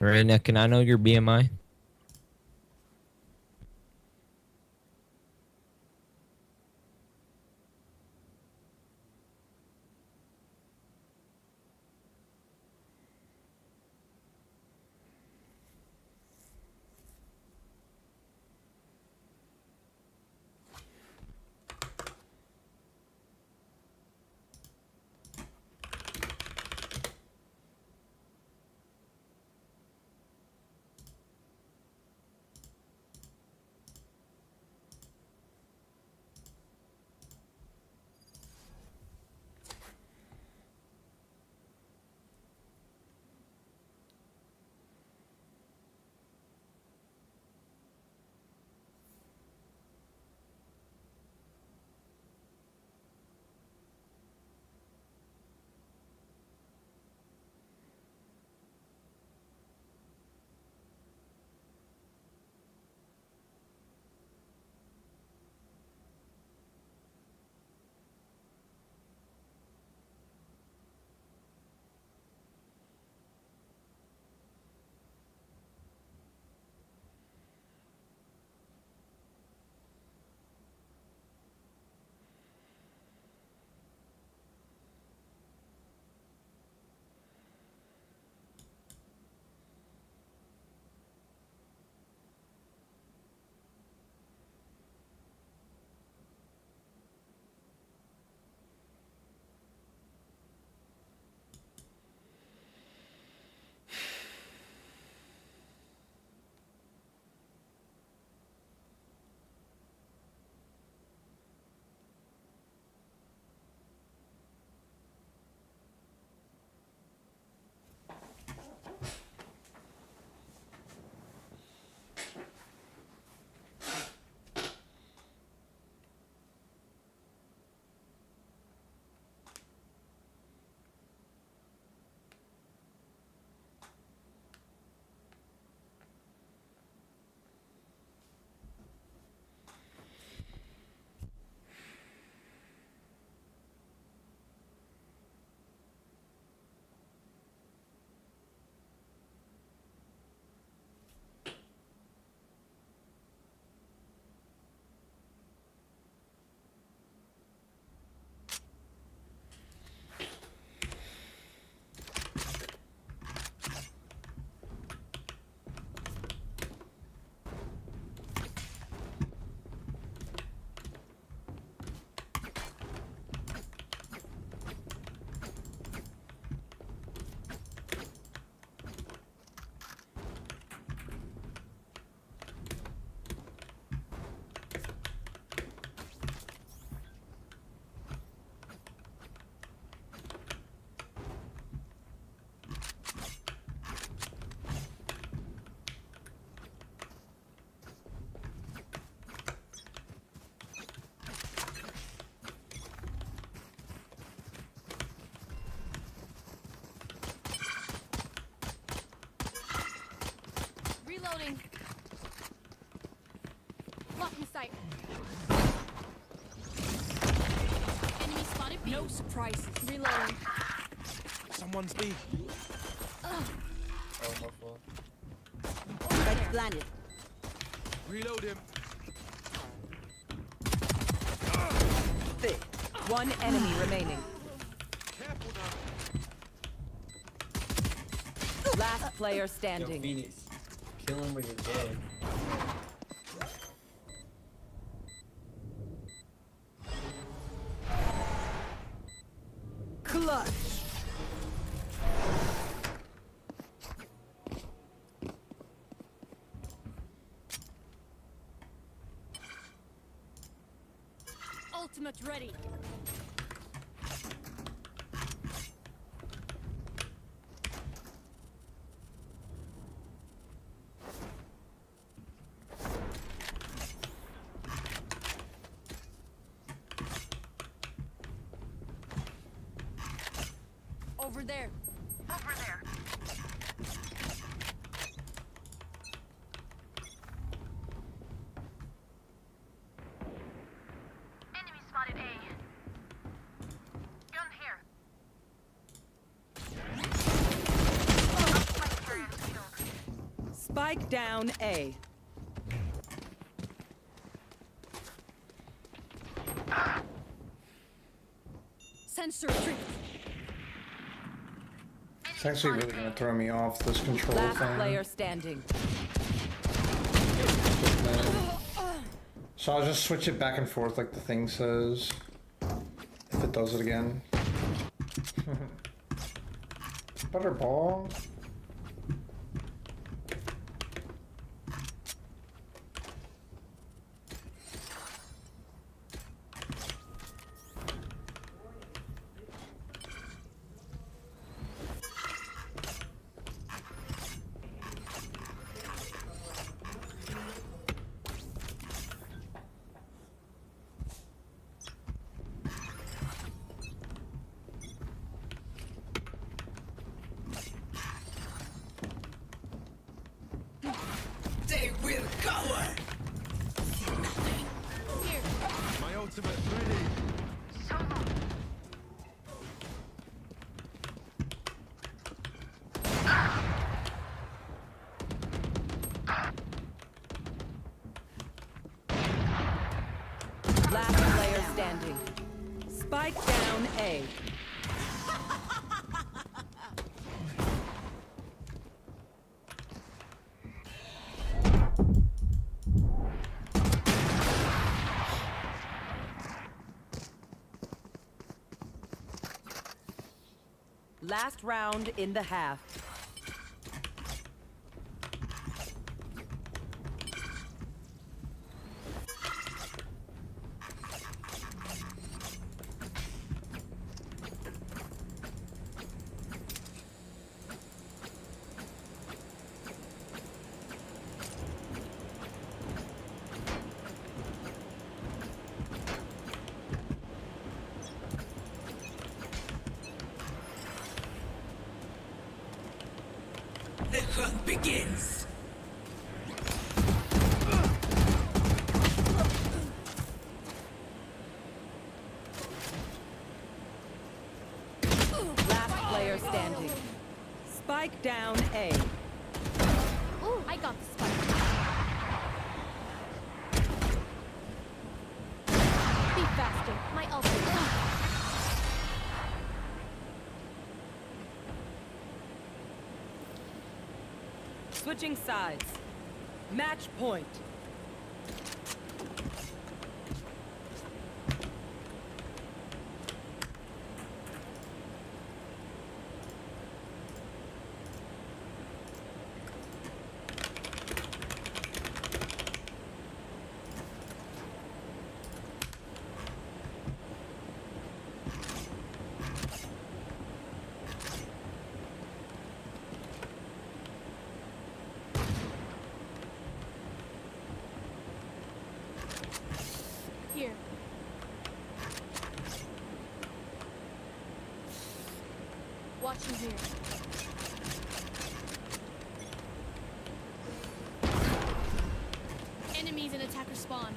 Marina, can I know your BMI? prices. Reloading. Someone's B. Spike planted. Reload him. One enemy remaining. Careful now. Last player standing. Phoenix. Kill him when you're dead. Clutch. Ultimate ready. Over there. Over there. Enemy spotted A. Gun here. Spike down A. Sensor tripped. It's actually really gonna throw me off this control Last thing. player standing. So I'll just switch it back and forth like the thing says. If it does it again. Butterball. They will cower. My ultimate ready. Last player standing. Spike down A. Last round in the half. The hunt begins. Last player standing. Spike down A. Ooh, I got the spike. Be faster. My ultimate. Switching sides. Match point. Here. Watching here. Enemies and attacker spawn.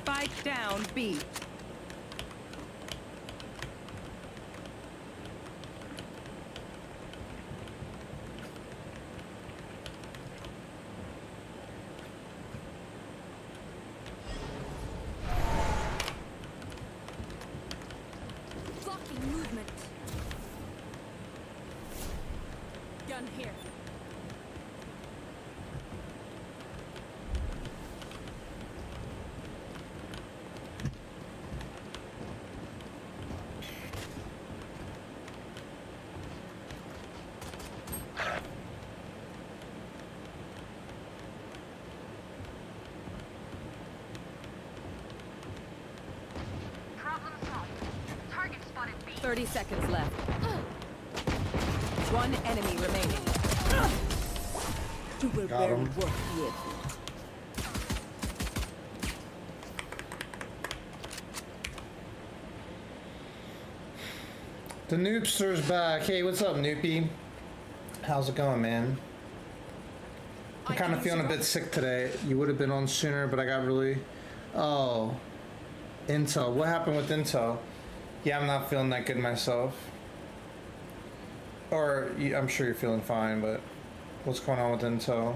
Spike down B. Blocking movement. Gun here. Problem solved. Target spotted B. 30 seconds left. One enemy remaining. You were Got very him. worth with. The Noobster's back. Hey, what's up, Noopy? How's it going, man? I'm kind of feeling a bit sick today. You would have been on sooner, but I got really... Oh. Intel. What happened with Intel? Yeah, I'm not feeling that good myself. Or, I'm sure you're feeling fine, but... What's going on with Intel?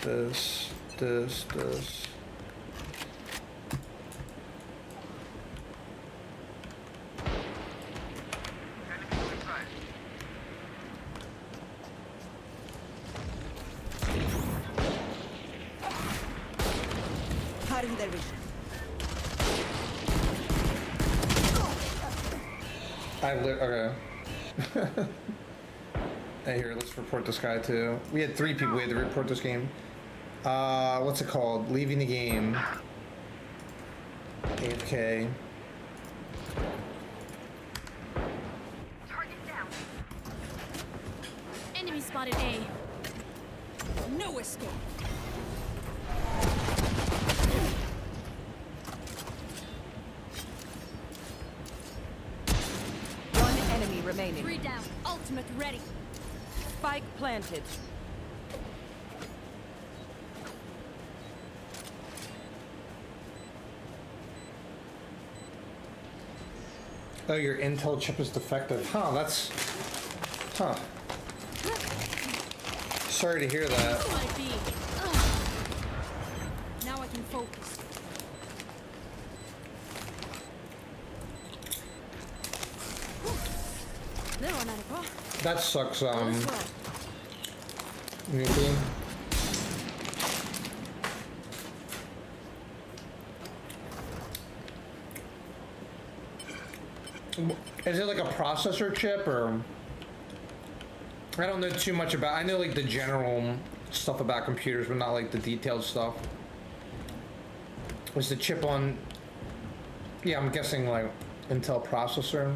This. Cutting their vision. Okay. Hey, here, let's report this guy too. We had 3 people we had to report this game. What's it called? Leaving the game. AFK. Target down. Enemy spotted A. No escape. One enemy remaining. 3 down. Ultimate ready. Spike planted. Oh, your Intel chip is defective. Huh, that's... Huh. Sorry to hear that. Spotted B. Now I can focus. Little one That sucks, Newbie. Is it like a processor chip, or... I don't know too much about... I know like the general stuff about computers, but not like the detailed stuff. Was the chip on... Yeah, I'm guessing like Intel processor.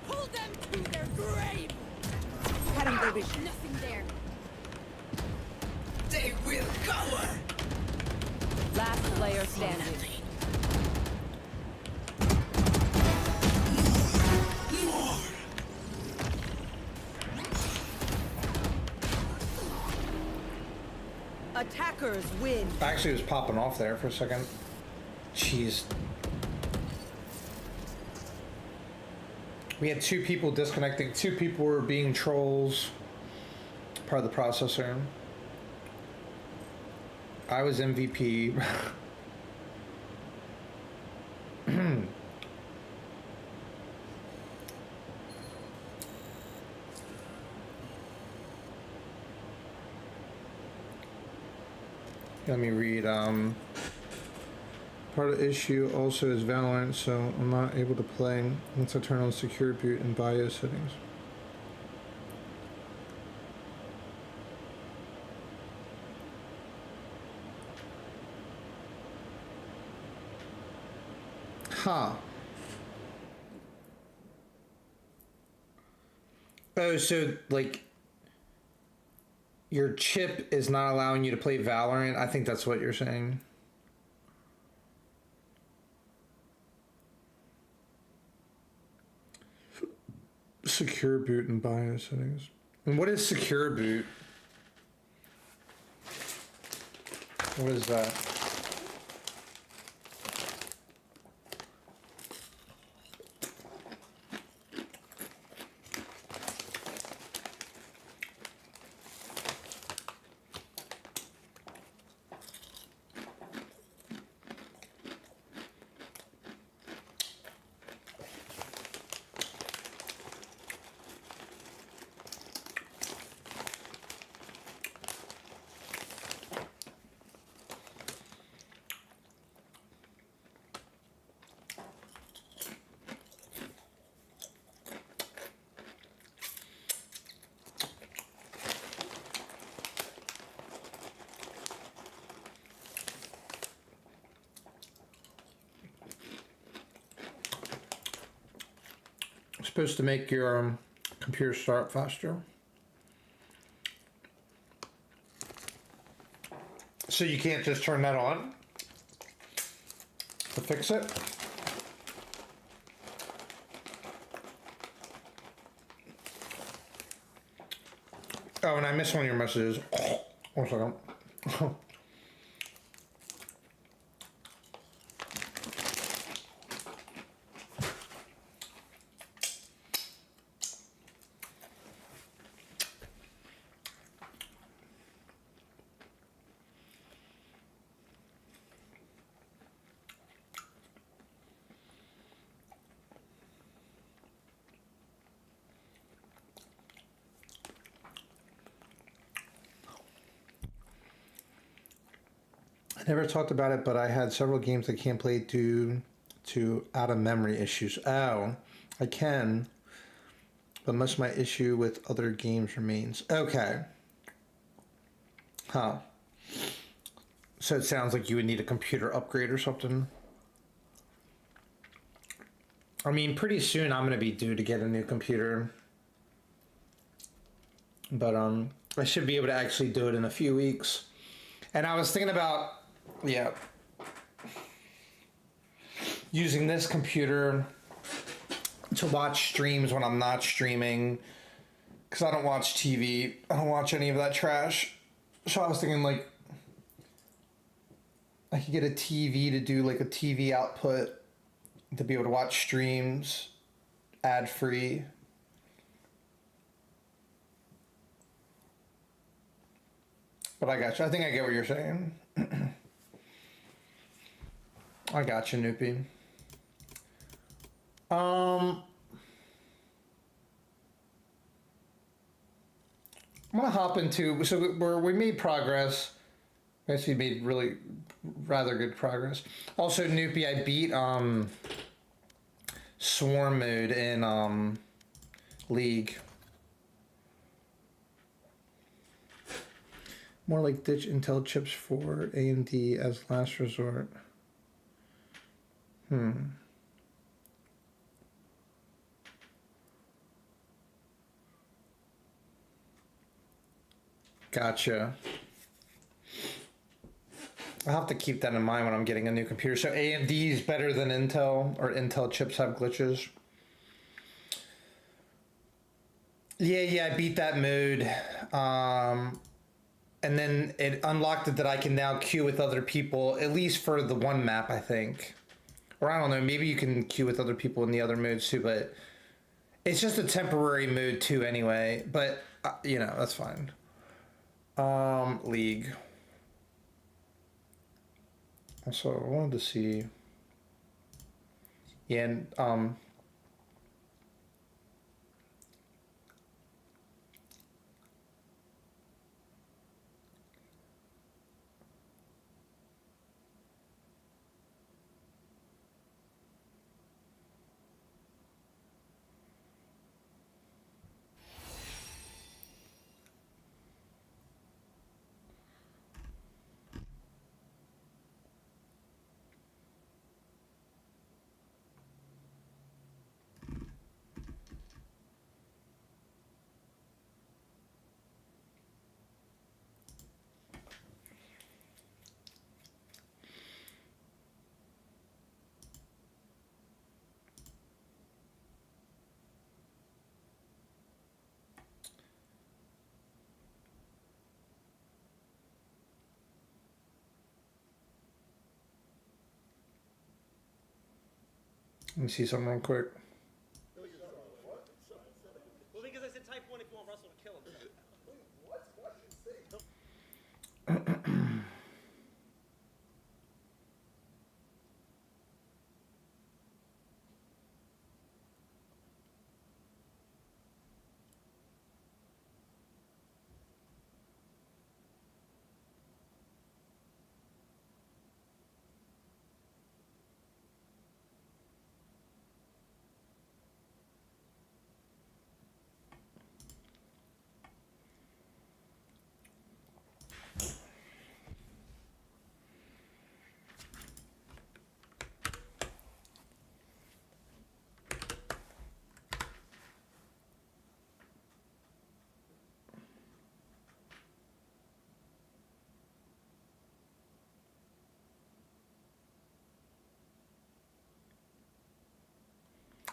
Pull them to their grave. Cutting their vision. Nothing there. They will cover. Last player standing. Attackers win. I actually was popping off there for a second. Jeez. We had 2 people disconnecting. 2 people were being trolls. Part of the processor. I was MVP. Let me read. Part of the issue also is Valorant, so I'm not able to play once I turn on secure boot and BIOS settings. Huh. Oh, so like your chip is not allowing you to play Valorant. I think that's what you're saying. Secure boot and BIOS settings. And what is secure boot? What is that? Supposed to make your computer start faster. So you can't just turn that on to fix it? Oh, and I missed one of your messages. 1 second. I never talked about it, but I had several games I can't play due to out-of-memory issues. Oh, I can, but most of my issue with other games remains. Okay. Huh. So it sounds like you would need a computer upgrade or something. I mean, pretty soon I'm going to be due to get a new computer. But I should be able to actually do it in a few weeks. And I was thinking about, yeah, using this computer to watch streams when I'm not streaming, because I don't watch TV. I don't watch any of that trash. So I was thinking, like, I could get a TV to do like a TV output to be able to watch streams ad-free. But I got you. I think I get what you're saying. I got you, Noopy. I'm gonna hop into, so we made progress. We actually made really rather good progress. Also, Noopy, I beat Swarm mode in League. More like ditch Intel chips for AMD as last resort. Gotcha. I'll have to keep that in mind when I'm getting a new computer. So AMD is better than Intel, or Intel chips have glitches? Yeah, I beat that mode. And then it unlocked it that I can now queue with other people, at least for the one map, I think. Or I don't know, maybe you can queue with other people in the other modes too, but it's just a temporary mode too anyway. But, you know, that's fine. League. Also, I wanted to see... Yeah, and, Let me see something real quick. Well, because I said type 1 if you want Russell to kill him.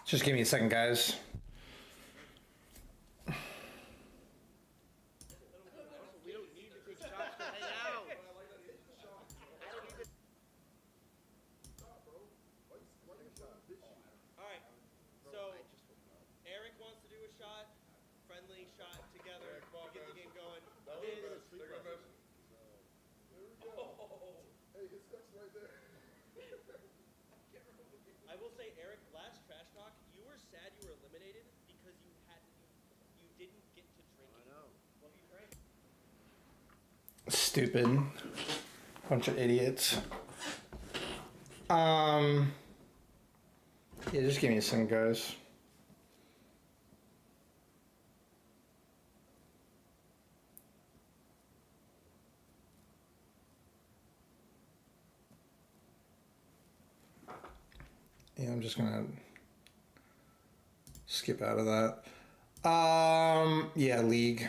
Just give me a second, guys. Alright, so Eric wants to do a shot, friendly shot together to get the game going. I will say, Eric, last trash talk, you were sad you were eliminated because you didn't get to drink. I know. Well, you drank. Stupid. Bunch of idiots. Yeah, just give me a second, guys. Yeah, I'm just gonna skip out of that. Yeah, league.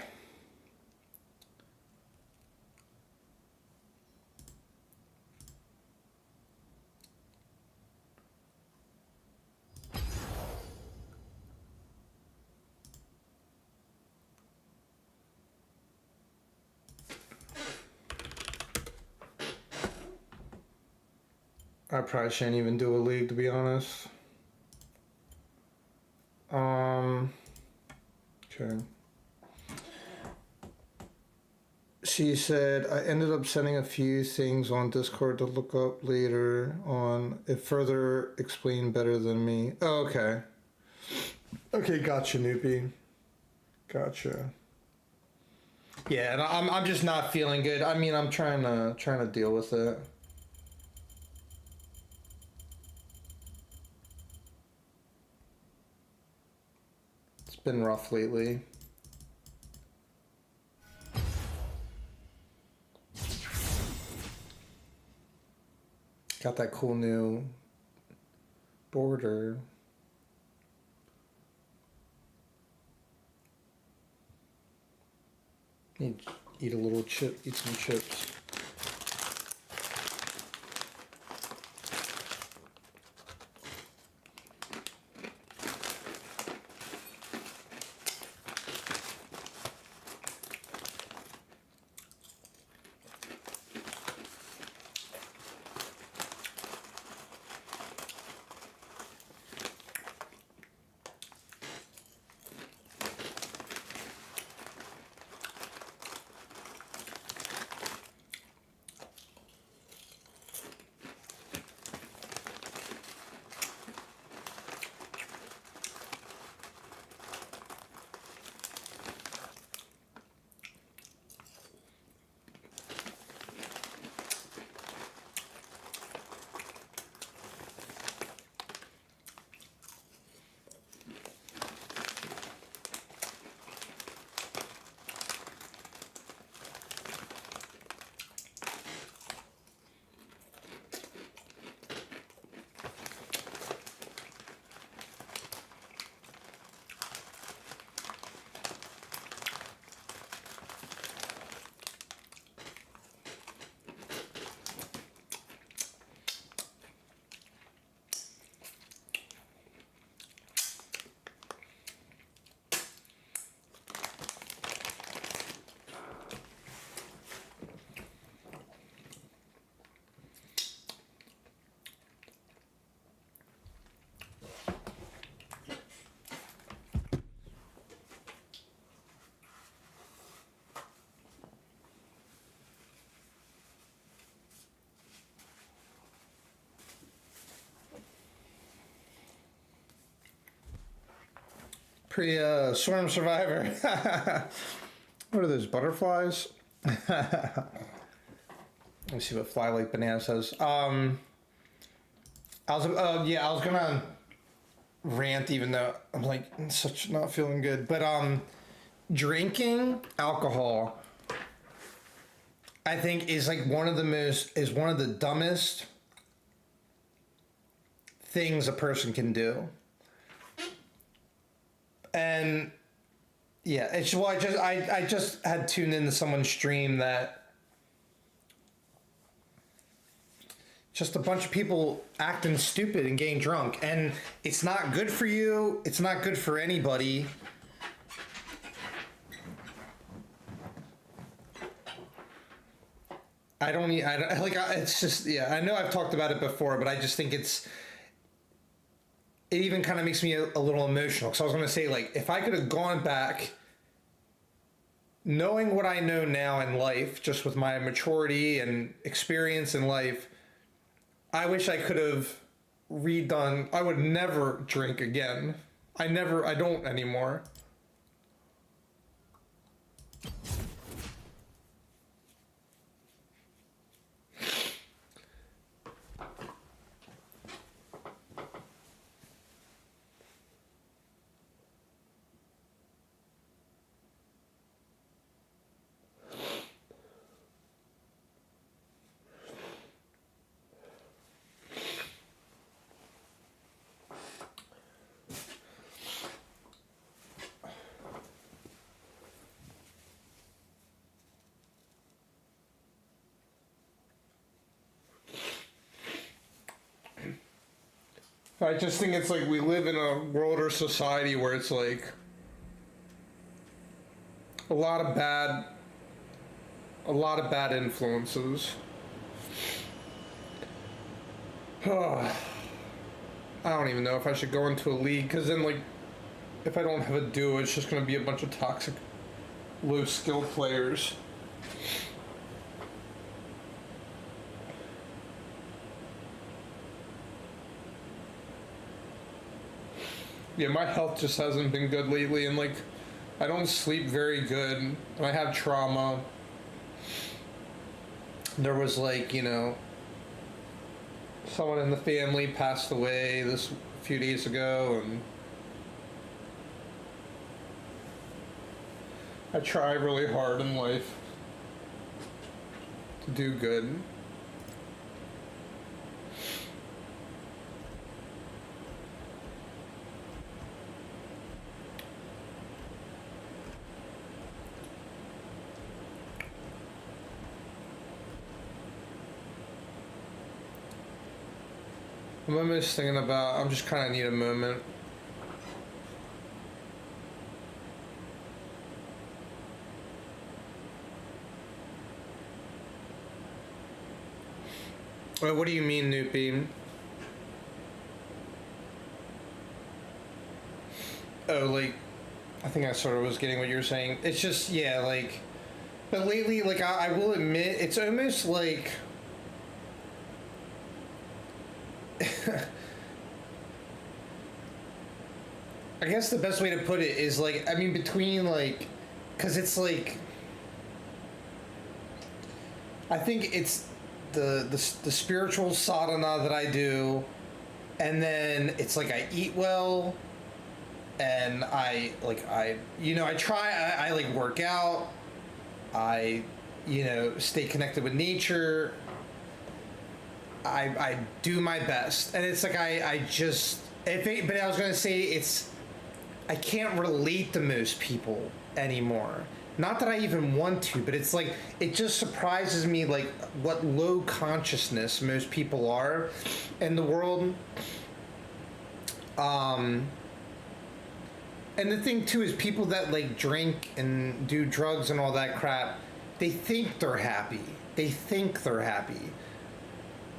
I probably shouldn't even do a league, to be honest. Okay. She said, I ended up sending a few things on Discord to look up later on. It further explained better than me. Oh, okay. Okay, gotcha, Noopy. Gotcha. Yeah, and I'm just not feeling good. I mean, I'm trying to deal with it. It's been rough lately. Got that cool new border. Need to eat a little chip, eat some chips. Swarm Survivor. What are those, butterflies? Let me see what Fly Like Banana says. I was gonna rant even though I'm like such not feeling good. But drinking alcohol, I think, is like one of the dumbest things a person can do. And yeah, it's well, I just had tuned into someone's stream that just a bunch of people acting stupid and getting drunk, and it's not good for you. It's not good for anybody. It's just, yeah, I know I've talked about it before, but I just think it even kind of makes me a little emotional. Because I was going to say, like, if I could have gone back, knowing what I know now in life, just with my maturity and experience in life, I wish I could have redone. I would never drink again. I don't anymore. I just think it's like we live in a world or society where it's like a lot of bad influences. I don't even know if I should go into a league, because then, like, if I don't have a duo, it's just going to be a bunch of toxic, low skill players. Yeah, my health just hasn't been good lately, and like, I don't sleep very good, and I have trauma. There was, like, you know, someone in the family passed away a few days ago, and I try really hard in life to do good. I'm almost thinking about, I'm just kind of need a moment. Wait, what do you mean, Noopy? Oh, like, I think I sort of was getting what you're saying. It's just, yeah, like, but lately, like, I will admit, it's almost like, I guess the best way to put it is, like, I mean, between, like, because it's like, I think it's the spiritual sadhana that I do, and then it's like I eat well, and I try, I like work out, I, you know, stay connected with nature, I do my best, and it's like but I was gonna say, I can't relate to most people anymore. Not that I even want to, but it's like, it just surprises me, like, what low consciousness most people are in the world. And the thing too is, people that like drink and do drugs and all that crap, they think they're happy.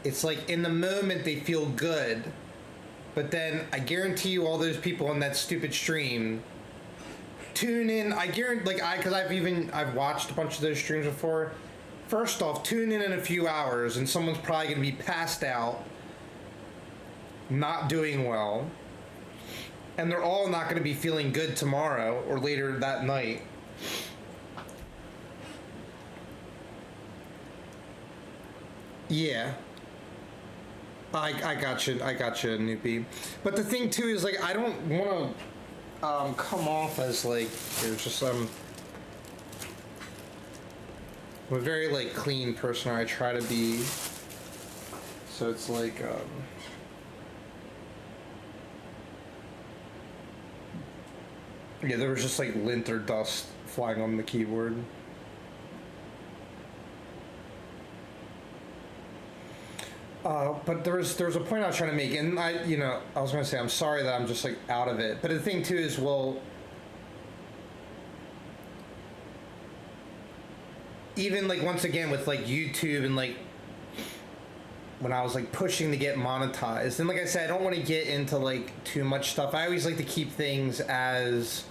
It's like, in the moment they feel good, but then I guarantee you, all those people on that stupid stream tune in. I guarantee, like, because I've watched a bunch of those streams before. First off, tune in a few hours, and someone's probably gonna be passed out, not doing well, and they're all not going to be feeling good tomorrow or later that night. Yeah. I got you, Noopy. But the thing too is like I don't want to come off as like there's just I'm a very like clean person. Or I try to be. So it's like yeah, there was just like lint or dust flying on the keyboard. But there was a point I was trying to make, and I was gonna say I'm sorry that I'm just like out of it. But the thing too is, well, even like once again with like YouTube and like when I was like pushing to get monetized, and like I said, I don't want to get into like too much stuff. I always like to keep things as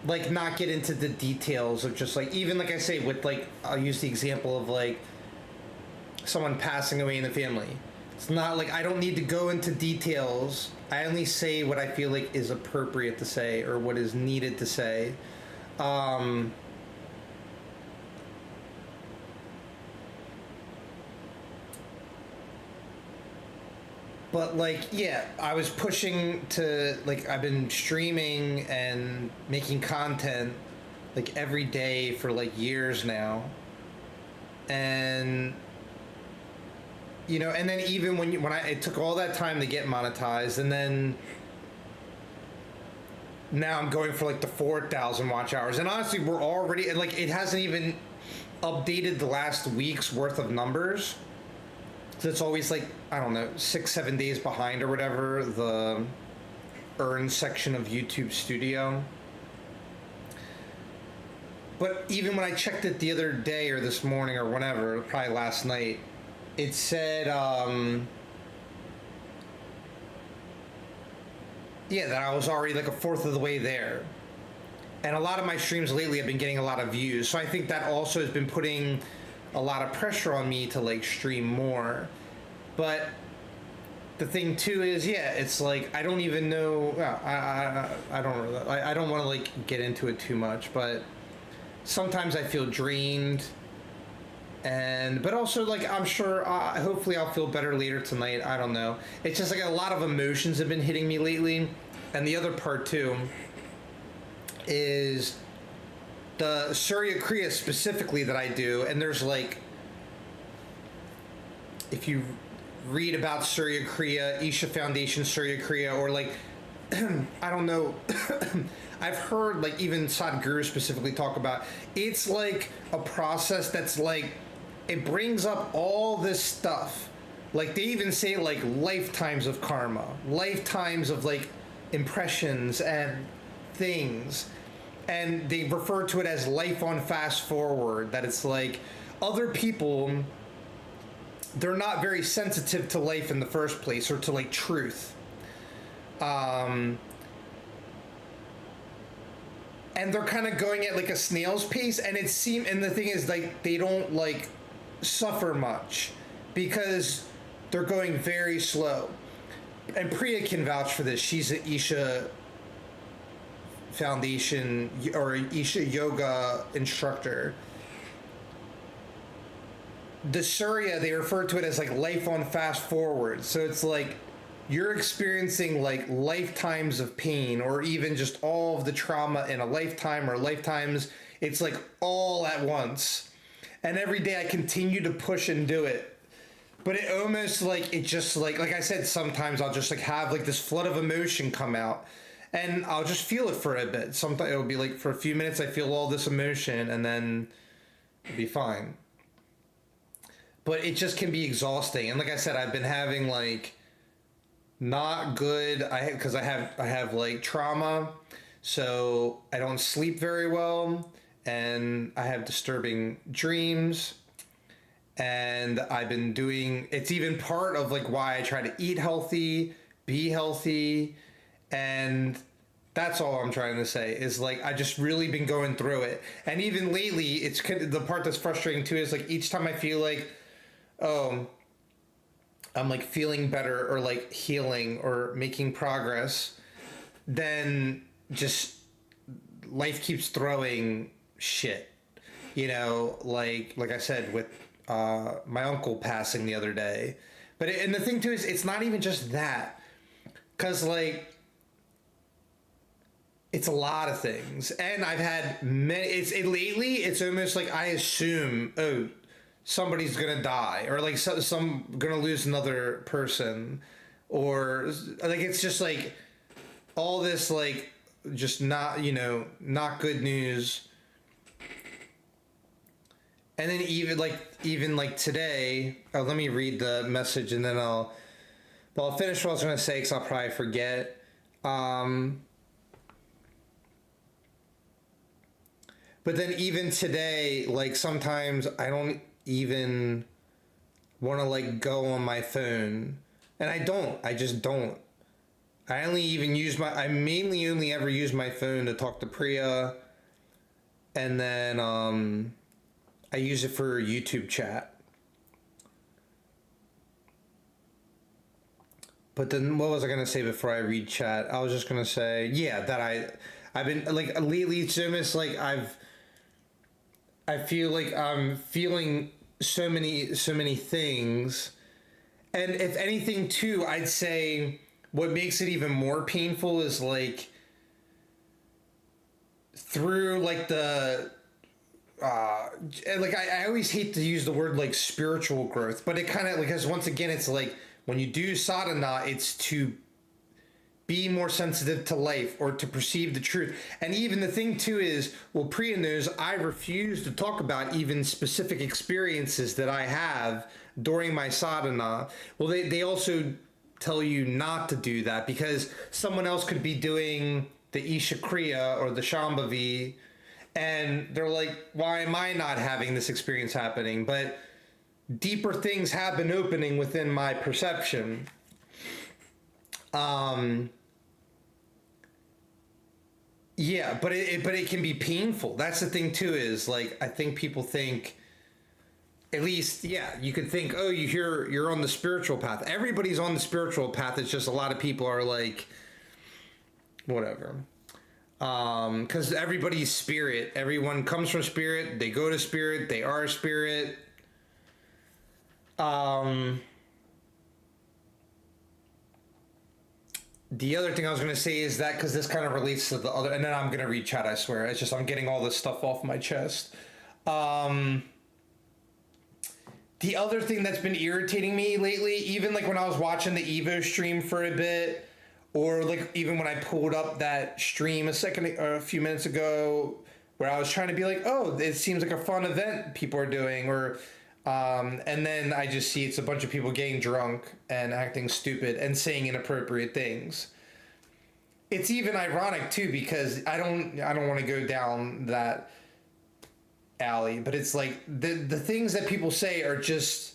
like not get into the details of just like, even like I say with like, I'll use the example of like someone passing away in the family. It's not like I don't need to go into details. I only say what I feel like is appropriate to say or what is needed to say. But like, yeah, I was pushing to like, I've been streaming and making content like every day for like years now. And and then even when it took all that time to get monetized, and then now I'm going for like the 4,000 watch hours. And honestly, we're already, and like it hasn't even updated the last week's worth of numbers. So it's always like, I don't know, 6-7 days behind or whatever, the earn section of YouTube Studio. But even when I checked it the other day or this morning or whenever, probably last night, it said, yeah, that I was already like a fourth of the way there. And a lot of my streams lately have been getting a lot of views. So I think that also has been putting a lot of pressure on me to like stream more. But the thing too is, yeah, it's like I don't even know. I don't want to like get into it too much, but sometimes I feel drained, but also like I'm sure hopefully I'll feel better later tonight. I don't know. It's just like a lot of emotions have been hitting me lately, and the other part too is the Surya Kriya specifically that I do, and there's like, if you read about Surya Kriya, Isha Foundation Surya Kriya, or like, I don't know, I've heard like even Sadhguru specifically talk about, it's like a process that's like, it brings up all this stuff. Like they even say like lifetimes of karma, lifetimes of like impressions and things. And they refer to it as life on fast forward, that it's like other people, they're not very sensitive to life in the first place or to like truth. And they're kind of going at like a snail's pace, and and the thing is like they don't like suffer much because they're going very slow. And Priya can vouch for this. She's an Isha Foundation or Isha Yoga instructor. The Surya, they refer to it as like life on fast forward. So it's like you're experiencing like lifetimes of pain, or even just all of the trauma in a lifetime or lifetimes. It's like all at once. And every day I continue to push and do it. But it almost like, it just like I said, sometimes I'll just like have like this flood of emotion come out. And I'll just feel it for a bit. Sometimes it'll be like for a few minutes I feel all this emotion, and then it'll be fine. But it just can be exhausting. And like I said, I've been having like not good, because I have like trauma, so I don't sleep very well, and I have disturbing dreams. And I've been doing, it's even part of like why I try to eat healthy, be healthy. And That's all I'm trying to say is like I just really been going through it, and even lately, it's the part that's frustrating too is like each time I feel like, oh, I'm like feeling better or like healing or making progress, then just life keeps throwing shit, you know, like I said with my uncle passing the other day, and the thing too is it's not even just that, because like. It's a lot of things, and I've had many. Lately. It's almost like I assume, oh, somebody's gonna die, or like some gonna lose another person, or like it's just like all this like just not not good news. And then even like today, let me read the message and then I'll finish what I was gonna say because I'll probably forget. But then even today, like sometimes I don't even want to like go on my phone, and I just don't. I mainly only ever use my phone to talk to Priya, and then I use it for YouTube chat. But then what was I gonna say before I read chat? I was just gonna say, yeah, that I've been like lately it's almost like I feel like I'm feeling so many things, and if anything too, I'd say what makes it even more painful is like through like the like I always hate to use the word like spiritual growth, but it kind of because once again it's like when you do sadhana, it's to be more sensitive to life or to perceive the truth. And even the thing too is, well, Priya knows I refuse to talk about even specific experiences that I have during my sadhana. Well, they also tell you not to do that because someone else could be doing the Isha Kriya or the Shambhavi, and they're like, why am I not having this experience happening? But deeper things have been opening within my perception. Yeah, but it can be painful. That's the thing too, is like I think people think, at least, yeah, you could think, oh, you're on the spiritual path. Everybody's on the spiritual path. It's just a lot of people are like, whatever. Because everybody's spirit. Everyone comes from spirit. They go to spirit. They are spirit. The other thing I was going to say is that, because this kind of relates to the other, and then I'm going to read chat, I swear. It's just I'm getting all this stuff off my chest. The other thing that's been irritating me lately, even like when I was watching the Evo stream for a bit, or like even when I pulled up that stream a few minutes ago, where I was trying to be like, oh, it seems like a fun event people are doing, or and then I just see it's a bunch of people getting drunk and acting stupid and saying inappropriate things. It's even ironic too, because I don't want to go down that alley, but it's like the things that people say are just,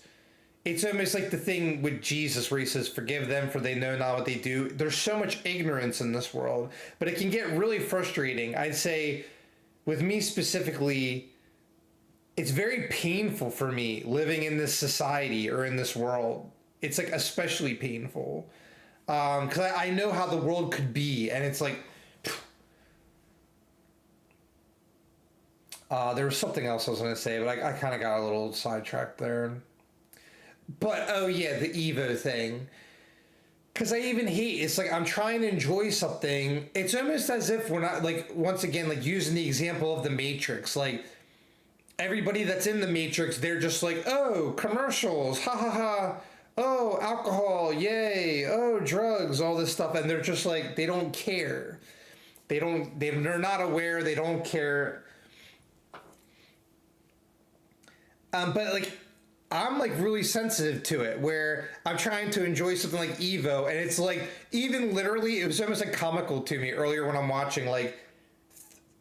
it's almost like the thing with Jesus where he says, forgive them for they know not what they do. There's so much ignorance in this world, but it can get really frustrating. I'd say with me specifically, it's very painful for me living in this society or in this world. It's like especially painful because I know how the world could be, and it's like there was something else I was going to say, but I kind of got a little sidetracked there. But oh yeah, the Evo thing. Because I even hate, it's like I'm trying to enjoy something. It's almost as if we're not, like, once again, like using the example of the Matrix, like everybody that's in the Matrix, they're just like, oh, commercials, ha ha ha, oh, alcohol, yay, oh, drugs, all this stuff, and they're just like, they don't care. They're not aware, they don't care. But like, I'm like really sensitive to it, where I'm trying to enjoy something like Evo, and it's like, even literally, it was almost like comical to me earlier when I'm watching, like,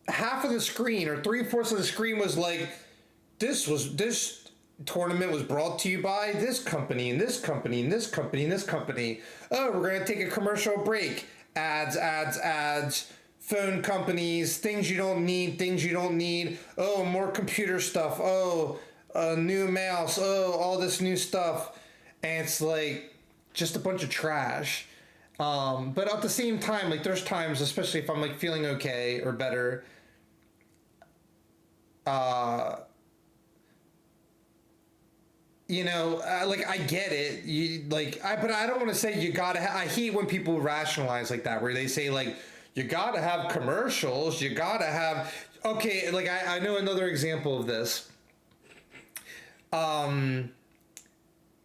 half of the screen or 3/4 of the screen was like, this tournament was brought to you by this company and this company and this company and this company. Oh, we're gonna take a commercial break. Ads, phone companies, things you don't need. Oh, more computer stuff. Oh, a new mouse. Oh, all this new stuff. And it's like just a bunch of trash. But at the same time, like there's times, especially if I'm like feeling okay or better, you know, like I get it. But I don't want to say you gotta. I hate when people rationalize like that, where they say like you gotta have commercials. You gotta have. Okay, like I know another example of this.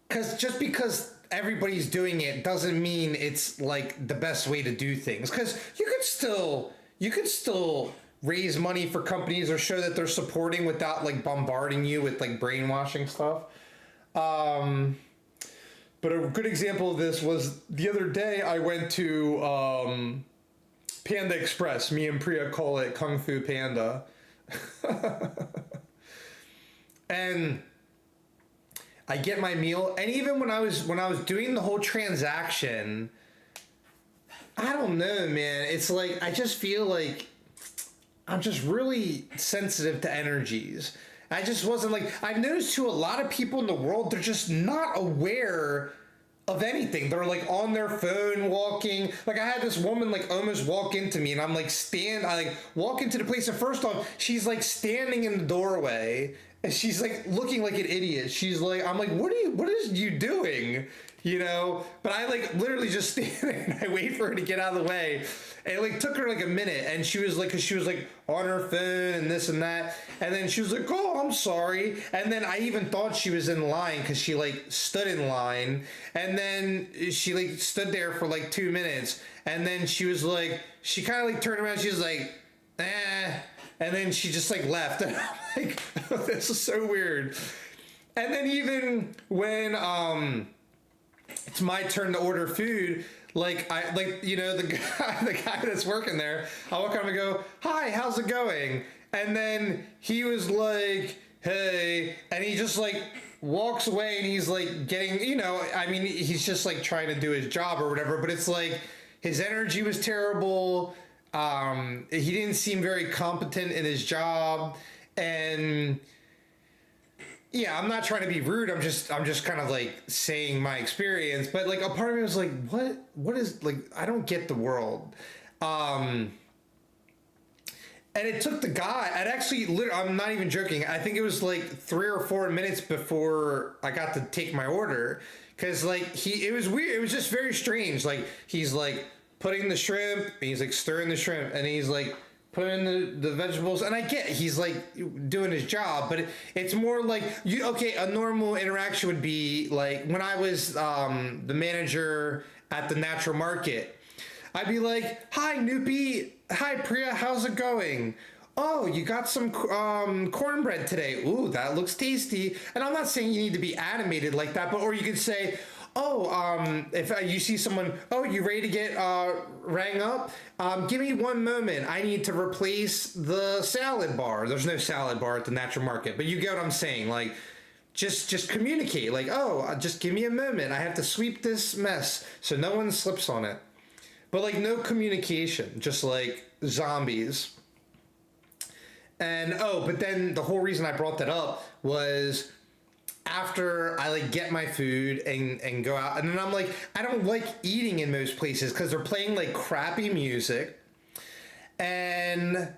Because everybody's doing it doesn't mean it's like the best way to do things. Because you could still raise money for companies or show that they're supporting without like bombarding you with like brainwashing stuff. But a good example of this was the other day I went to Panda Express. Me and Priya call it Kung Fu Panda. And I get my meal, and even when I was doing the whole transaction, I don't know, man. It's like I just feel like I'm just really sensitive to energies. I just wasn't like, I've noticed too, a lot of people in the world, they're just not aware of anything. They're like on their phone walking. Like I had this woman like almost walk into me, and I'm like I like walk into the place, and first off, she's like standing in the doorway. And she's like looking like an idiot. She's like, I'm like, what is you doing? You know? But I like literally just stand there and I wait for her to get out of the way. And it like took her like a minute. And she was like, 'cause she was like on her phone and this and that. And then she was like, oh, I'm sorry. And then I even thought she was in line because she like stood in line. And then she like stood there for like 2 minutes. And then she was like, she kind of like turned around. She was like, eh. And then she just like left, and I'm like, this is so weird. And then even when it's my turn to order food, like you know, the guy that's working there, I walk up and go, hi, how's it going? And then he was like, hey, and he just like walks away, and he's like getting, you know, I mean, he's just like trying to do his job or whatever, but it's like his energy was terrible. He didn't seem very competent in his job, and yeah, I'm not trying to be rude. I'm just kind of like saying my experience, but like a part of me was like, what is, like, I don't get the world. And it took the guy, I'd actually, I'm not even joking. I think it was like 3 or 4 minutes before I got to take my order. 'Cause like it was weird. It was just very strange. Like he's like putting the shrimp, and he's like stirring the shrimp, and he's like putting the vegetables, and I get he's like doing his job, but it's more like a normal interaction would be like when I was the manager at the natural market, I'd be like, hi Noopy, hi Priya, how's it going? Oh, you got some cornbread today. Ooh, that looks tasty. And I'm not saying you need to be animated like that, but or you could say, oh, if you see someone, oh, you ready to get rang up? Give me one moment. I need to replace the salad bar. There's no salad bar at the natural market, but you get what I'm saying. Like, just communicate. Like, oh, just give me a moment. I have to sweep this mess so no one slips on it. But like no communication, just like zombies. And but then the whole reason I brought that up was after I like get my food and go out, and then I'm like, I don't like eating in most places because they're playing like crappy music, and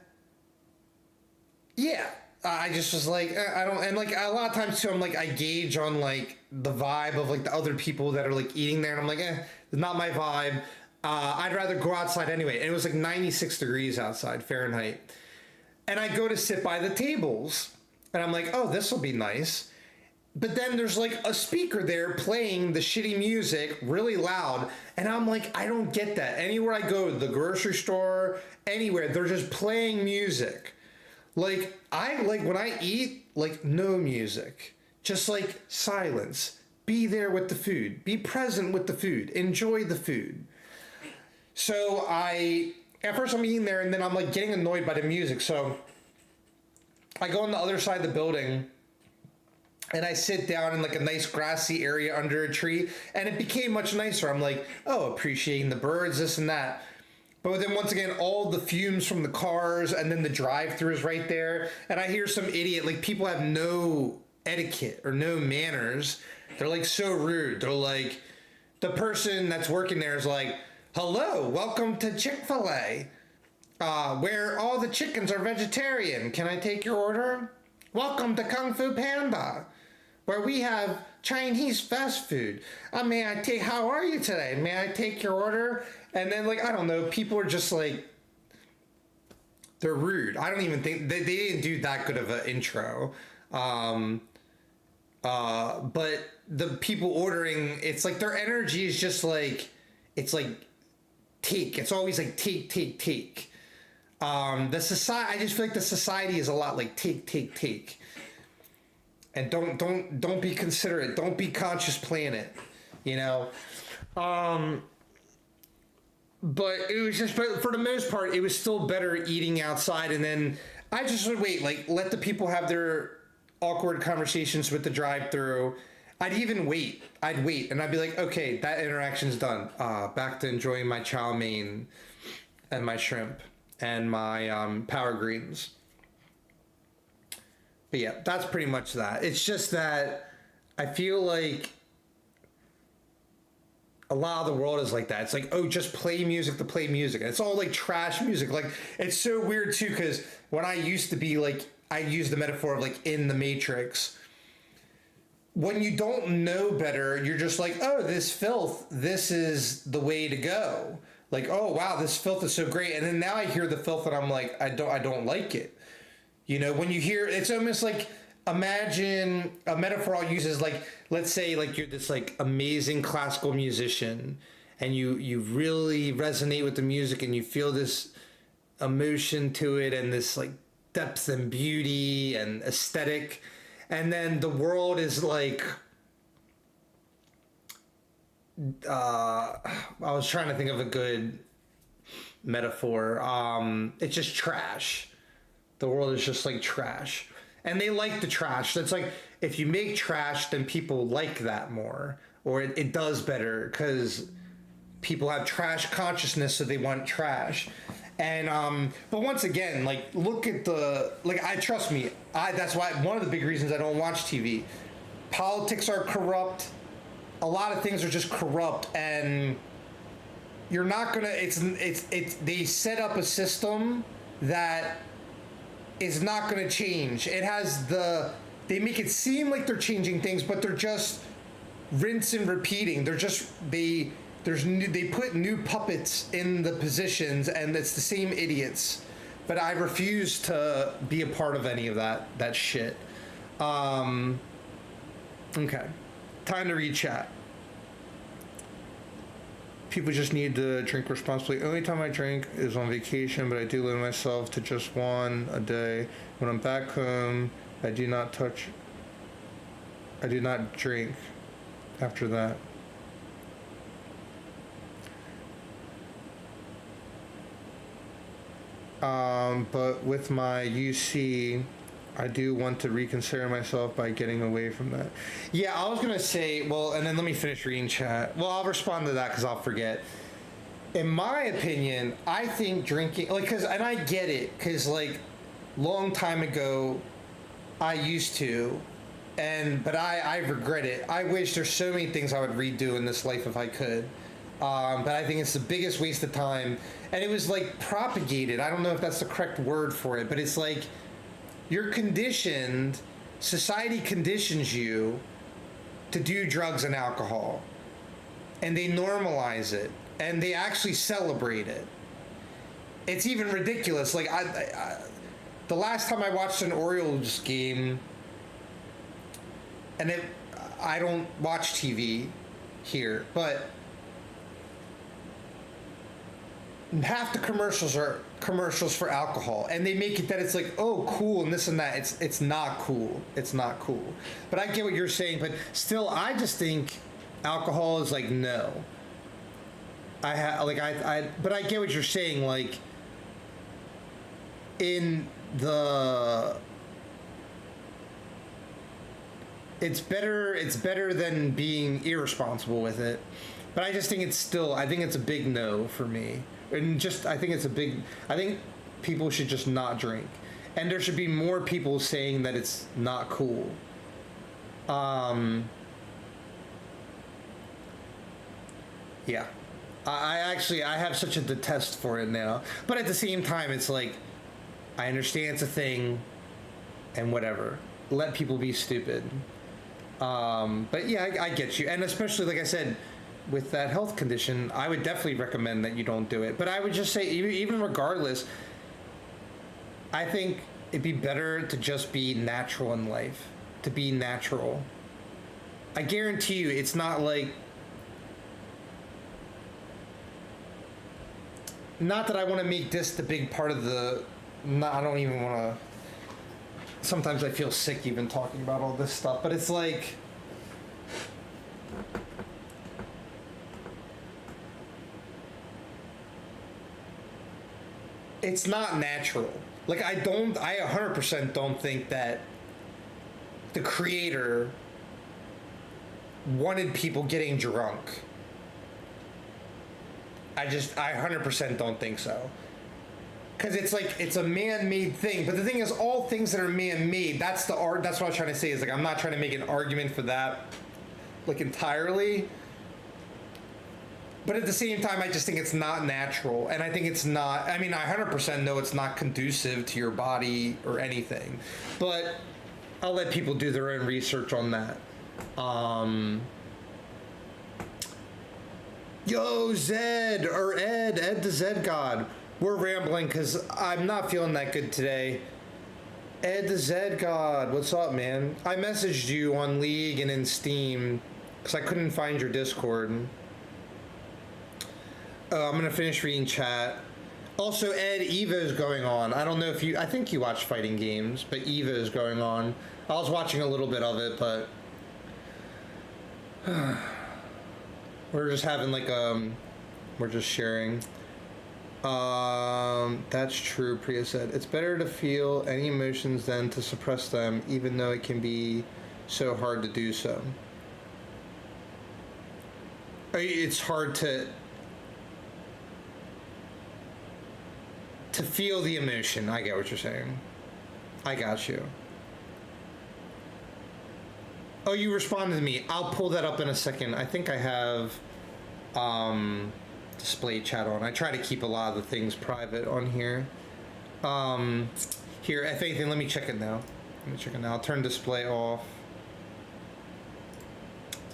yeah, I just was like, I don't, and like a lot of times too, I'm like, I gauge on like the vibe of like the other people that are like eating there, and I'm like, it's not my vibe. I'd rather go outside anyway. And it was like 96 degrees outside Fahrenheit. And I go to sit by the tables, and I'm like, oh, this will be nice. But then there's like a speaker there playing the shitty music really loud. And I'm like, I don't get that. Anywhere I go, the grocery store, anywhere, they're just playing music. Like, I like when I eat, like no music, just like silence. Be there with the food. Be present with the food. Enjoy the food. So at first I'm eating there, and then I'm like getting annoyed by the music. So I go on the other side of the building, and I sit down in like a nice grassy area under a tree, and it became much nicer. I'm like, oh, appreciating the birds, this and that. But then once again, all the fumes from the cars and then the drive-thru is right there. And I hear some idiot, like people have no etiquette or no manners. They're like so rude. They're like, the person that's working there is like, hello, welcome to Chick-fil-A, where all the chickens are vegetarian. Can I take your order? Welcome to Kung Fu Panda, where we have Chinese fast food. How are you today? May I take your order? And then, like, I don't know, people are just like, they're rude. I don't even think, they didn't do that good of an intro. But the people ordering, it's like their energy is just like, it's like, take. It's always like, take. The society, I just feel like the society is a lot like, take. And don't be considerate. Don't be conscious planet, you know? But it was just, but for the most part, it was still better eating outside. And then I just would wait, like, let the people have their awkward conversations with the drive-thru. I'd even wait. I'd wait, and I'd be like, okay, that interaction's done. Back to enjoying my chow mein and my shrimp and my power greens. But yeah, that's pretty much that. It's just that I feel like a lot of the world is like that. It's like, oh, just play music to play music. And it's all like trash music. Like, it's so weird too, because when I used to be like, I use the metaphor of like in the Matrix. When you don't know better, you're just like, oh, this filth, this is the way to go. Like, oh wow, this filth is so great. And then now I hear the filth and I'm like, I don't like it. You know, when you hear, it's almost like, imagine a metaphor I'll use is like, let's say like you're this like amazing classical musician and you really resonate with the music and you feel this emotion to it and this like depth and beauty and aesthetic. And then the world is like, I was trying to think of a good metaphor. It's just trash. The world is just like trash. And they like the trash. That's like, if you make trash, then people like that more. Or it does better because people have trash consciousness, so they want trash. And, but once again, like, look at the, like, trust me, that's why, one of the big reasons I don't watch TV. Politics are corrupt. A lot of things are just corrupt, and you're not gonna, they set up a system that is not going to change. It has they make it seem like they're changing things, but they're just rinse and repeating. They're just, they put new puppets in the positions and it's the same idiots. But I refuse to be a part of any of that shit. Okay. Time to read chat. People just need to drink responsibly. Only time I drink is on vacation, but I do limit myself to just one a day. When I'm back home, I do not drink after that. But with my UC, I do want to reconsider myself by getting away from that. Yeah, I was gonna say, well, and then let me finish reading chat. Well, I'll respond to that because I'll forget. In my opinion, I think drinking, like, and I get it, because, like, long time ago, I used to, but I regret it. I wish there's so many things I would redo in this life if I could. But I think it's the biggest waste of time. And it was, like, propagated. I don't know if that's the correct word for it, but it's like, you're conditioned, society conditions you to do drugs and alcohol. And they normalize it. And they actually celebrate it. It's even ridiculous. Like, the last time I watched an Orioles game, and I don't watch TV here, but half the commercials are commercials for alcohol, and they make it that it's like, oh, cool, and this and that. It's not cool. It's not cool. But I get what you're saying, but still, I just think alcohol is like, no. But I get what you're saying, like, it's better than being irresponsible with it. But I just think I think it's a big no for me. And just, I think I think people should just not drink. And there should be more people saying that it's not cool. Yeah. I have such a detest for it now. But at the same time, it's like, I understand it's a thing, and whatever. Let people be stupid. But yeah, I get you. And especially, like I said, with that health condition, I would definitely recommend that you don't do it. But I would just say, even regardless, I think it'd be better to just be natural in life. To be natural. I guarantee you, it's not like... Not that I want to make this the big part of the... No, I don't even want to... Sometimes I feel sick even talking about all this stuff, but it's like... It's not natural. Like, I 100% don't think that the creator wanted people getting drunk. I 100% don't think so. Because it's like, it's a man-made thing. But the thing is, all things that are man-made, that's the art. That's what I was trying to say, is like, I'm not trying to make an argument for that, like, entirely. But at the same time, I just think it's not natural. And I think it's not, I mean, I 100% know it's not conducive to your body or anything. But I'll let people do their own research on that. Yo, Zed, or Ed the Zed God. We're rambling because I'm not feeling that good today. Ed the Zed God, what's up, man? I messaged you on League and in Steam because I couldn't find your Discord. I'm gonna finish reading chat. Also, Ed, Evo's going on. I don't know if I think you watch fighting games, but Evo's going on. I was watching a little bit of it, but we're just having like we're just sharing. That's true, Priya said. It's better to feel any emotions than to suppress them, even though it can be so hard to do so. It's hard to feel the emotion. I get what you're saying. I got you. Oh, you responded to me. I'll pull that up in a second. I think I have display chat on. I try to keep a lot of the things private on here. Here, if anything, let me check it now. I'll turn display off.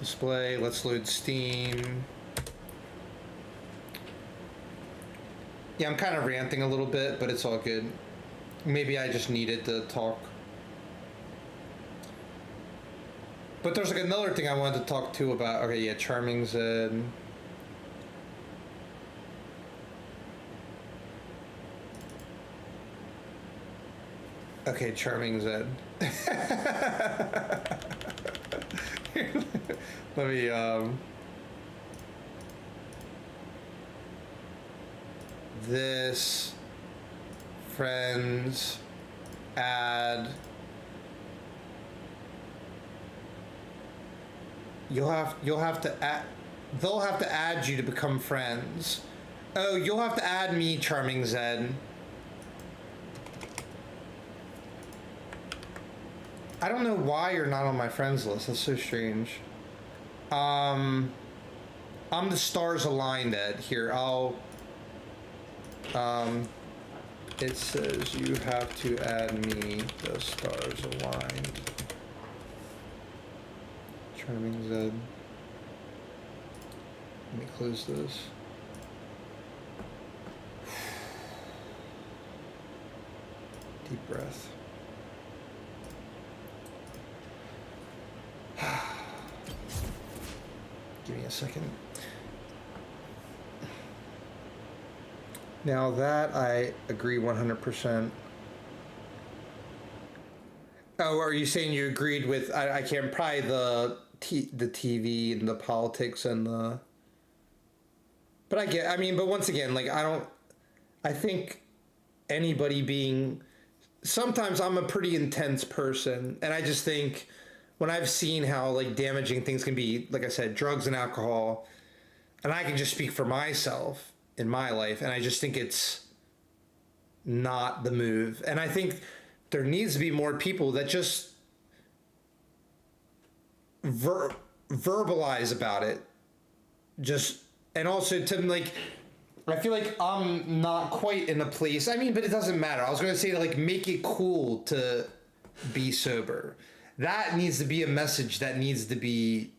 Display, let's load Steam. Yeah, I'm kind of ranting a little bit, but it's all good. Maybe I just needed to talk. But there's like another thing I wanted to talk to about. Okay, yeah, Charming Zed. Okay, Charming Zed. Let me, this, friends, add. You'll have to add, they'll have to add you to become friends. Oh, you'll have to add me, Charming Zed. I don't know why you're not on my friends list. That's so strange. I'm the stars aligned, Ed. Here, I'll... it says you have to add me, the stars aligned. Charming Zed. Let me close this. Deep breath. Give me a second. Now that I agree 100%. Oh, are you saying you agreed with, I can't, probably the TV and the politics and the, but I mean, but once again, like, I think anybody being, sometimes I'm a pretty intense person, and I just think when I've seen how like damaging things can be, like I said, drugs and alcohol, and I can just speak for myself, in my life, and I just think it's not the move. And I think there needs to be more people that just verbalize about it. Just, and also to like, I feel like I'm not quite in a place, I mean, but it doesn't matter. I was going to say, like, make it cool to be sober. That needs to be a message that needs to be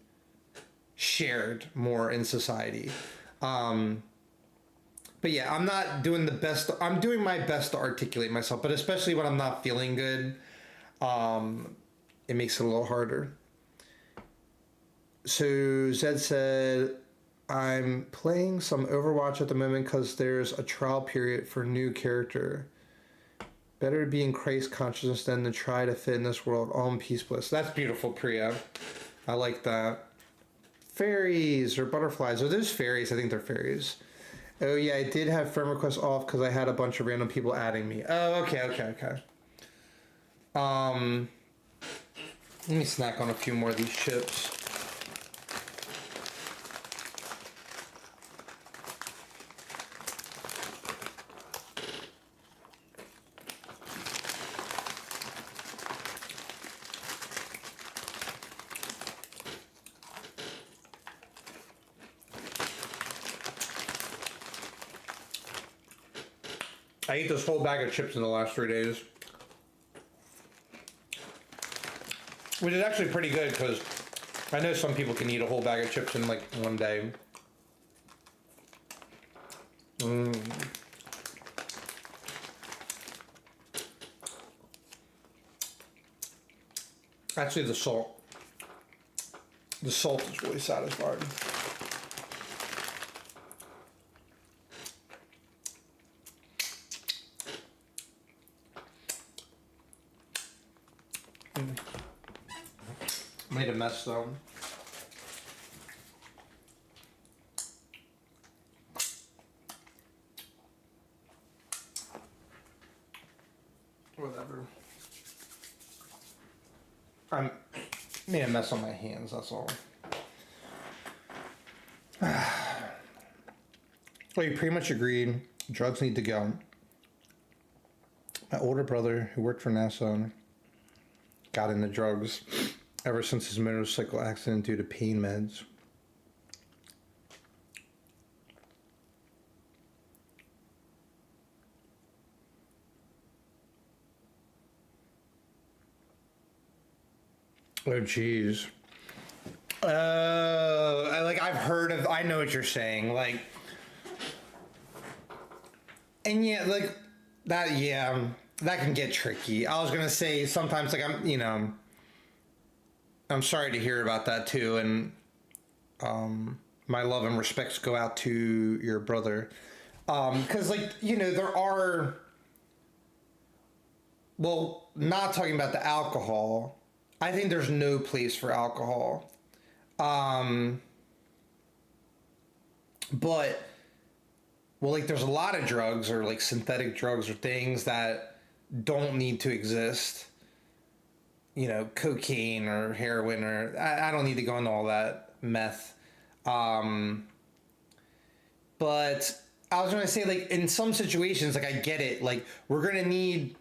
shared more in society. But yeah, I'm not doing the best. I'm doing my best to articulate myself, but especially when I'm not feeling good, it makes it a little harder. So Zed said, I'm playing some Overwatch at the moment because there's a trial period for new character. Better to be in Christ consciousness than to try to fit in this world. All in peace, bliss. That's beautiful, Priya. I like that. Fairies or butterflies. Are those fairies? I think they're fairies. Oh yeah, I did have friend requests off because I had a bunch of random people adding me. Oh, okay. Let me snack on a few more of these chips. I ate this whole bag of chips in the last 3 days. Which is actually pretty good because I know some people can eat a whole bag of chips in like one day. Actually, the salt is really satisfying. Made a mess though. Whatever. I made a mess on my hands, that's all. Well, you pretty much agreed. Drugs need to go. My older brother, who worked for NASA, got into drugs ever since his motorcycle accident due to pain meds. Oh, geez. I've heard of, I know what you're saying, like, and yeah, like, that, yeah, that can get tricky. I was gonna say, sometimes, like, I'm sorry to hear about that too, and my love and respects go out to your brother. Because, like, there are, well, not talking about the alcohol, I think there's no place for alcohol. But, well, like, there's a lot of drugs or, like, synthetic drugs or things that don't need to exist. Cocaine or heroin or I don't need to go into all that meth. But I was going to say, like, in some situations, like, I get it. Like, we're going to need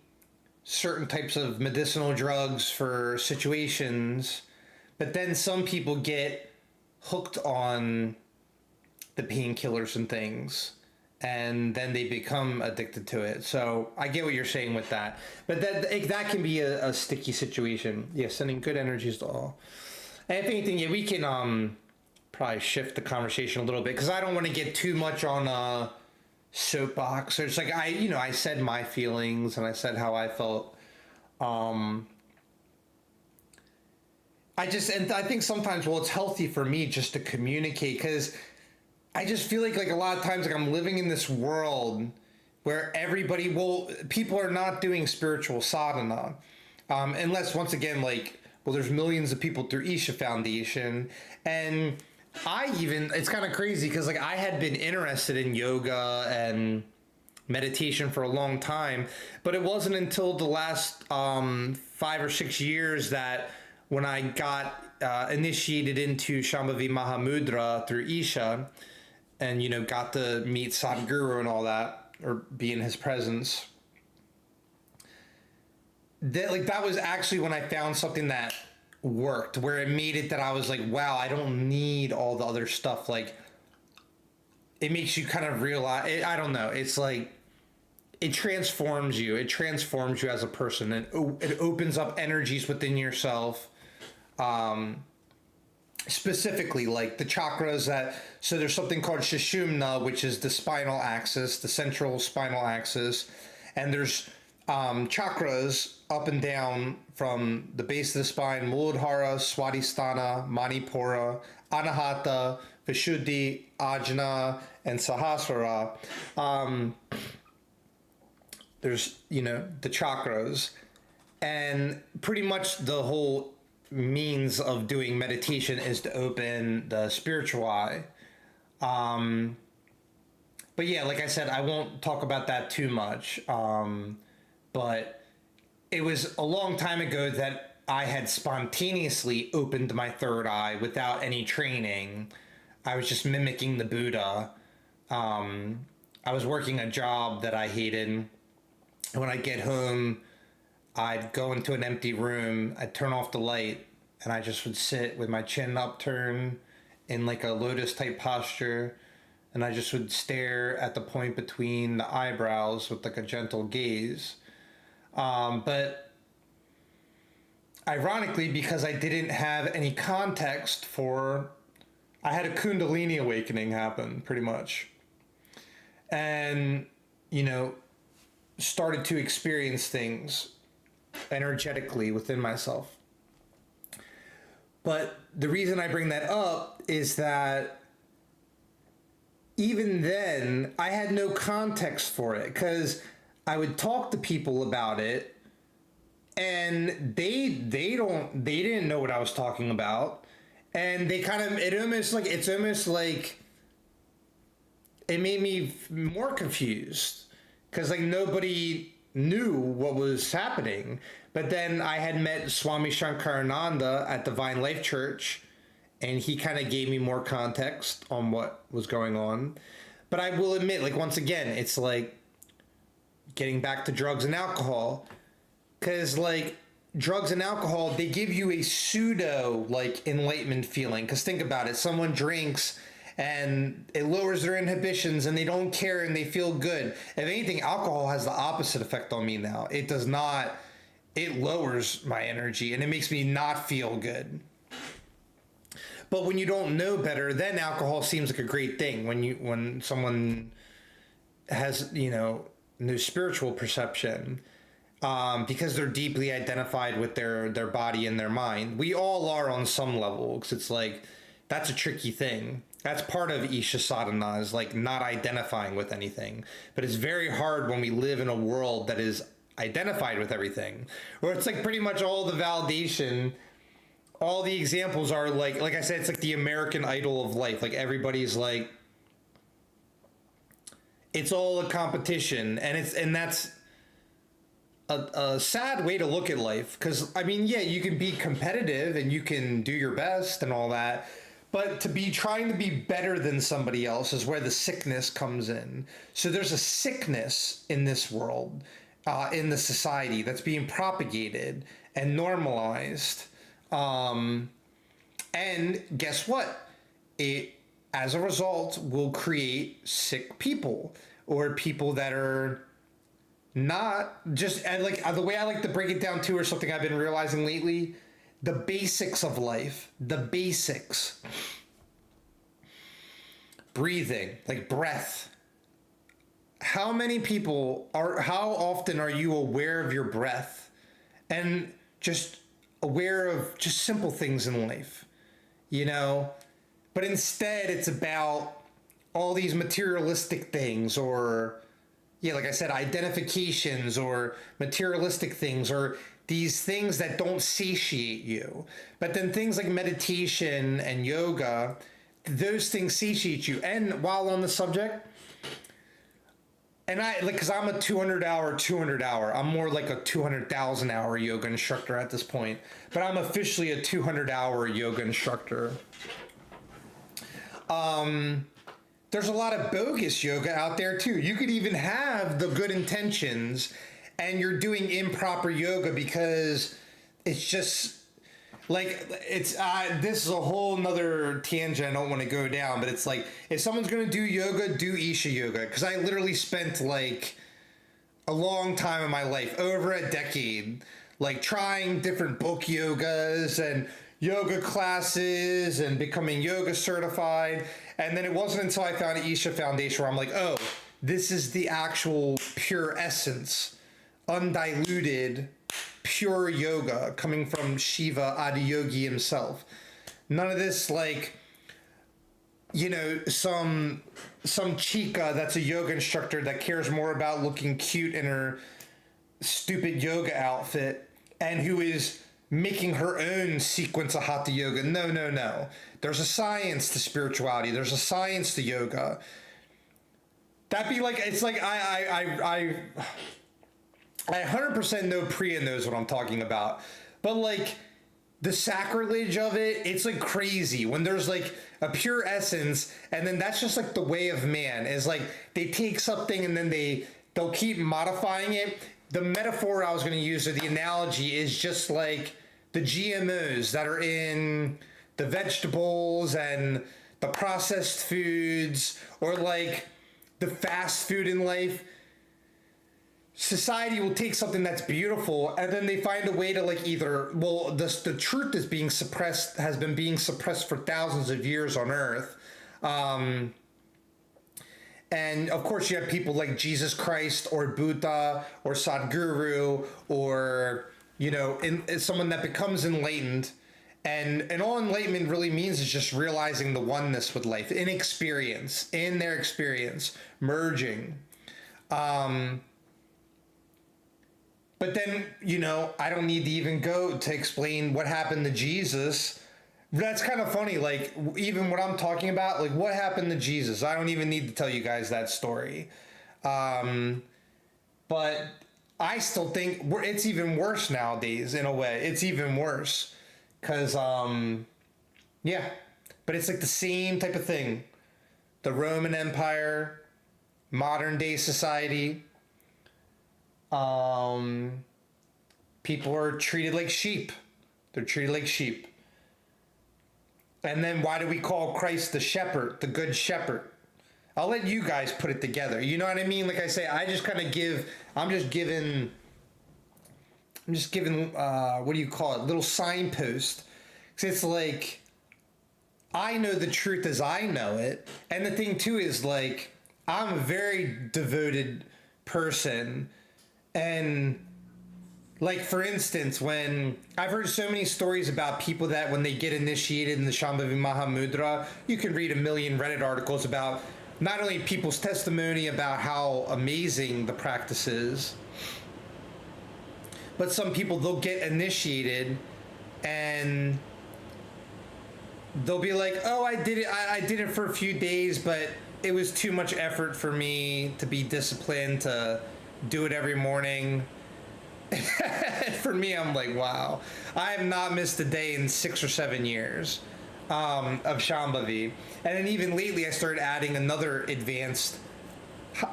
certain types of medicinal drugs for situations, but then some people get hooked on the painkillers and things, and then they become addicted to it. So I get what you're saying with that, but that can be a sticky situation. Yeah, sending good energies to all. And if anything, yeah, we can probably shift the conversation a little bit, because I don't want to get too much on a soapbox. It's like I said my feelings and I said how I felt. I think sometimes, well, it's healthy for me just to communicate, because I just feel like a lot of times, like, I'm living in this world where people are not doing spiritual sadhana, unless, once again, like, well, there's millions of people through Isha Foundation, and it's kind of crazy, because, like, I had been interested in yoga and meditation for a long time, but it wasn't until the last 5 or 6 years that when I got initiated into Shambhavi Mahamudra through Isha, and you know, got to meet Sadhguru and all that, or be in his presence. That was actually when I found something that worked, where it made it that I was like, wow, I don't need all the other stuff. Like, it makes you kind of realize, I don't know, it's like, it transforms you. It transforms you as a person, and it opens up energies within yourself. Specifically, like the chakras so there's something called Sushumna, which is the spinal axis, the central spinal axis. And there's chakras up and down from the base of the spine: Muladhara, Swadhisthana, Manipura, Anahata, Vishuddhi, Ajna, and Sahasrara. There's, you know, the chakras, and pretty much the whole means of doing meditation is to open the spiritual eye. But yeah, like I said, I won't talk about that too much. But it was a long time ago that I had spontaneously opened my third eye without any training. I was just mimicking the Buddha. I was working a job that I hated. When I get home, I'd go into an empty room, I'd turn off the light, and I just would sit with my chin upturned in like a lotus type posture, and I just would stare at the point between the eyebrows with like a gentle gaze. But ironically, because I didn't have any context I had a Kundalini awakening happen, pretty much. And, you know, started to experience things energetically within myself. But the reason I bring that up is that even then I had no context for it, because I would talk to people about it and they didn't know what I was talking about, and they kind of, it's almost like it made me more confused, because like nobody knew what was happening. But then I had met Swami Shankarananda at Divine Life Church, and he kind of gave me more context on what was going on. But I will admit, like, once again, it's like getting back to drugs and alcohol, because like drugs and alcohol, they give you a pseudo like enlightenment feeling. Because think about it, someone drinks and it lowers their inhibitions and they don't care and they feel good. If anything, alcohol has the opposite effect on me now. It does not, it lowers my energy and it makes me not feel good. But when you don't know better, then alcohol seems like a great thing. When someone has, you know, no spiritual perception, because they're deeply identified with their body and their mind. We all are on some level, because it's like, that's a tricky thing. That's part of Isha Sadhana, is like not identifying with anything. But it's very hard when we live in a world that is identified with everything, where it's like pretty much all the validation, all the examples are like I said, it's like the American Idol of life. Like everybody's like, it's all a competition, and that's a sad way to look at life. Because I mean, yeah, you can be competitive and you can do your best and all that, but to be trying to be better than somebody else is where the sickness comes in. So there's a sickness in this world, in the society, that's being propagated and normalized. And guess what? It, as a result, will create sick people, or people that are not just, and like the way I like to break it down too, or something I've been realizing lately, the basics of life, the basics. Breathing, like breath. How often are you aware of your breath and just aware of just simple things in life, you know? But instead it's about all these materialistic things, or yeah, like I said, identifications or materialistic things, or these things that don't satiate you. But then things like meditation and yoga, those things satiate you. And while on the subject, and I, like, cause I'm a 200 hour, I'm more like a 200,000 hour yoga instructor at this point, but I'm officially a 200 hour yoga instructor. there's a lot of bogus yoga out there too. You could even have the good intentions and you're doing improper yoga because it's just like, it's this is a whole nother tangent I don't want to go down, but it's like, if someone's going to do yoga, do Isha yoga. Because I literally spent like a long time in my life, over a decade, like trying different book yogas and yoga classes and becoming yoga certified. And then it wasn't until I found Isha Foundation where I'm like, oh, this is the actual pure essence, undiluted, pure yoga coming from Shiva Adiyogi himself. None of this like, you know, some chica that's a yoga instructor that cares more about looking cute in her stupid yoga outfit and who is making her own sequence of hatha yoga. No. There's a science to spirituality. There's a science to yoga. That'd be like, it's like I 100% know Priya knows what I'm talking about. But like the sacrilege of it, it's like crazy when there's like a pure essence and then that's just like the way of man is like they take something and then they'll keep modifying it. The metaphor I was going to use or the analogy is just like the GMOs that are in the vegetables and the processed foods or like the fast food in life. Society will take something that's beautiful and then they find a way to like either, well, the truth is being suppressed, has been being suppressed for thousands of years on earth. And of course you have people like Jesus Christ or Buddha or Sadhguru or, you know, someone that becomes enlightened. And all enlightenment really means is just realizing the oneness with life, in their experience, merging. But then, you know, I don't need to even go to explain what happened to Jesus. That's kind of funny. Like, even what I'm talking about, like, what happened to Jesus? I don't even need to tell you guys that story. But I still think it's even worse nowadays, in a way. It's even worse. Because, yeah. But it's like the same type of thing. The Roman Empire, modern day society. People are treated like sheep. They're treated like sheep. And then why do we call Christ the shepherd, the good shepherd? I'll let you guys put it together. You know what I mean? Like I say, I just kind of I'm just giving, what do you call it? Little signpost. Because it's like, I know the truth as I know it. And the thing too is like, I'm a very devoted person. And like, for instance, when I've heard so many stories about people that when they get initiated in the Shambhavi Mahamudra, you can read a million Reddit articles about not only people's testimony about how amazing the practice is, but some people, they'll get initiated and they'll be like, oh, I did it for a few days, but it was too much effort for me to be disciplined to do it every morning. For me, I'm like, wow, I have not missed a day in 6 or 7 years of Shambhavi. And then even lately, I started adding another advanced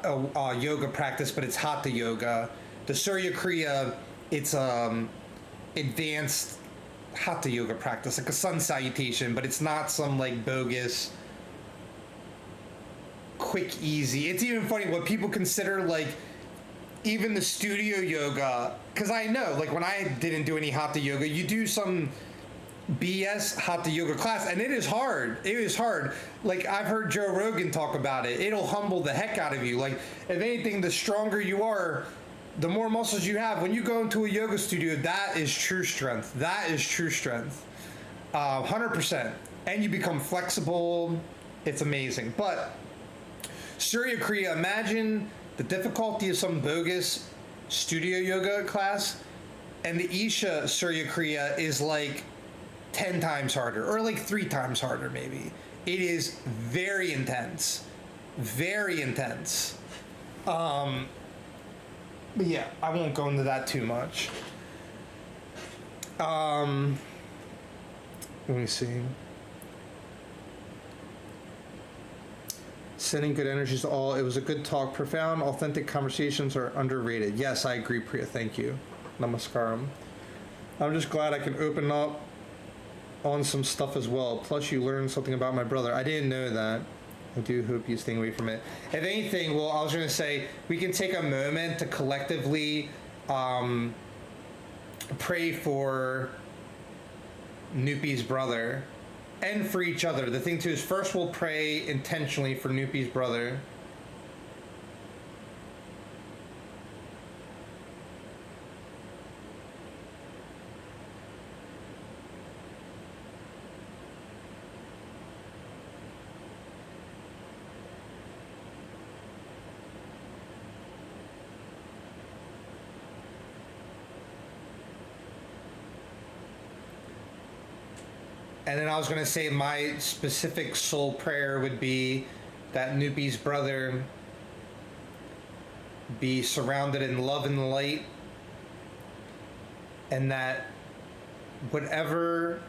yoga practice, but it's Hatha Yoga. The Surya Kriya, it's advanced Hatha Yoga practice, like a sun salutation, but it's not some like bogus, quick, easy. It's even funny what people consider like even the studio yoga, because I know, like when I didn't do any Hatha Yoga, you do some BS Hatha Yoga class, and it is hard. It is hard. Like I've heard Joe Rogan talk about it. It'll humble the heck out of you. Like if anything, the stronger you are, the more muscles you have. When you go into a yoga studio, that is true strength. That is true strength. 100%. And you become flexible. It's amazing. But Surya Kriya, imagine the difficulty of some bogus studio yoga class, and the Isha Surya Kriya is like 10 times harder, or like 3 times harder maybe. It is very intense. Very intense. But yeah, I won't go into that too much. Let me see. Sending good energies to all. It was a good talk. Profound, authentic conversations are underrated. Yes, I agree, Priya. Thank you. Namaskaram. I'm just glad I can open up on some stuff as well. Plus, you learned something about my brother. I didn't know that. I do hope you stay away from it. If anything, well, I was going to say, we can take a moment to collectively pray for Noopy's brother and for each other. The thing too is, first we'll pray intentionally for Noopy's brother. And then I was going to say my specific soul prayer would be that Noopy's brother be surrounded in love and light, and that whatever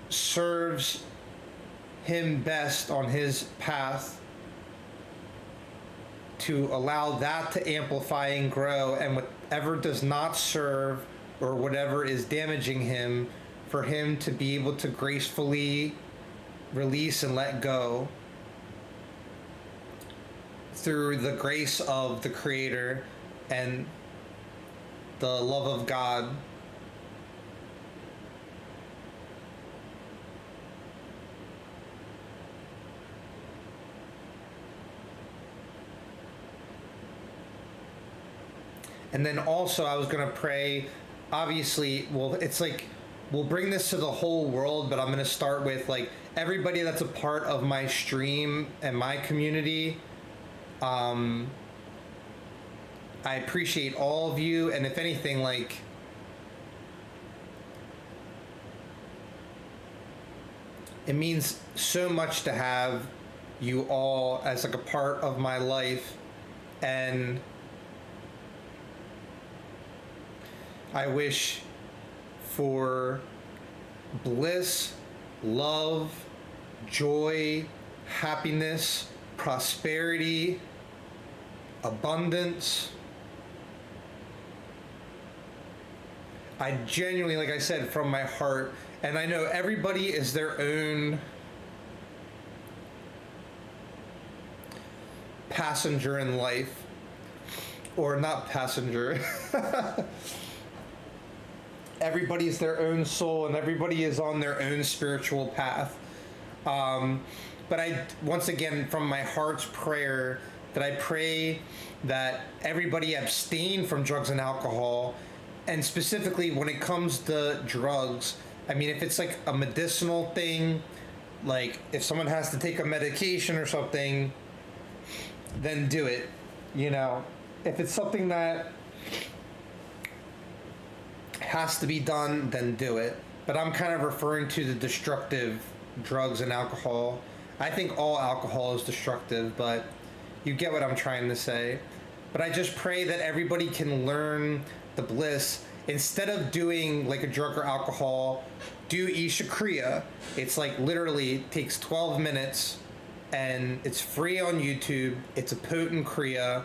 serves him best on his path, to allow that to amplify and grow, and whatever does not serve or whatever is damaging him, for him to be able to gracefully release and let go through the grace of the Creator and the love of God. And then also I was going to pray, obviously, well, it's like, we'll bring this to the whole world, but I'm going to start with like everybody that's a part of my stream and my community. I appreciate all of you, and if anything, like, it means so much to have you all as like a part of my life, and I wish for bliss, love, joy, happiness, prosperity, abundance. I genuinely, like I said, from my heart, and I know everybody is their own passenger in life, or not passenger. Everybody's their own soul, and everybody is on their own spiritual path. But I, once again, from my heart's prayer, that I pray that everybody abstain from drugs and alcohol, and specifically when it comes to drugs, I mean, if it's like a medicinal thing, like if someone has to take a medication or something, then do it. You know, if it's something that has to be done, then do it. But I'm kind of referring to the destructive drugs and alcohol. I think all alcohol is destructive, but you get what I'm trying to say. But I just pray that everybody can learn the bliss. Instead of doing like a drug or alcohol, do Isha Kriya. It's like literally takes 12 minutes and it's free on YouTube. It's a potent Kriya,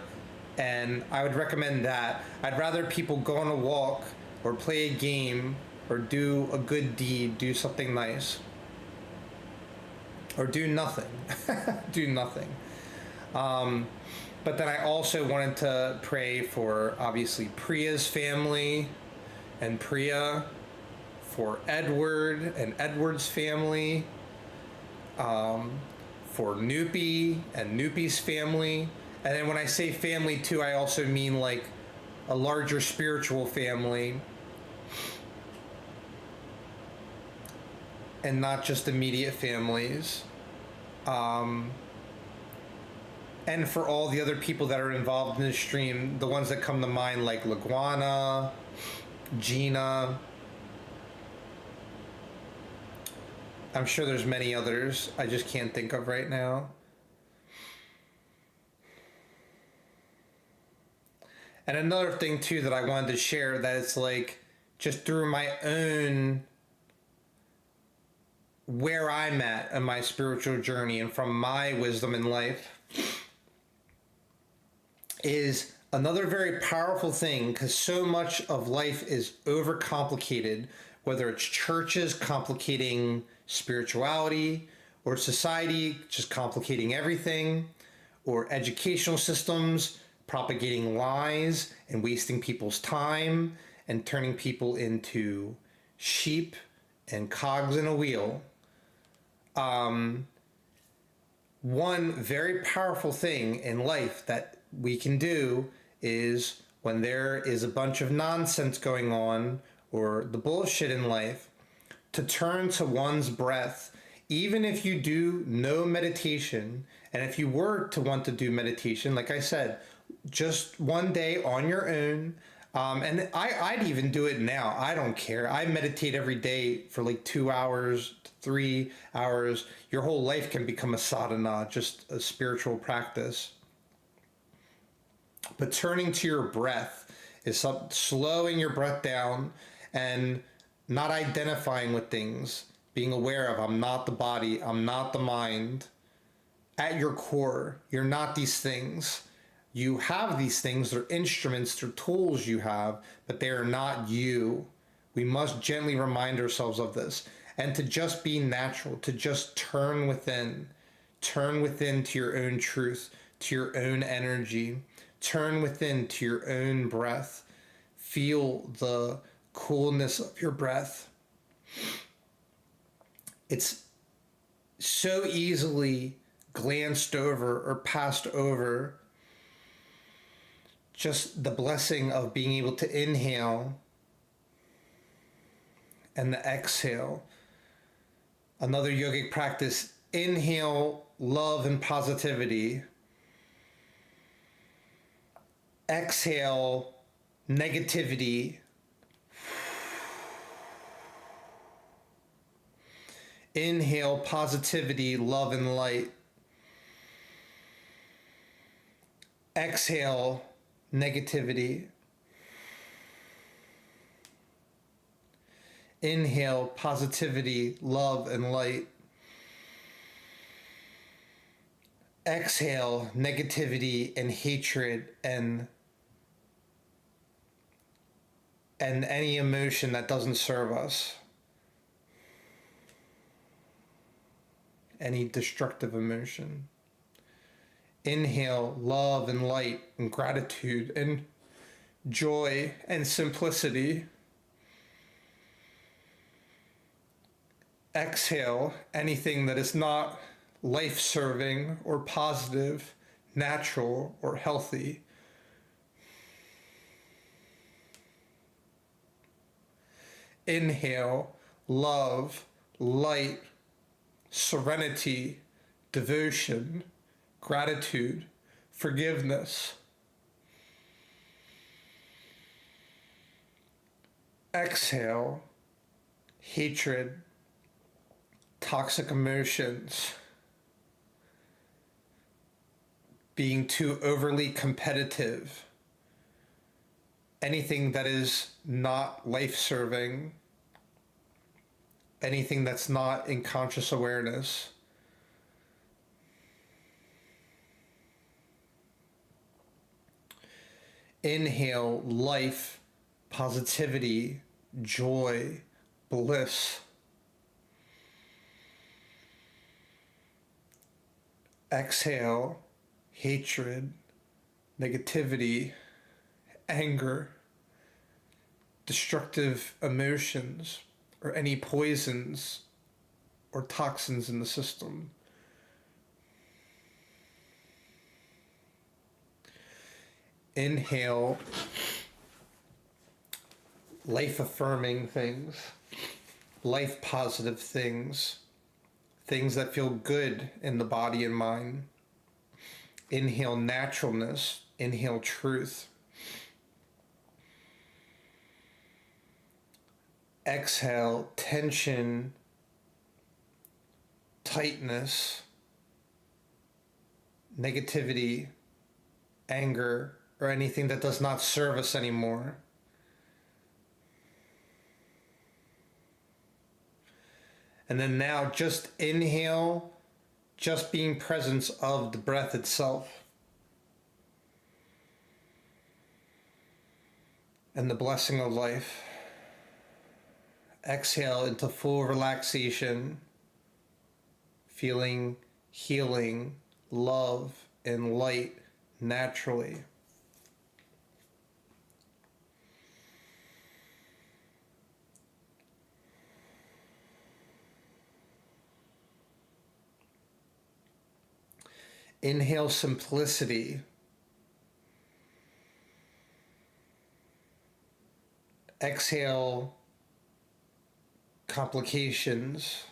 and I would recommend that. I'd rather people go on a walk or play a game or do a good deed, do something nice, or do nothing. Do nothing. But then I also wanted to pray for, obviously, Priya's family and Priya, for Edward and Edward's family, for Noopy and Noopy's family. And then when I say family too, I also mean like a larger spiritual family, and not just immediate families. And for all the other people that are involved in the stream, the ones that come to mind, like Laguana, Gina. I'm sure there's many others I just can't think of right now. And another thing too that I wanted to share, that it's like just through my own, where I'm at in my spiritual journey and from my wisdom in life, is another very powerful thing, because so much of life is overcomplicated, whether it's churches complicating spirituality, or society just complicating everything, or educational systems propagating lies and wasting people's time and turning people into sheep and cogs in a wheel. One very powerful thing in life that we can do is, when there is a bunch of nonsense going on or the bullshit in life, to turn to one's breath. Even if you do no meditation, and if you were to want to do meditation, like I said, just one day on your own, and I'd even do it now. I don't care. I meditate every day for like 2 hours, 3 hours. Your whole life can become a sadhana, just a spiritual practice. But turning to your breath is slowing your breath down and not identifying with things, being aware of, I'm not the body, I'm not the mind. At your core, you're not these things. You have these things, they're instruments, they're tools you have, but they are not you. We must gently remind ourselves of this, and to just be natural, to just turn within to your own truth, to your own energy, turn within to your own breath. Feel the coolness of your breath. It's so easily glanced over or passed over, just the blessing of being able to inhale and the exhale. Another yogic practice: inhale love and positivity, exhale negativity. Inhale positivity, love, and light. Exhale negativity. Inhale positivity, love, and light. Exhale negativity and hatred and any emotion that doesn't serve us. Any destructive emotion. Inhale love and light and gratitude and joy and simplicity. Exhale anything that is not life-serving or positive, natural or healthy. Inhale love, light, serenity, devotion, gratitude, forgiveness. Exhale hatred, toxic emotions, being too overly competitive, anything that is not life-serving, anything that's not in conscious awareness. Inhale life, positivity, joy, bliss. Exhale hatred, negativity, anger, destructive emotions, or any poisons or toxins in the system. Inhale life-affirming things, life-positive things, things that feel good in the body and mind. Inhale naturalness, inhale truth. Exhale tension, tightness, negativity, anger, or anything that does not serve us anymore. And then now just inhale, just being presence of the breath itself. and the blessing of life. Exhale into full relaxation, feeling healing, love, and light naturally. Inhale simplicity. Exhale complications.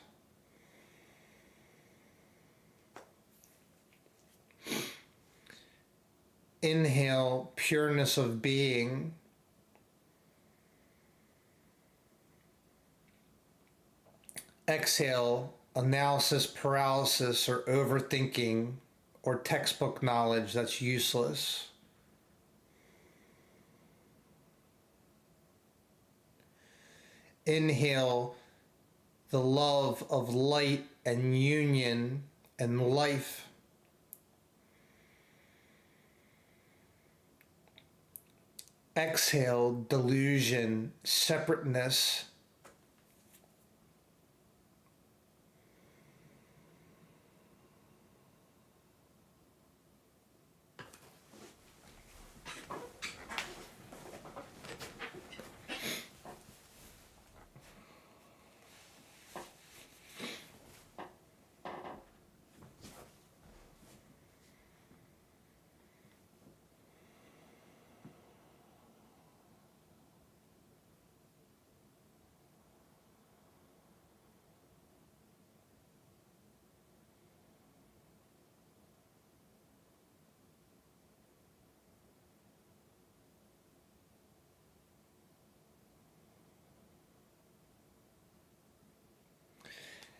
Inhale pureness of being. Exhale analysis paralysis or overthinking or textbook knowledge that's useless. Inhale the love of light and union and life. Exhale delusion, separateness.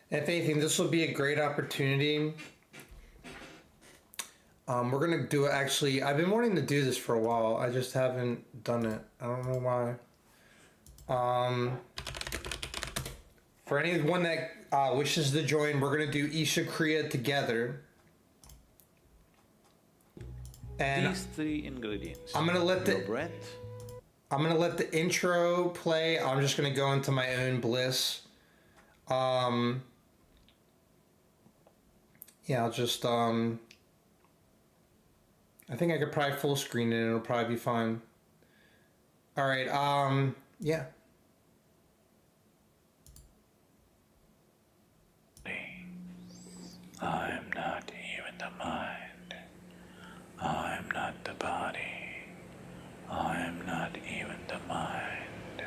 If anything, this will be a great opportunity. We're gonna do it. Actually, I've been wanting to do this for a while. I just haven't done it. I don't know why. For anyone that wishes to join, we're gonna do Isha Kriya together. And these three ingredients. I'm gonna let your breath. I'm gonna let the intro play. I'm just gonna go into my own bliss. Yeah, I'll just, I think I could probably full screen it and it'll probably be fine. All right, yeah. I'm not even the mind. I'm not the body. I'm not even the mind.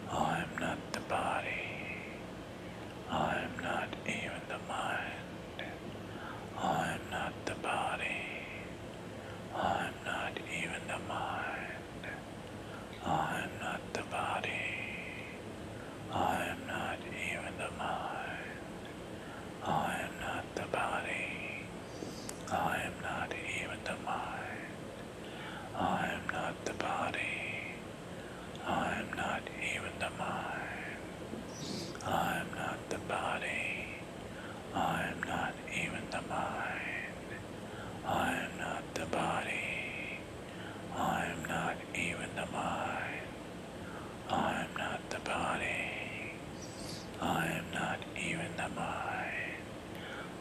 I'm not the body. I'm not even the mind. I'm not the body. I'm not even the mind. I'm not the body. I'm not even the mind. I'm not the body. I'm not even the mind. I'm not the body. I'm not even the mind. I'm not the body. I'm not even the mind. I'm not the body. I'm not even the mind. I'm not the body. I'm not even the mind.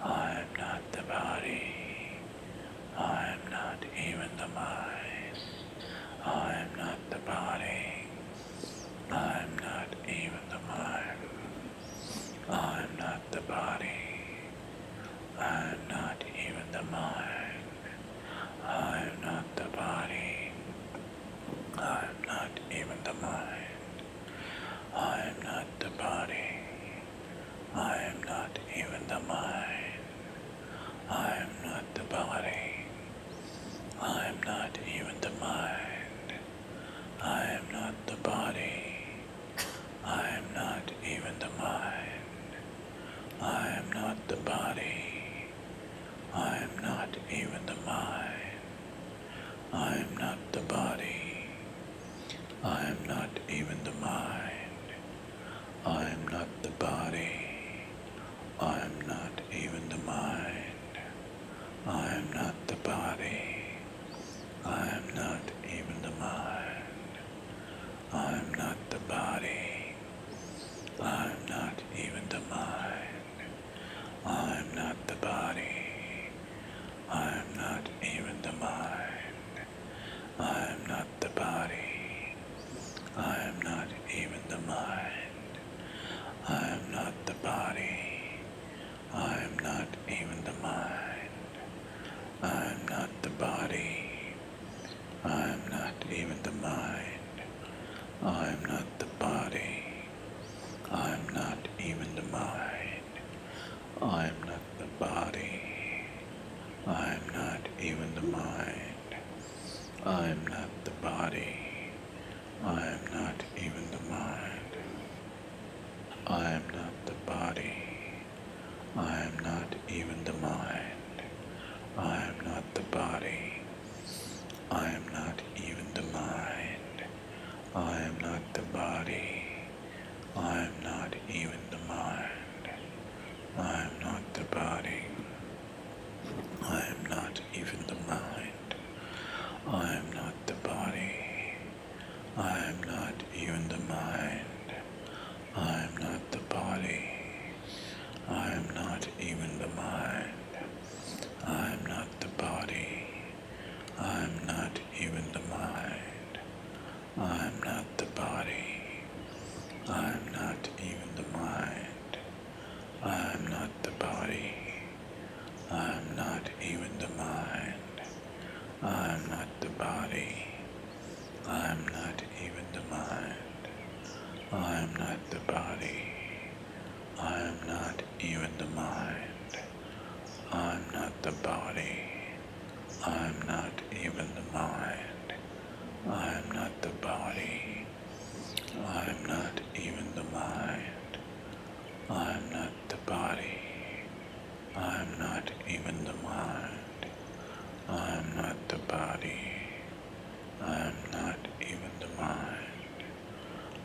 I'm not the body. I'm not even the mind. I'm not the body. I'm not even the mind. I'm not the body. I'm not even the mind. I'm not the body. I'm not even the mind. I'm not the body. I'm not even the mind. I'm not the body. I'm not even the mind. I'm not the body. I'm not even the mind. I'm not the body. I'm not even the mind. I'm not the body. I'm not even the mind. I'm not the body. I'm not even the mind. I'm not the body. I'm not even the mind. I'm not the body. I'm not even the mind. I'm not the body. I'm not even the mind. I'm not the body. I'm not even the mind. I'm not the body. I'm not even the mind. I'm not the body. I'm not even the mind. I'm not the body. I'm not even the mind. I'm not the body. I'm not even the mind. I'm not the body. I'm not even the mind. I'm not the body. I'm not even the mind. I'm not the body. I'm not even the mind. I'm not the body. I'm not even the mind. I'm not the body. I'm not even the mind. I'm not the body. I'm not even the mind. I'm not the body. I'm not even the mind. I'm not the body. I'm not even the mind. I'm not the body. I'm not even the mind. I'm not the body. I'm not even the mind. I'm not the body. I'm not even the mind.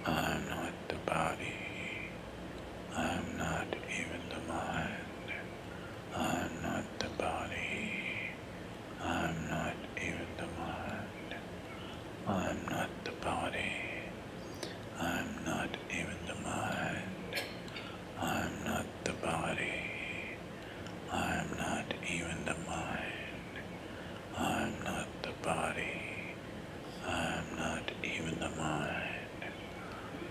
I'm not the body. I'm not even the mind. I'm not the body. I'm not even the mind. I'm not the body. I'm not even the mind. I'm not the body. I'm not even the mind. I'm not the body. I'm not even the mind.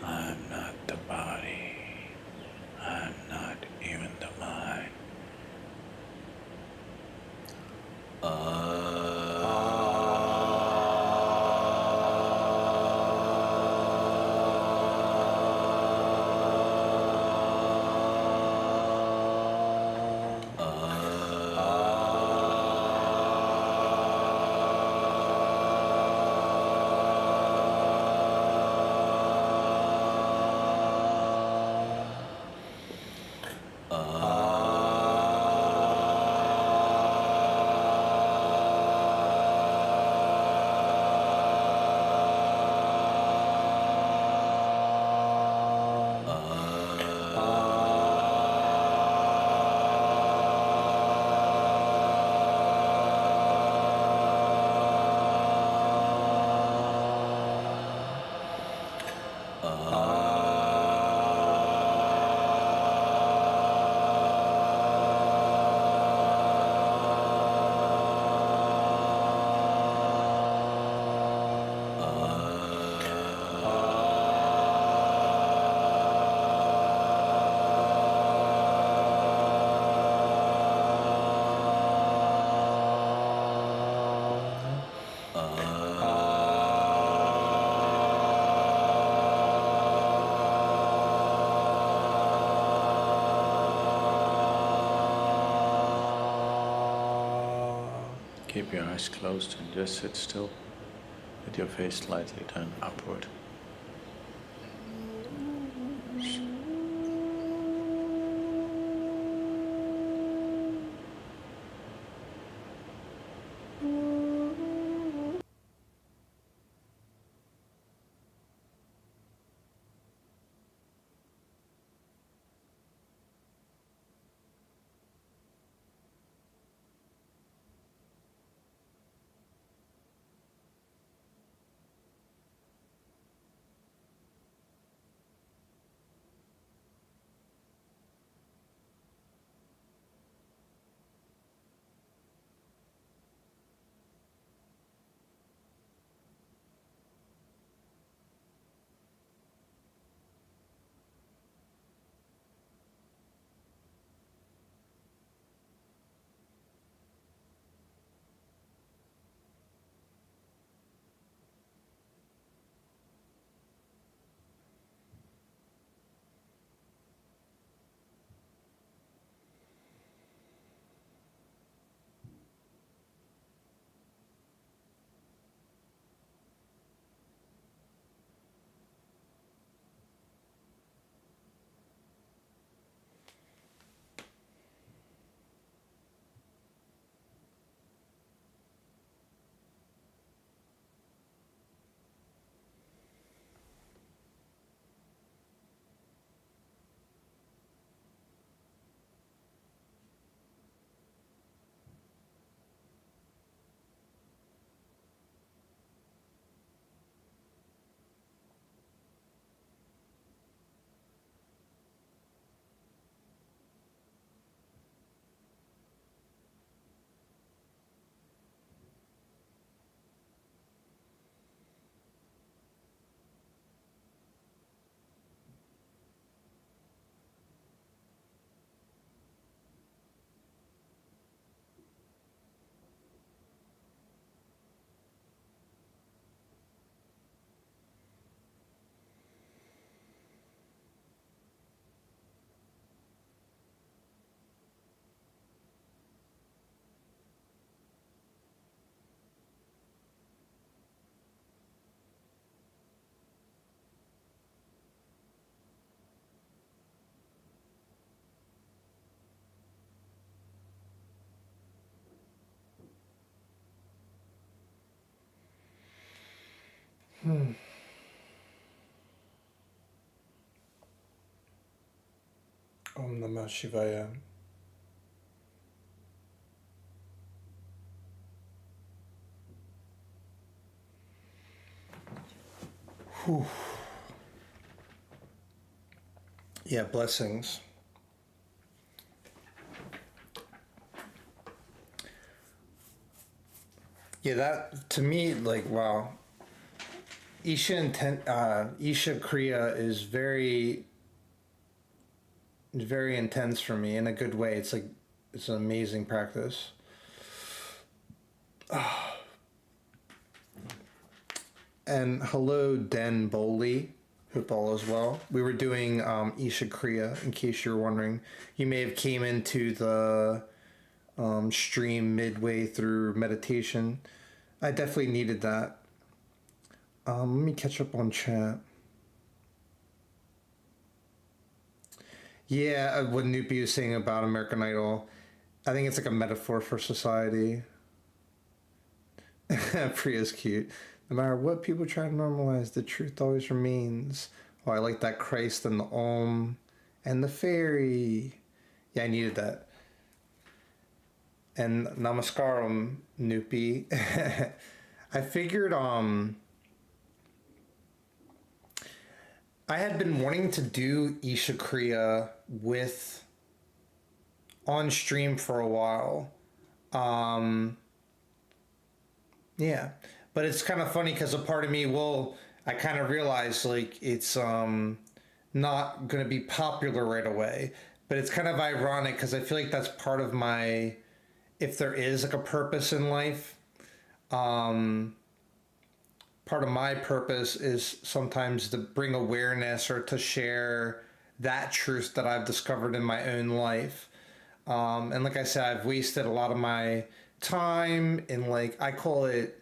I'm not the body. I'm not even the mind. Keep your eyes closed and just sit still with your face slightly turned upward. Om Namah Shivaya. Whew. Yeah, blessings. Yeah, that to me, like, wow. Isha Kriya is very intense for me in a good way. It's like, it's an amazing practice. And hello, Den Bowley. Hope all is well. We were doing Isha Kriya, in case you're wondering. You may have came into the stream midway through meditation. I definitely needed that. Let me catch up on chat. Yeah, what Noopy was saying about American Idol, I think it's like a metaphor for society. Priya's cute. No matter what people try to normalize, the truth always remains. Oh, I like that Christ and the Om and the fairy. Yeah, I needed that. And Namaskaram, Noopy. I figured I had been wanting to do Isha Kriya on stream for a while. Yeah, but it's kind of funny because a part of me I kind of realized like it's not going to be popular right away, but it's kind of ironic because I feel like that's part of my, if there is like a purpose in life, part of my purpose is sometimes to bring awareness or to share that truth that I've discovered in my own life. And like I said, I've wasted a lot of my time in, like, I call it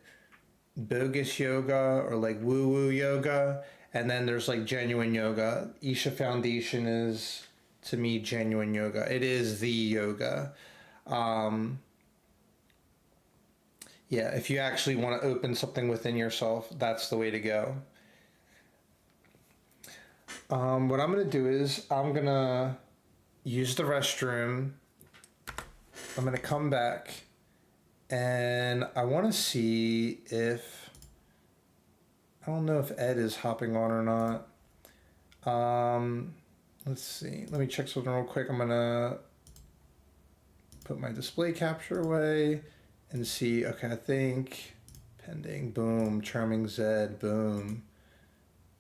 bogus yoga or like woo-woo yoga. And then there's like genuine yoga. Isha Foundation is, to me, genuine yoga. It is the yoga. Yeah, if you actually want to open something within yourself, that's the way to go. What I'm going to do is I'm going to use the restroom. I'm going to come back and I want to see if, I don't know if Ed is hopping on or not. Let's see. Let me check something real quick. I'm going to put my display capture away and see. Okay, I think pending. Boom. Charming Zed. Boom.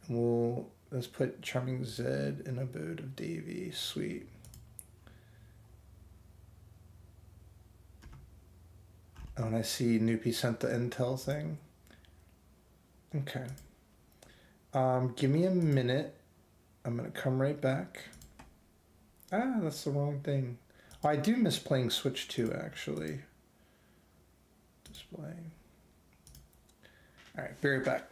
And let's put Charming Zed in abode of Davy. Sweet. Oh, and I see Noopy sent the intel thing. Okay. Give me a minute. I'm gonna come right back. Ah, that's the wrong thing. Oh, I do miss playing Switch 2, actually. Display. All right, be right back.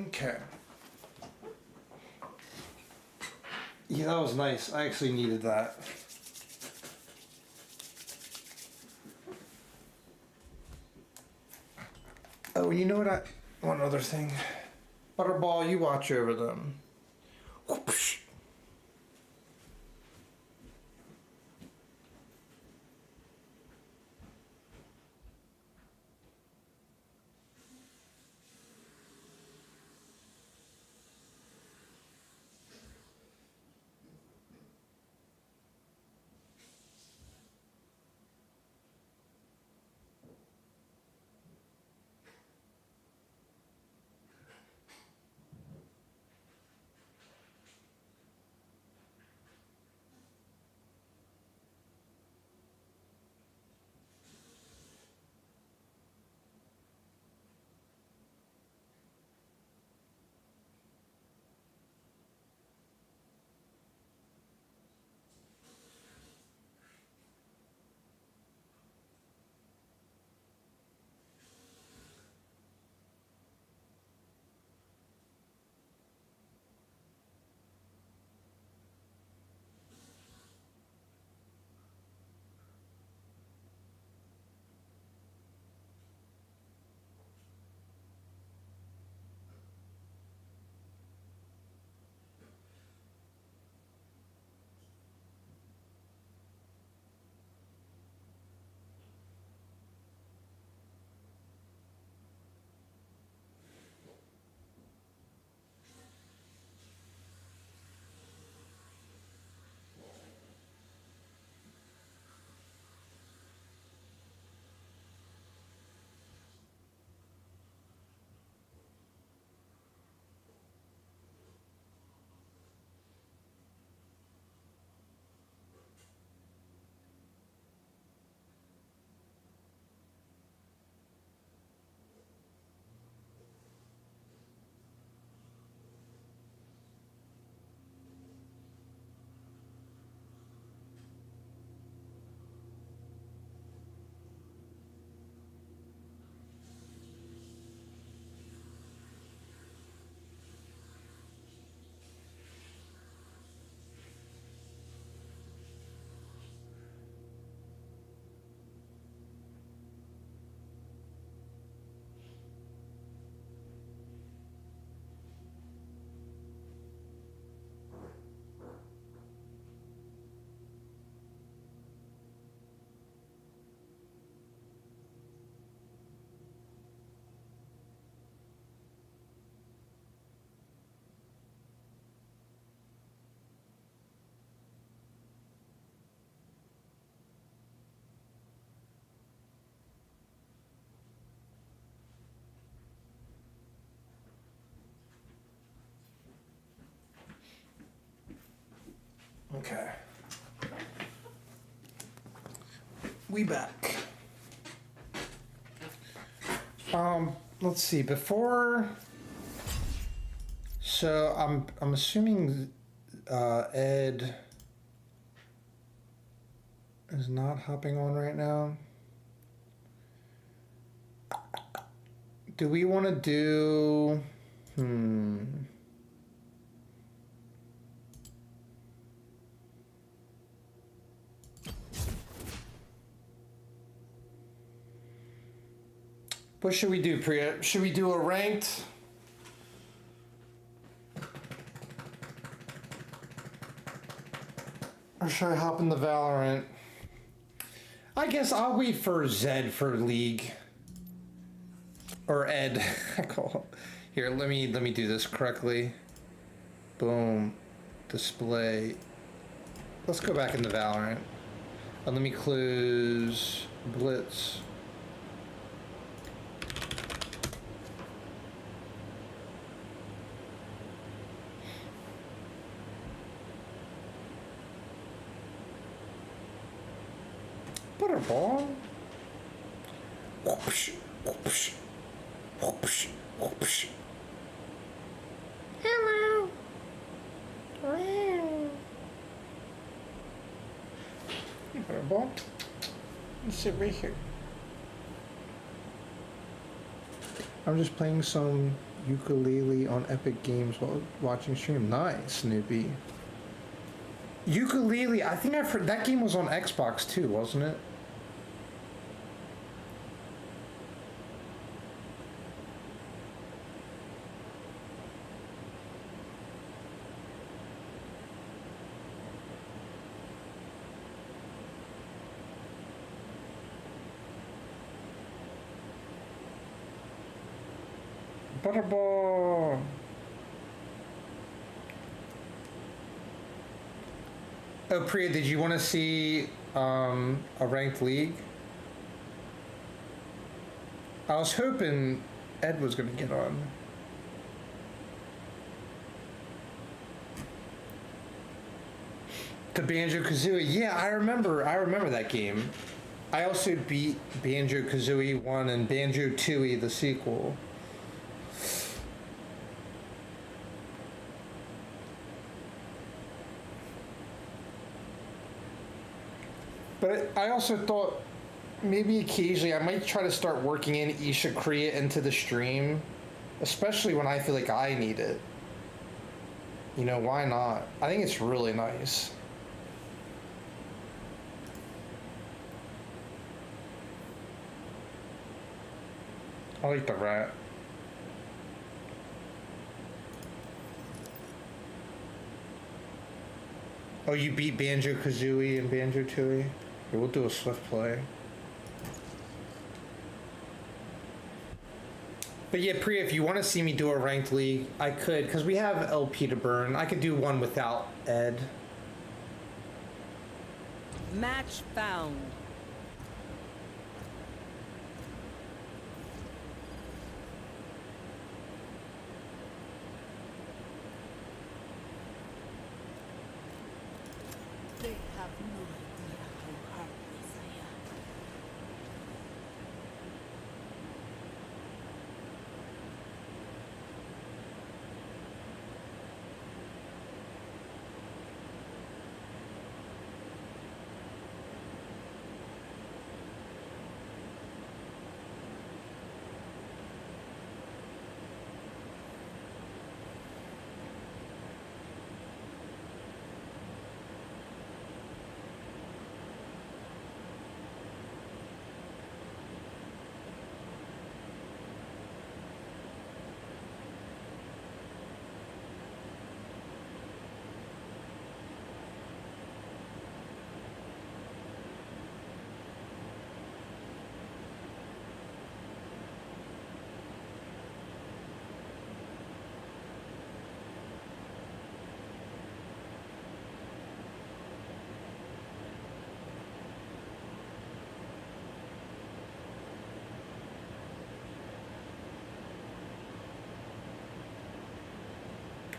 Okay. Yeah, that was nice. I actually needed that. Oh, you know what? One other thing. Butterball, you watch over them. Whoosh. Okay. We back. Let's see. Before, so I'm assuming Ed is not hopping on right now. Do we want to do? What should we do, Priya? Should we do a ranked? Or should I hop in the Valorant? I guess I'll wait for Zed for League. Or Ed. Here, let me do this correctly. Boom. Display. Let's go back in the Valorant. And let me close Blitz. Butterball. Whoosh, whoosh, whoosh, whoosh. Hello. Butterball. Let's sit right here. I'm just playing some ukulele on Epic Games while watching stream. Nice, Snoopy. Ukulele, I think I've heard that game was on Xbox too, wasn't it? Butterball. Oh, Priya, did you want to see a ranked league? I was hoping Ed was going to get on. The Banjo-Kazooie. Yeah, I remember that game. I also beat Banjo-Kazooie 1 and Banjo-Tooie, the sequel. But I also thought maybe occasionally I might try to start working in Isha Kriya into the stream, especially when I feel like I need it. You know, why not? I think it's really nice. I like the rat. Oh, you beat Banjo-Kazooie and Banjo-Tooie? Yeah, we'll do a swift play. But yeah, Priya, if you want to see me do a ranked league, I could, because we have LP to burn. I could do one without Ed. Match found. They have no idea how heartless I am.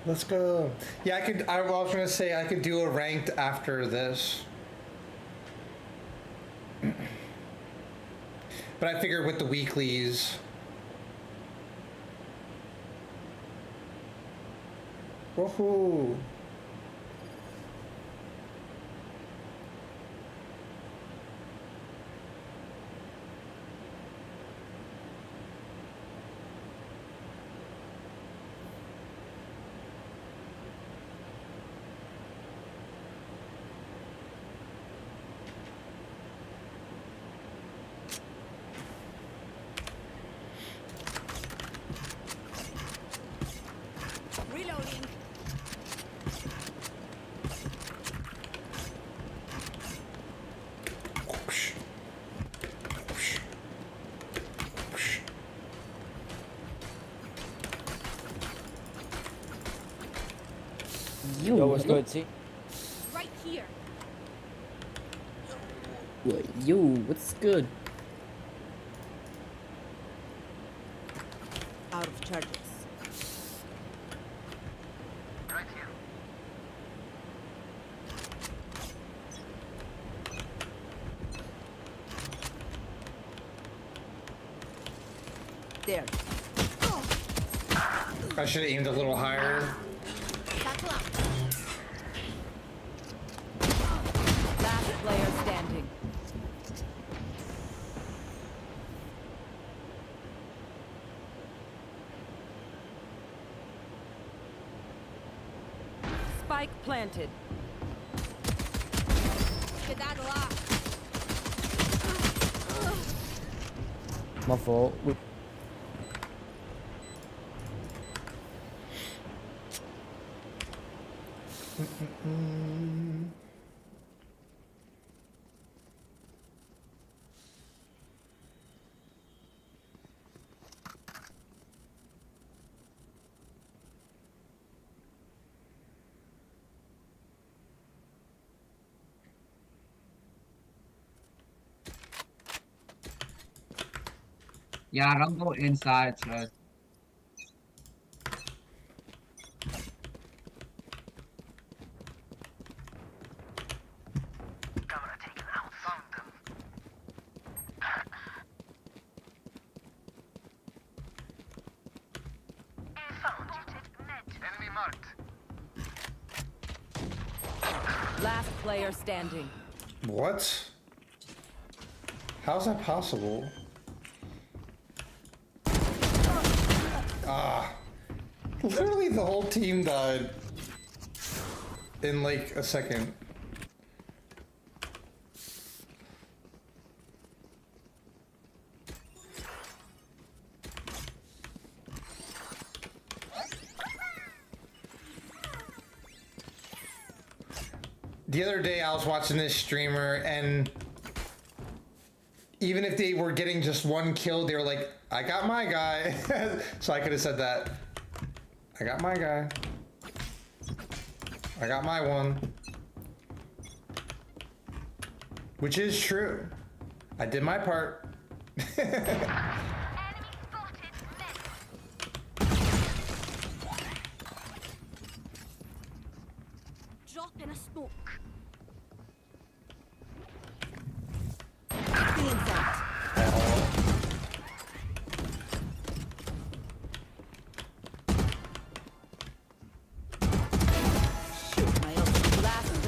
Let's go. Yeah, I was gonna say I could do a ranked after this. But I figured with the weeklies. Woohoo! Reloading. Yo, what's good, T? Right here. Yo, what's good? Out of charges. Right here. There. I should have aimed a little higher. Last player standing. Spike planted. Skedaddle up. My fault. Yeah, don't go inside, trust. Last player standing. What? How's that possible? Ah. Literally the whole team died in like a second. The other day I was watching this streamer and even if they were getting just one kill, they were like, I got my guy. So I could have said that. I got my guy. I got my one. Which is true. I did my part. Drop in a smoke.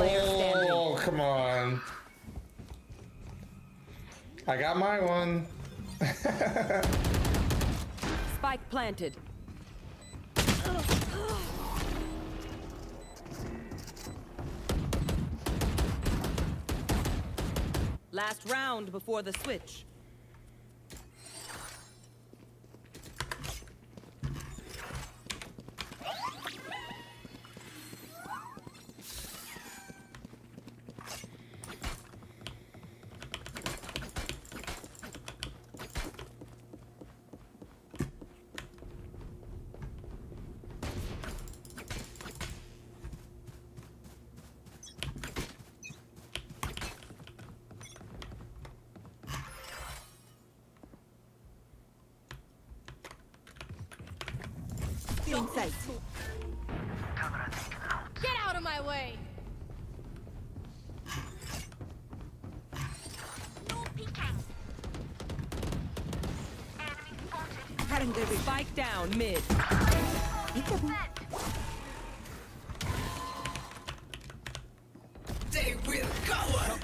Oh, come on. I got my one. Spike planted. Last round before the switch. Inside. Get out of my way. No peeking. Spike down mid. They will cover.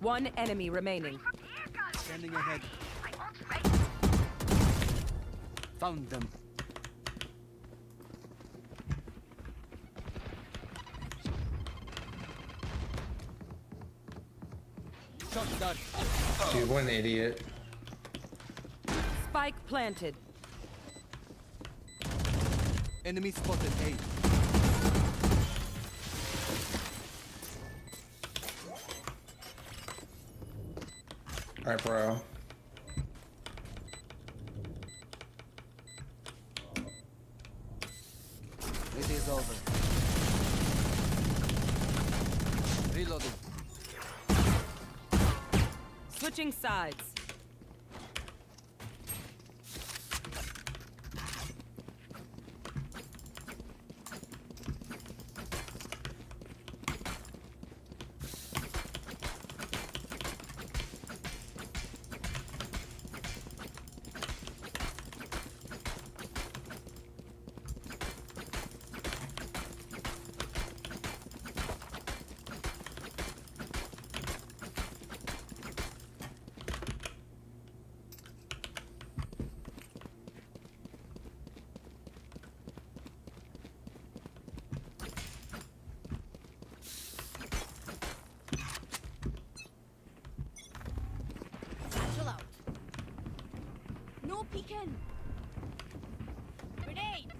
One enemy remaining. Standing ahead. Found them. Shot done. Dude, what an idiot. Spike planted. Enemy spotted A. Alright, bro. It is over. Reloading. Switching sides. Satchel out. No peeking. Grenade.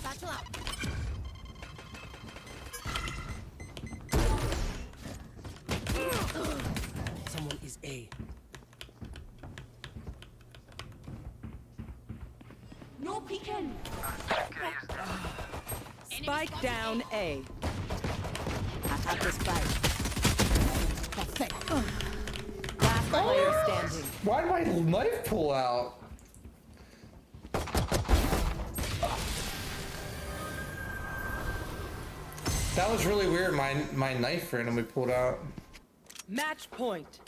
Satchel out. Someone is A. No Weekend. Spike down A. I have the spike. Last player standing. Why did my knife pull out? That was really weird. My knife randomly pulled out. Match point.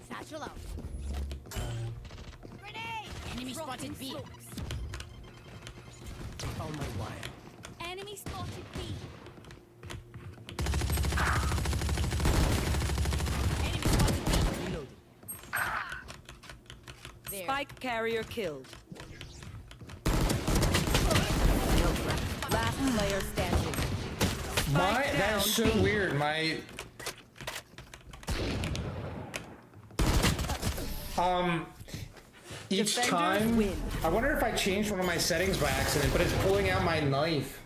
Satchel out. Grenade! Enemy spotted B. On my wire. Enemy spotted B. Enemy spotted B. Reloading. There. Spike carrier killed. Last player standing. Spike That down is so B. weird. Each Defenders time, win. I wonder if I changed one of my settings by accident, but it's pulling out my knife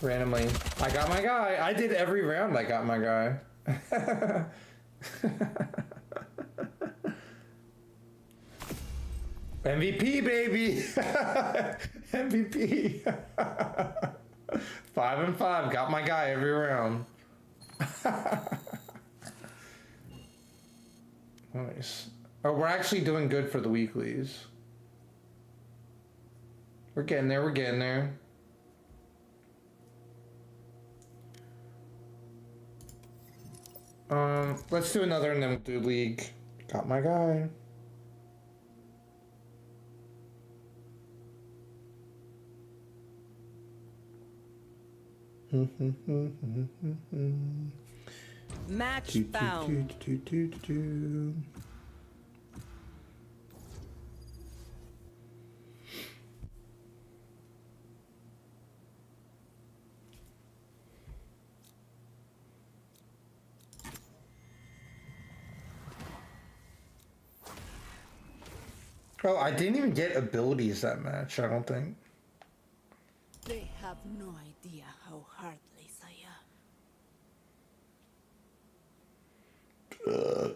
randomly. I got my guy. I did every round. I got my guy. MVP, baby. MVP. 5 and 5. Got my guy every round. Nice. Oh, we're actually doing good for the weeklies. We're getting there. We're getting there. Let's do another and then we'll do league. Got my guy. Match found. Oh, I didn't even get abilities that match, I don't think. They have no idea how heartless I am.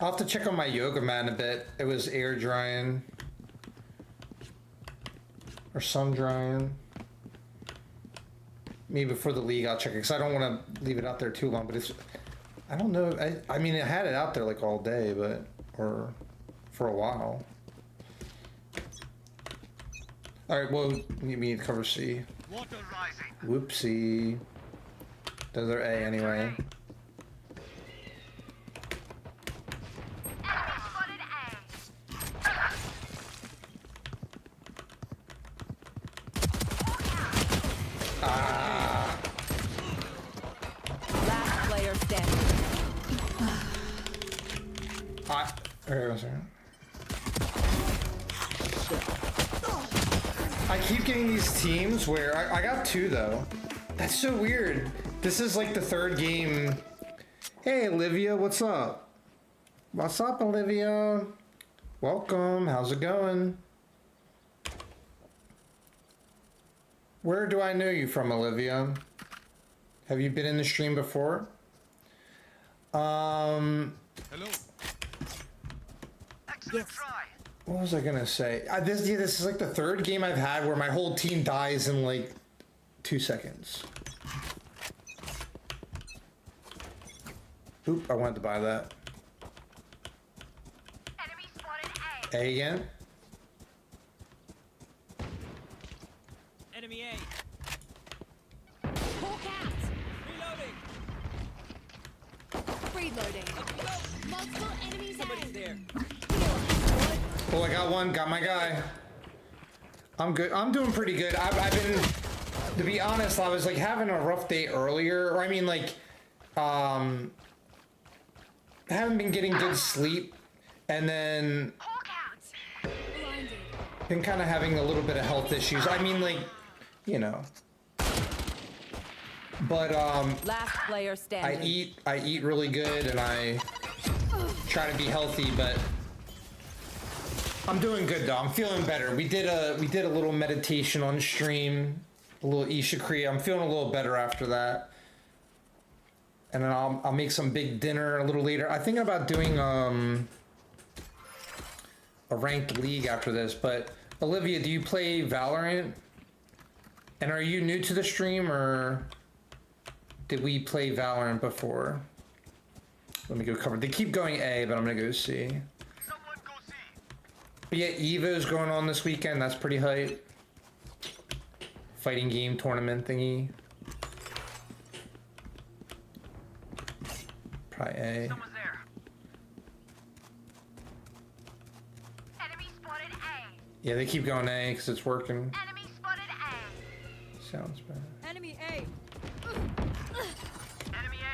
I'll have to check on my yoga mat in a bit. It was air drying. or sun drying. Maybe before the league I'll check it because I don't want to leave it out there too long. But it's, I don't know. I mean, I had it out there like all day, but or for a while. All right. Well, you need cover C. Whoopsie. Those are A anyway. Last player standing. I keep getting these teams where I got 2 though. That's so weird. This is like the 3rd game. Hey Olivia, what's up? What's up, Olivia? Welcome. How's it going? Where do I know you from, Olivia? Have you been in the stream before? Hello. Yes. What was I gonna say? This is like the 3rd game I've had where my whole team dies in like 2 seconds. Oop, I wanted to buy that. Enemy spotted A again? Enemy A. Hawk out. Reloading. Reloading. Multiple enemies. Somebody's there. Oh, I got one. Got my guy. I'm good. I'm doing pretty good. I've been, to be honest, I was like having a rough day earlier. Or I mean, like, I haven't been getting good sleep, and then been kind of having a little bit of health issues. I mean, like, you know. But Last player standing. I eat really good, and I try to be healthy, but I'm doing good though. I'm feeling better. We did a little meditation on stream, a little Isha Kriya. I'm feeling a little better after that. And then I'll make some big dinner a little later. I think about doing a ranked league after this. But Olivia, do you play Valorant? And are you new to the stream, or did we play Valorant before? Let me go cover. They keep going A, but I'm gonna go C. But yeah, Evo's going on this weekend. That's pretty hype. Fighting game tournament thingy. Probably A. Someone's there. Enemy spotted A. Yeah, they keep going A because it's working. Enemy spotted A. Sounds bad. Enemy A. Enemy A.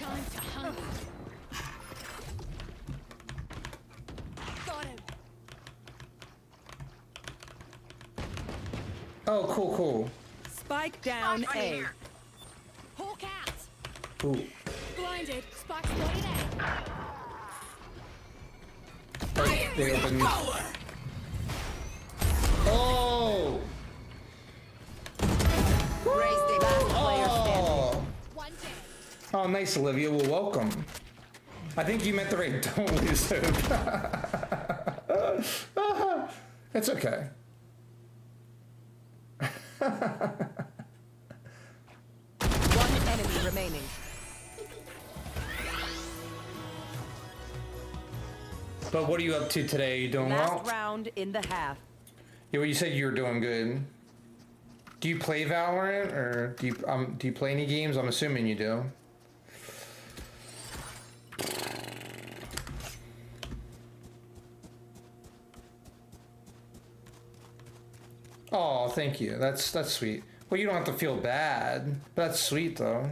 Time to hunt. Got him. Oh, cool. Spike down A. Hawk out. Ooh. Blinded. Spike spotted A. Oh, they opened. Oh! Oh! Oh, nice, Olivia. Well, welcome. I think you meant the right. Don't lose hope. It's okay. One enemy remaining. But what are you up to today? Are you doing Last well? round in the half. Yeah, well, you said you were doing good. Do you play Valorant, or do you play any games? I'm assuming you do. Oh, thank you. That's sweet. Well, you don't have to feel bad. That's sweet, though.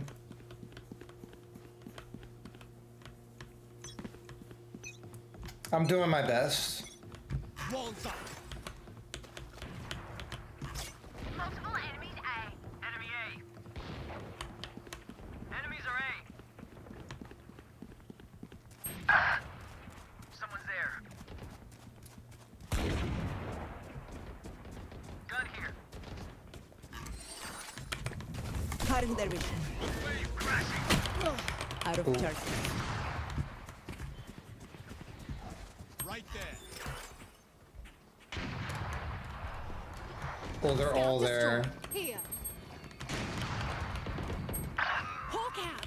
I'm doing my best. Multiple enemies A. Enemy A. Enemies are A. Someone's there. Gun here. Cutting their vision. Out of charge. Right there. Oh, they're all there. Here. Hawk out.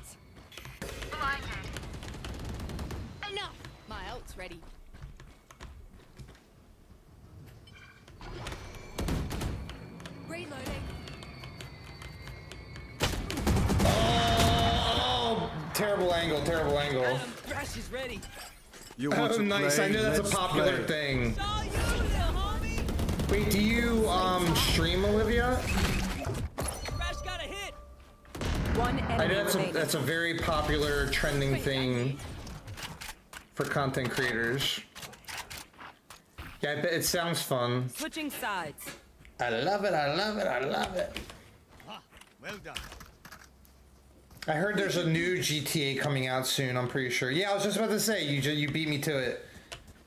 Enough. My ult's ready. Reloading. Oh, terrible angle, terrible angle. Crash is ready. Oh, nice. I know that's a popular thing. Wait, do you stream, Olivia? Crash got a hit. One I enemy know remaining. that's a very popular trending thing for content creators. Yeah, I bet it sounds fun. Switching sides. I love it, I love it, I love it. Well done. I heard there's a new GTA coming out soon, I'm pretty sure. Yeah, I was just about to say, you beat me to it.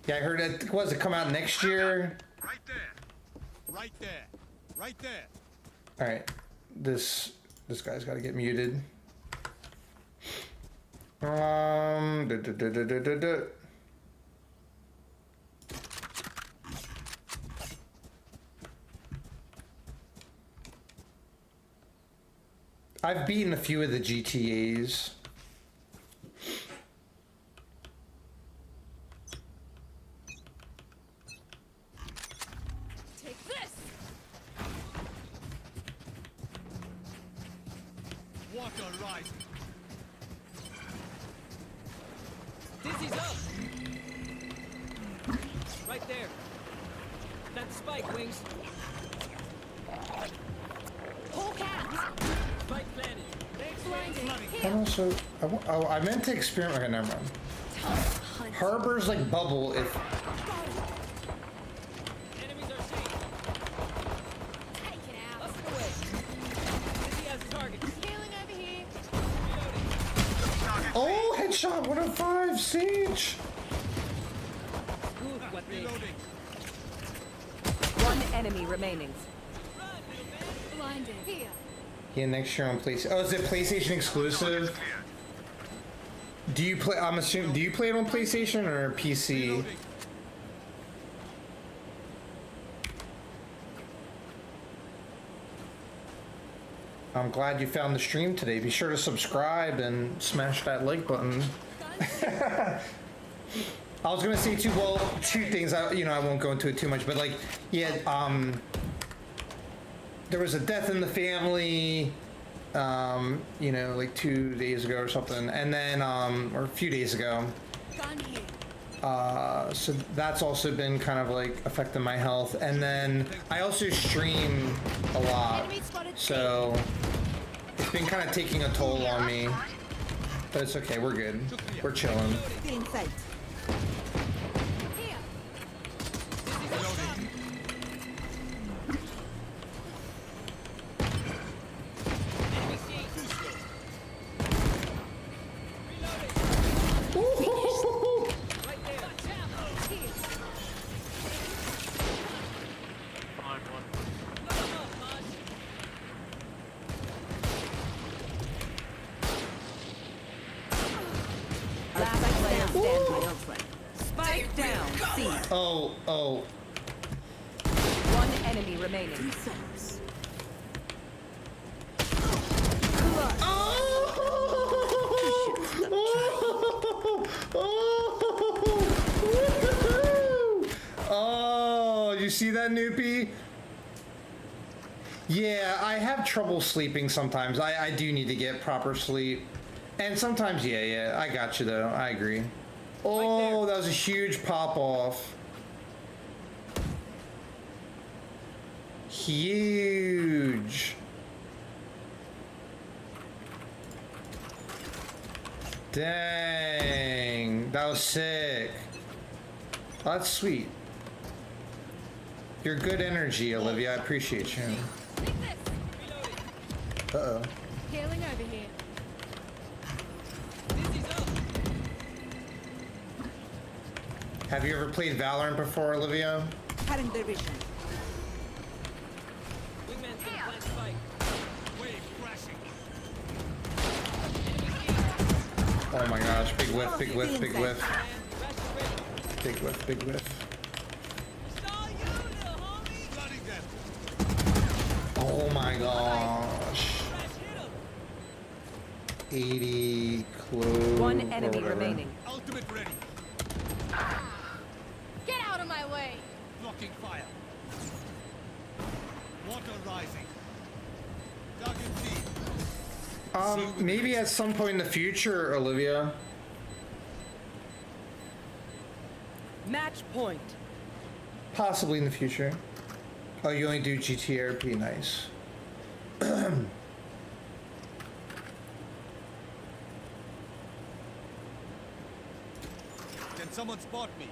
Yeah, I heard it, was it come out next year? Right there. Right there. Right there. Alright, this guy's gotta get muted. I've beaten a few of the GTAs. Take this. What a ride. Dizzy's up. Right there. That's spike, Wings. Hawk out. Spike planted. Blinded. And also, I meant to experiment. Okay, never mind. Harbors like bubble if. Enemies are seen. Take it out. Up and away. Dizzy has the target. Healing over here. Oh, headshot 105, Siege. Good, what they. Reloading. One enemy remaining. Blinded. Here. Yeah, next year on PlayStation. Oh, is it PlayStation exclusive? Do you play? I'm assuming. Do you play it on PlayStation or PC? I'm glad you found the stream today. Be sure to subscribe and smash that like button. I was gonna say two things. I won't go into it too much, but like, yeah, there was a death in the family, like 2 days ago or something, and then, or a few days ago. Gun here. So that's also been kind of like affecting my health, and then I also stream a lot, so it's been kind of taking a toll on me. But it's okay, we're good. We're chilling. Inside. Here. Last player standing. Spike down. C. Oh. One enemy remaining. Oh, you see that, Noopy? Yeah, I have trouble sleeping sometimes. I do need to get proper sleep. And sometimes, yeah, I got you though. I agree. Oh, that was a huge pop off. Huge. Dang, that was sick. Oh, that's sweet. You're good energy, Olivia. I appreciate you. Uh-oh. Healing over here. Have you ever played Valorant before, Olivia? Cutting their vision. Wingman's gonna plant spike. Wave crashing. Oh my gosh, big whiff, big whiff, big whiff. Big whiff, big whiff. Bloody them. Oh my gosh. 80 close. One enemy remaining. Ultimate ready. Get out of my way! Blocking fire. Water rising. Target D. Maybe at some point in the future, Olivia. Match point. Possibly in the future. Oh, you only do GTRP, nice. Can someone spot me?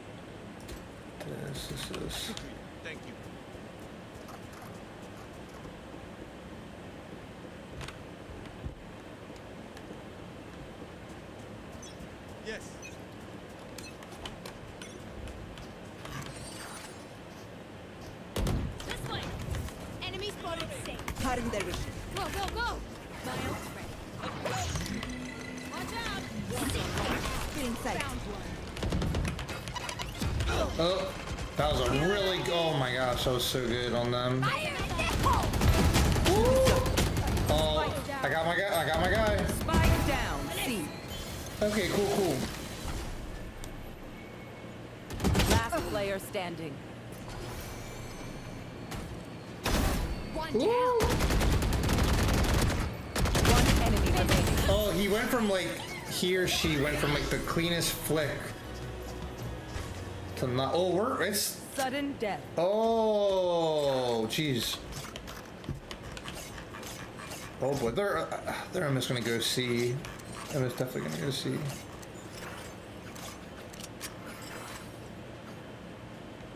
This is... Thank you. Yes. This way! Enemy spotted safe. Cutting their vision. Go, go, go! My ult's ready. Watch out! Feeling sight. Found one. Oh, that was a really... Oh my gosh, that was so good on them. Fire in the hole! Oh, I got my guy. I got my guy. Spike down. C. Okay, cool. Last player standing. One down. One enemy remaining. Oh, he went from like... He or she went from like the cleanest flick to not... Oh, it's... Sudden death. Oh, jeez. Oh boy, they're almost gonna go C. Almost definitely gonna go C.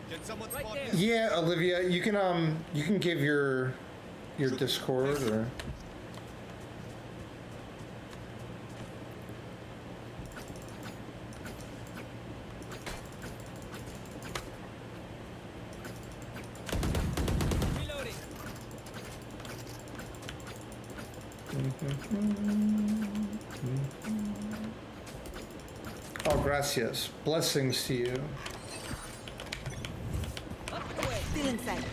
Can someone spot Right me? Yeah, Olivia, you can give your Discord or... Reloading. Oh, gracias. Blessings to you. Feeling sight.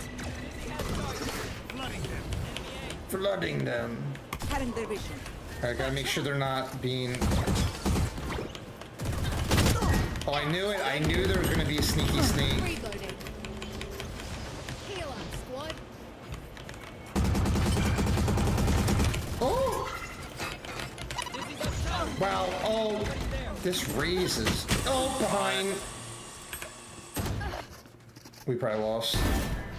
Flooding them. Cutting their vision. I gotta make sure they're not being... Oh, I knew it. I knew there was gonna be a sneaky sneak. Reloading. Heal up, squad. Oh! Wow. Oh, this raises. Oh, behind. We probably lost.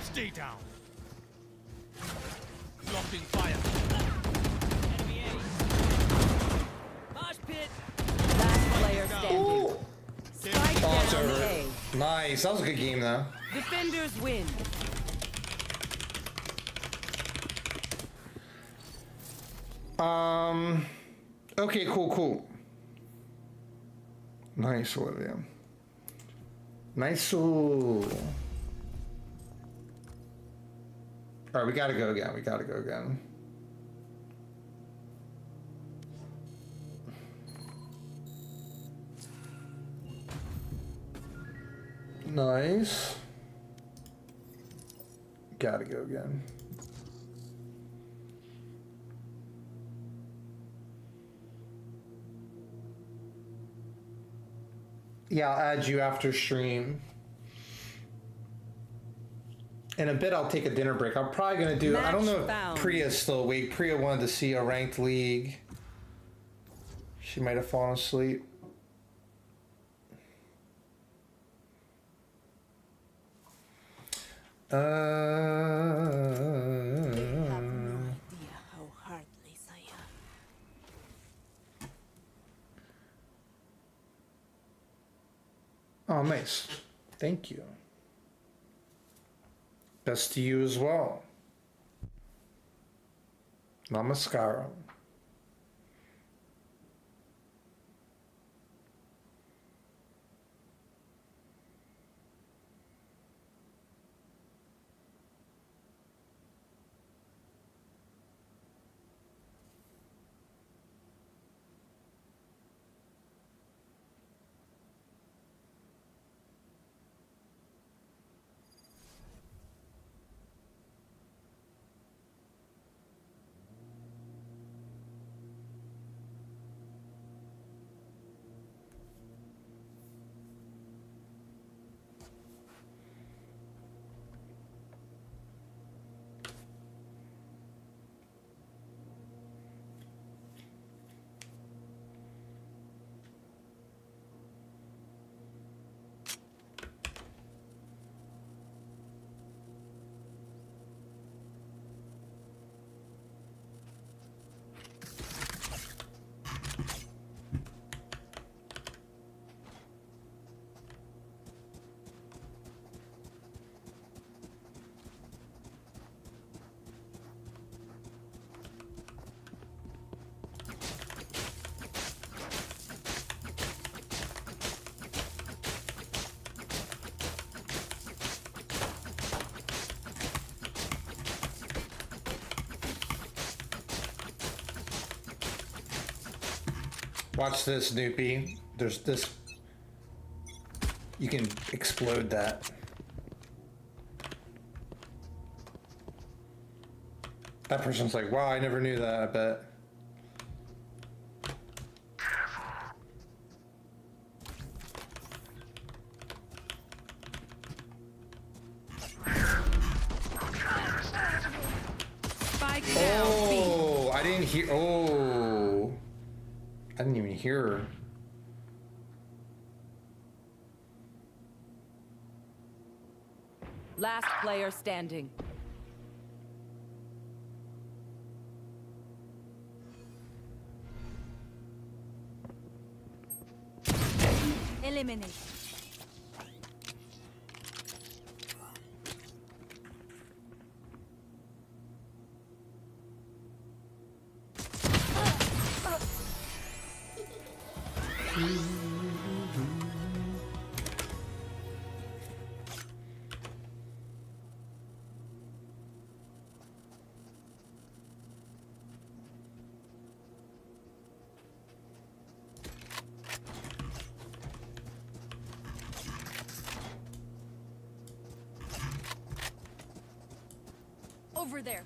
Stay down. Blocking fire. Enemy A. Mosh pit. Last player standing. Ooh. Spike Oh, it's down over. A. Nice. That was a good game, though. Defenders win. Okay, cool. Nice, Olivia. Nice. All right, we gotta go again. Nice. Gotta go again. Yeah, I'll add you after stream. In a bit, I'll take a dinner break. I'm probably gonna do. I don't know if found. Priya's still awake. Priya wanted to see a ranked league. She might have fallen asleep. They have no idea how heartless I am. Oh, nice. Thank you. Best to you as well. Namaskaram. Watch this, Snoopy. There's this. You can explode that. That person's like, wow, I never knew that, I bet. Oh, I didn't hear. Oh, I didn't even hear her. Last player standing. Eliminate. Over there.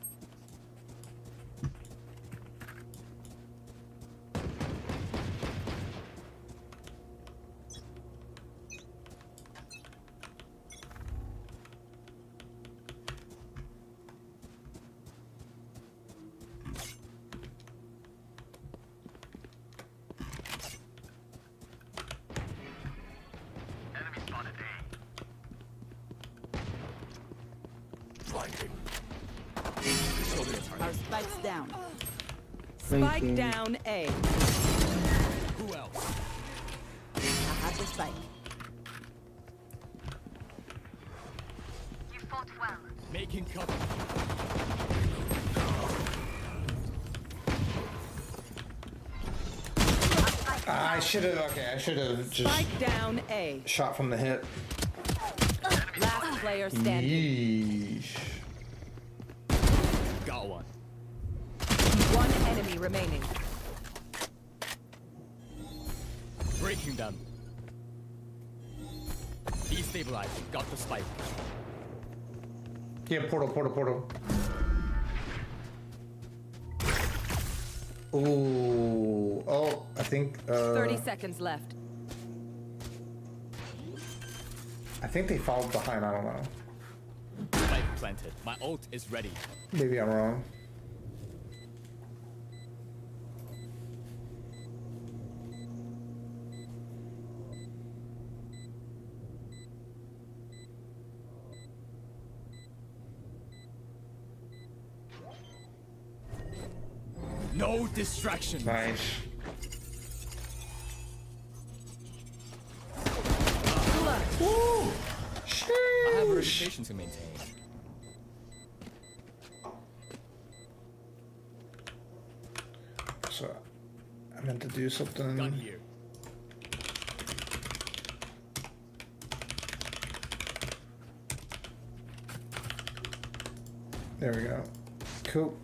Enemy spotted A. Blinding. Our spike's down. Thank you. Spike down A. Who else? I have the spike. You fought well. Making cover. I should have. Okay, I should have just Spike down A. shot from the hip. Last player standing. Yeesh. Got one. One enemy remaining. Breaking them. Destabilizing. Got the spike. Yeah, portal. Ooh. Oh, I think. 30 seconds left. I think they followed behind. I don't know. Spike planted. My ult is ready. Maybe I'm wrong. No distraction. Nice. Woo! I have a reputation to maintain. So, I meant to do something. Gun here. There we go. Cool.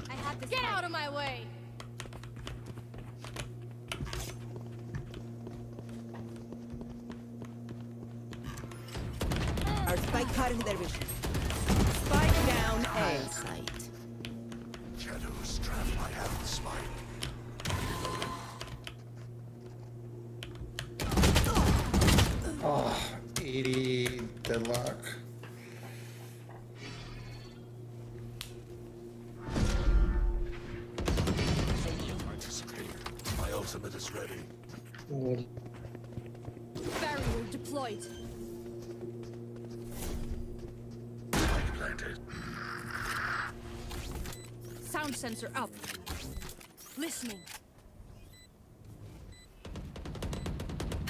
I have this. Get out of my way. Our spike cutting their vision. Spike down A. Shadows trap. I have the spike. Oh, 80 deadlock. My ultimate is ready. Barrier deployed. Spike planted. Sound sensor up. Listening.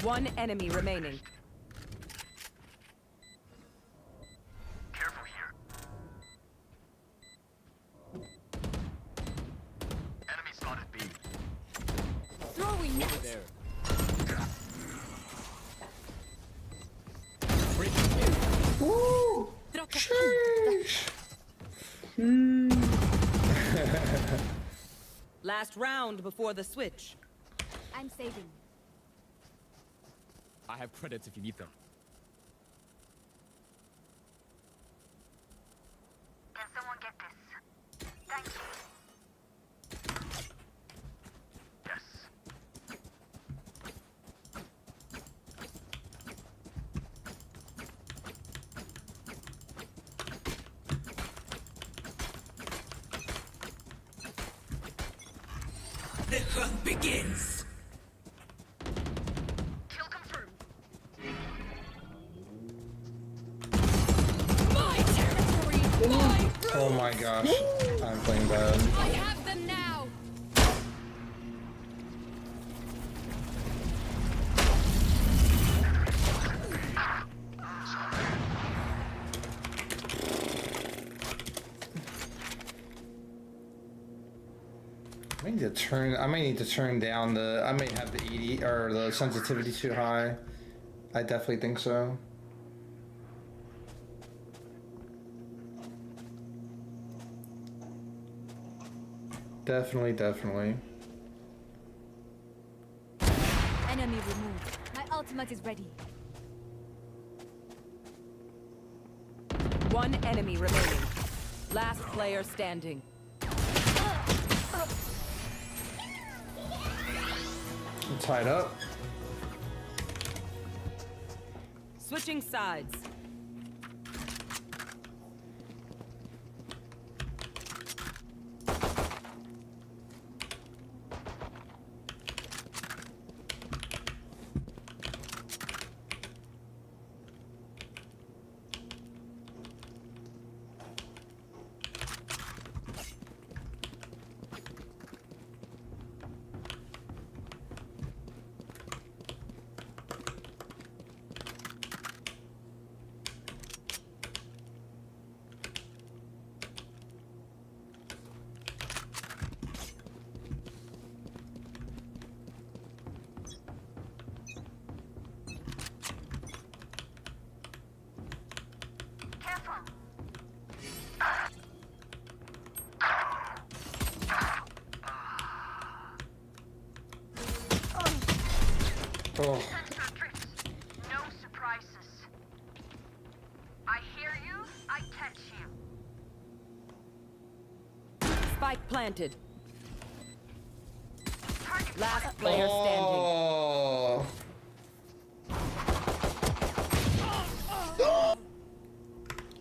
One enemy remaining. Careful here. Over there. Woo! Last round before the switch. I'm saving. I have credits if you need them. Can someone get this? Thank you. The hunt begins. Kill confirmed. Oh my gosh. I'm playing bad. I have them now. I might need to turn down the, I might have the ED or the sensitivity too high. I definitely think so. Definitely. Enemy removed. My ultimate is ready. One enemy remaining. Last player standing. I'm tied up. Switching sides. Oh. No surprises. I hear you, I catch you. Spike planted. Last player standing.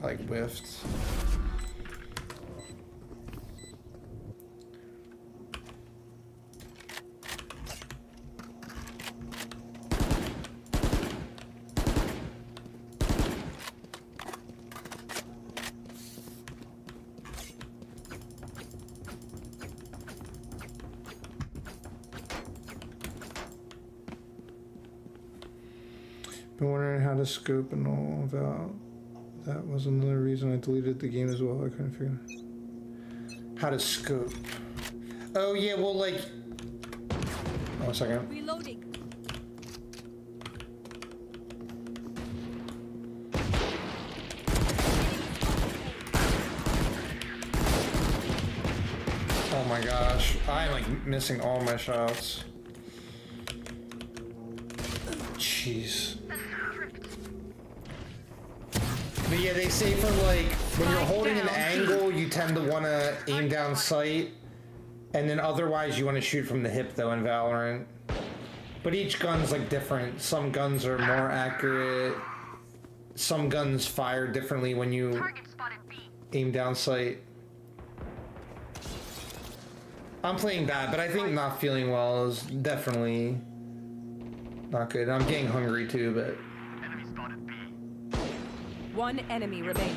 Like whiffed. Been wondering how to scope and all about. That was another reason I deleted the game as well. I couldn't figure out how to scope. Oh yeah, well like. Oh, a second. Reloading. Oh my gosh, I'm like missing all my shots. Jeez. But yeah, they say for like, when you're holding an angle, you tend to want to aim down sight. And then otherwise you want to shoot from the hip though in Valorant. But each gun's like different. Some guns are more accurate. Some guns fire differently when you aim down sight. I'm playing bad, but I think not feeling well is definitely not good. I'm getting hungry too, but... One enemy remaining.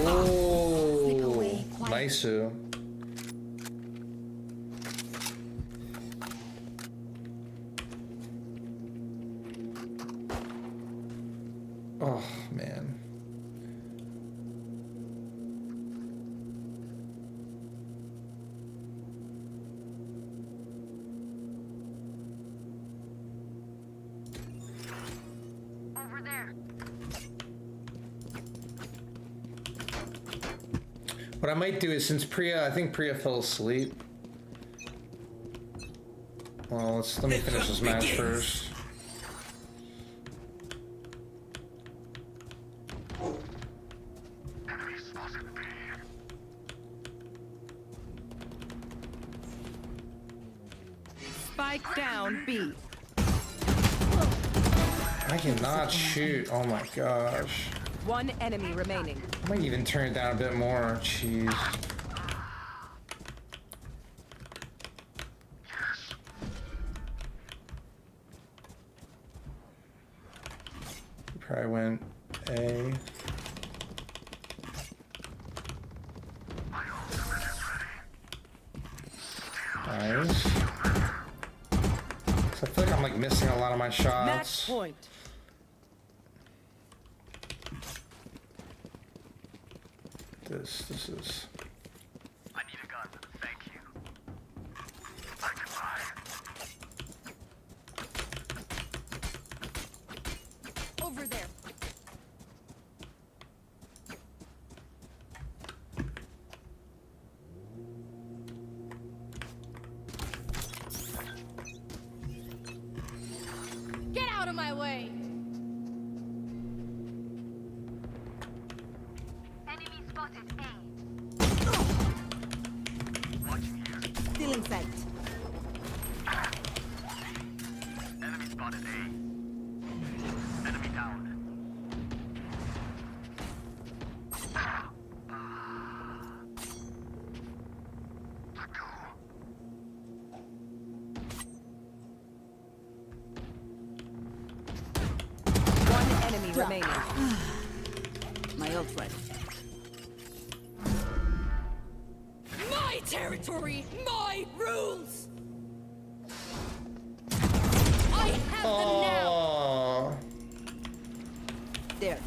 Oh, nice. Oh, man. What I might do is, since I think Priya fell asleep. Well, let me finish this match first. Spike down B. I cannot shoot. Oh my gosh. One enemy remaining. I might even turn it down a bit more. Jeez. Probably went A. Nice. So I feel like I'm like missing a lot of my shots. Match point. This is. I need a gun. Thank you. I can buy. Over there. Get out of my way. Enemy spotted A. Watching here. Stealing sight. Enemy spotted A. Enemy down. One enemy remaining. My old friend. My territory, my rules. I have them now. Oh, There.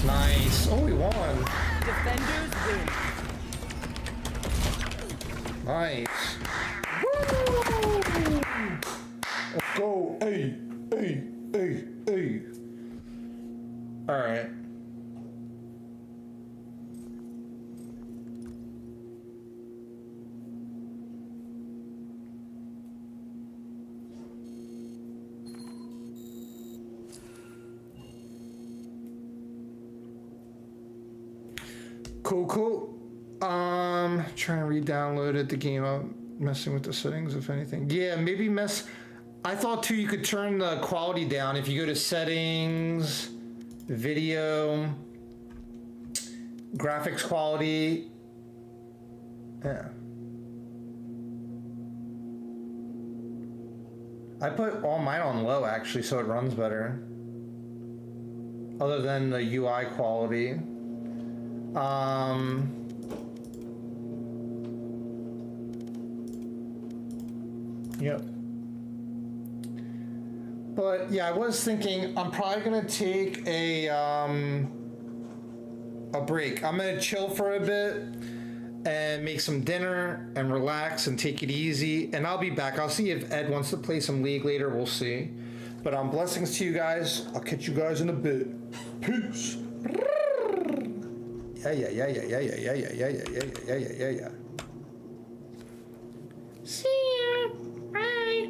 nice. Oh, we won. Defenders win. Nice. Woo! Let's go. Hey, hey, hey, hey. All right. Cool, cool. Trying to re-download it, the game. I'm messing with the settings, if anything. Yeah, maybe I thought too you could turn the quality down if you go to settings, video, graphics quality. Yeah. I put all mine on low actually, so it runs better. Other than the UI quality. Yep. But yeah, I was thinking I'm probably gonna take a break. I'm gonna chill for a bit and make some dinner and relax and take it easy. And I'll be back. I'll see if Ed wants to play some League later. We'll see. But blessings to you guys. I'll catch you guys in a bit. Peace. Yeah. See ya. Bye.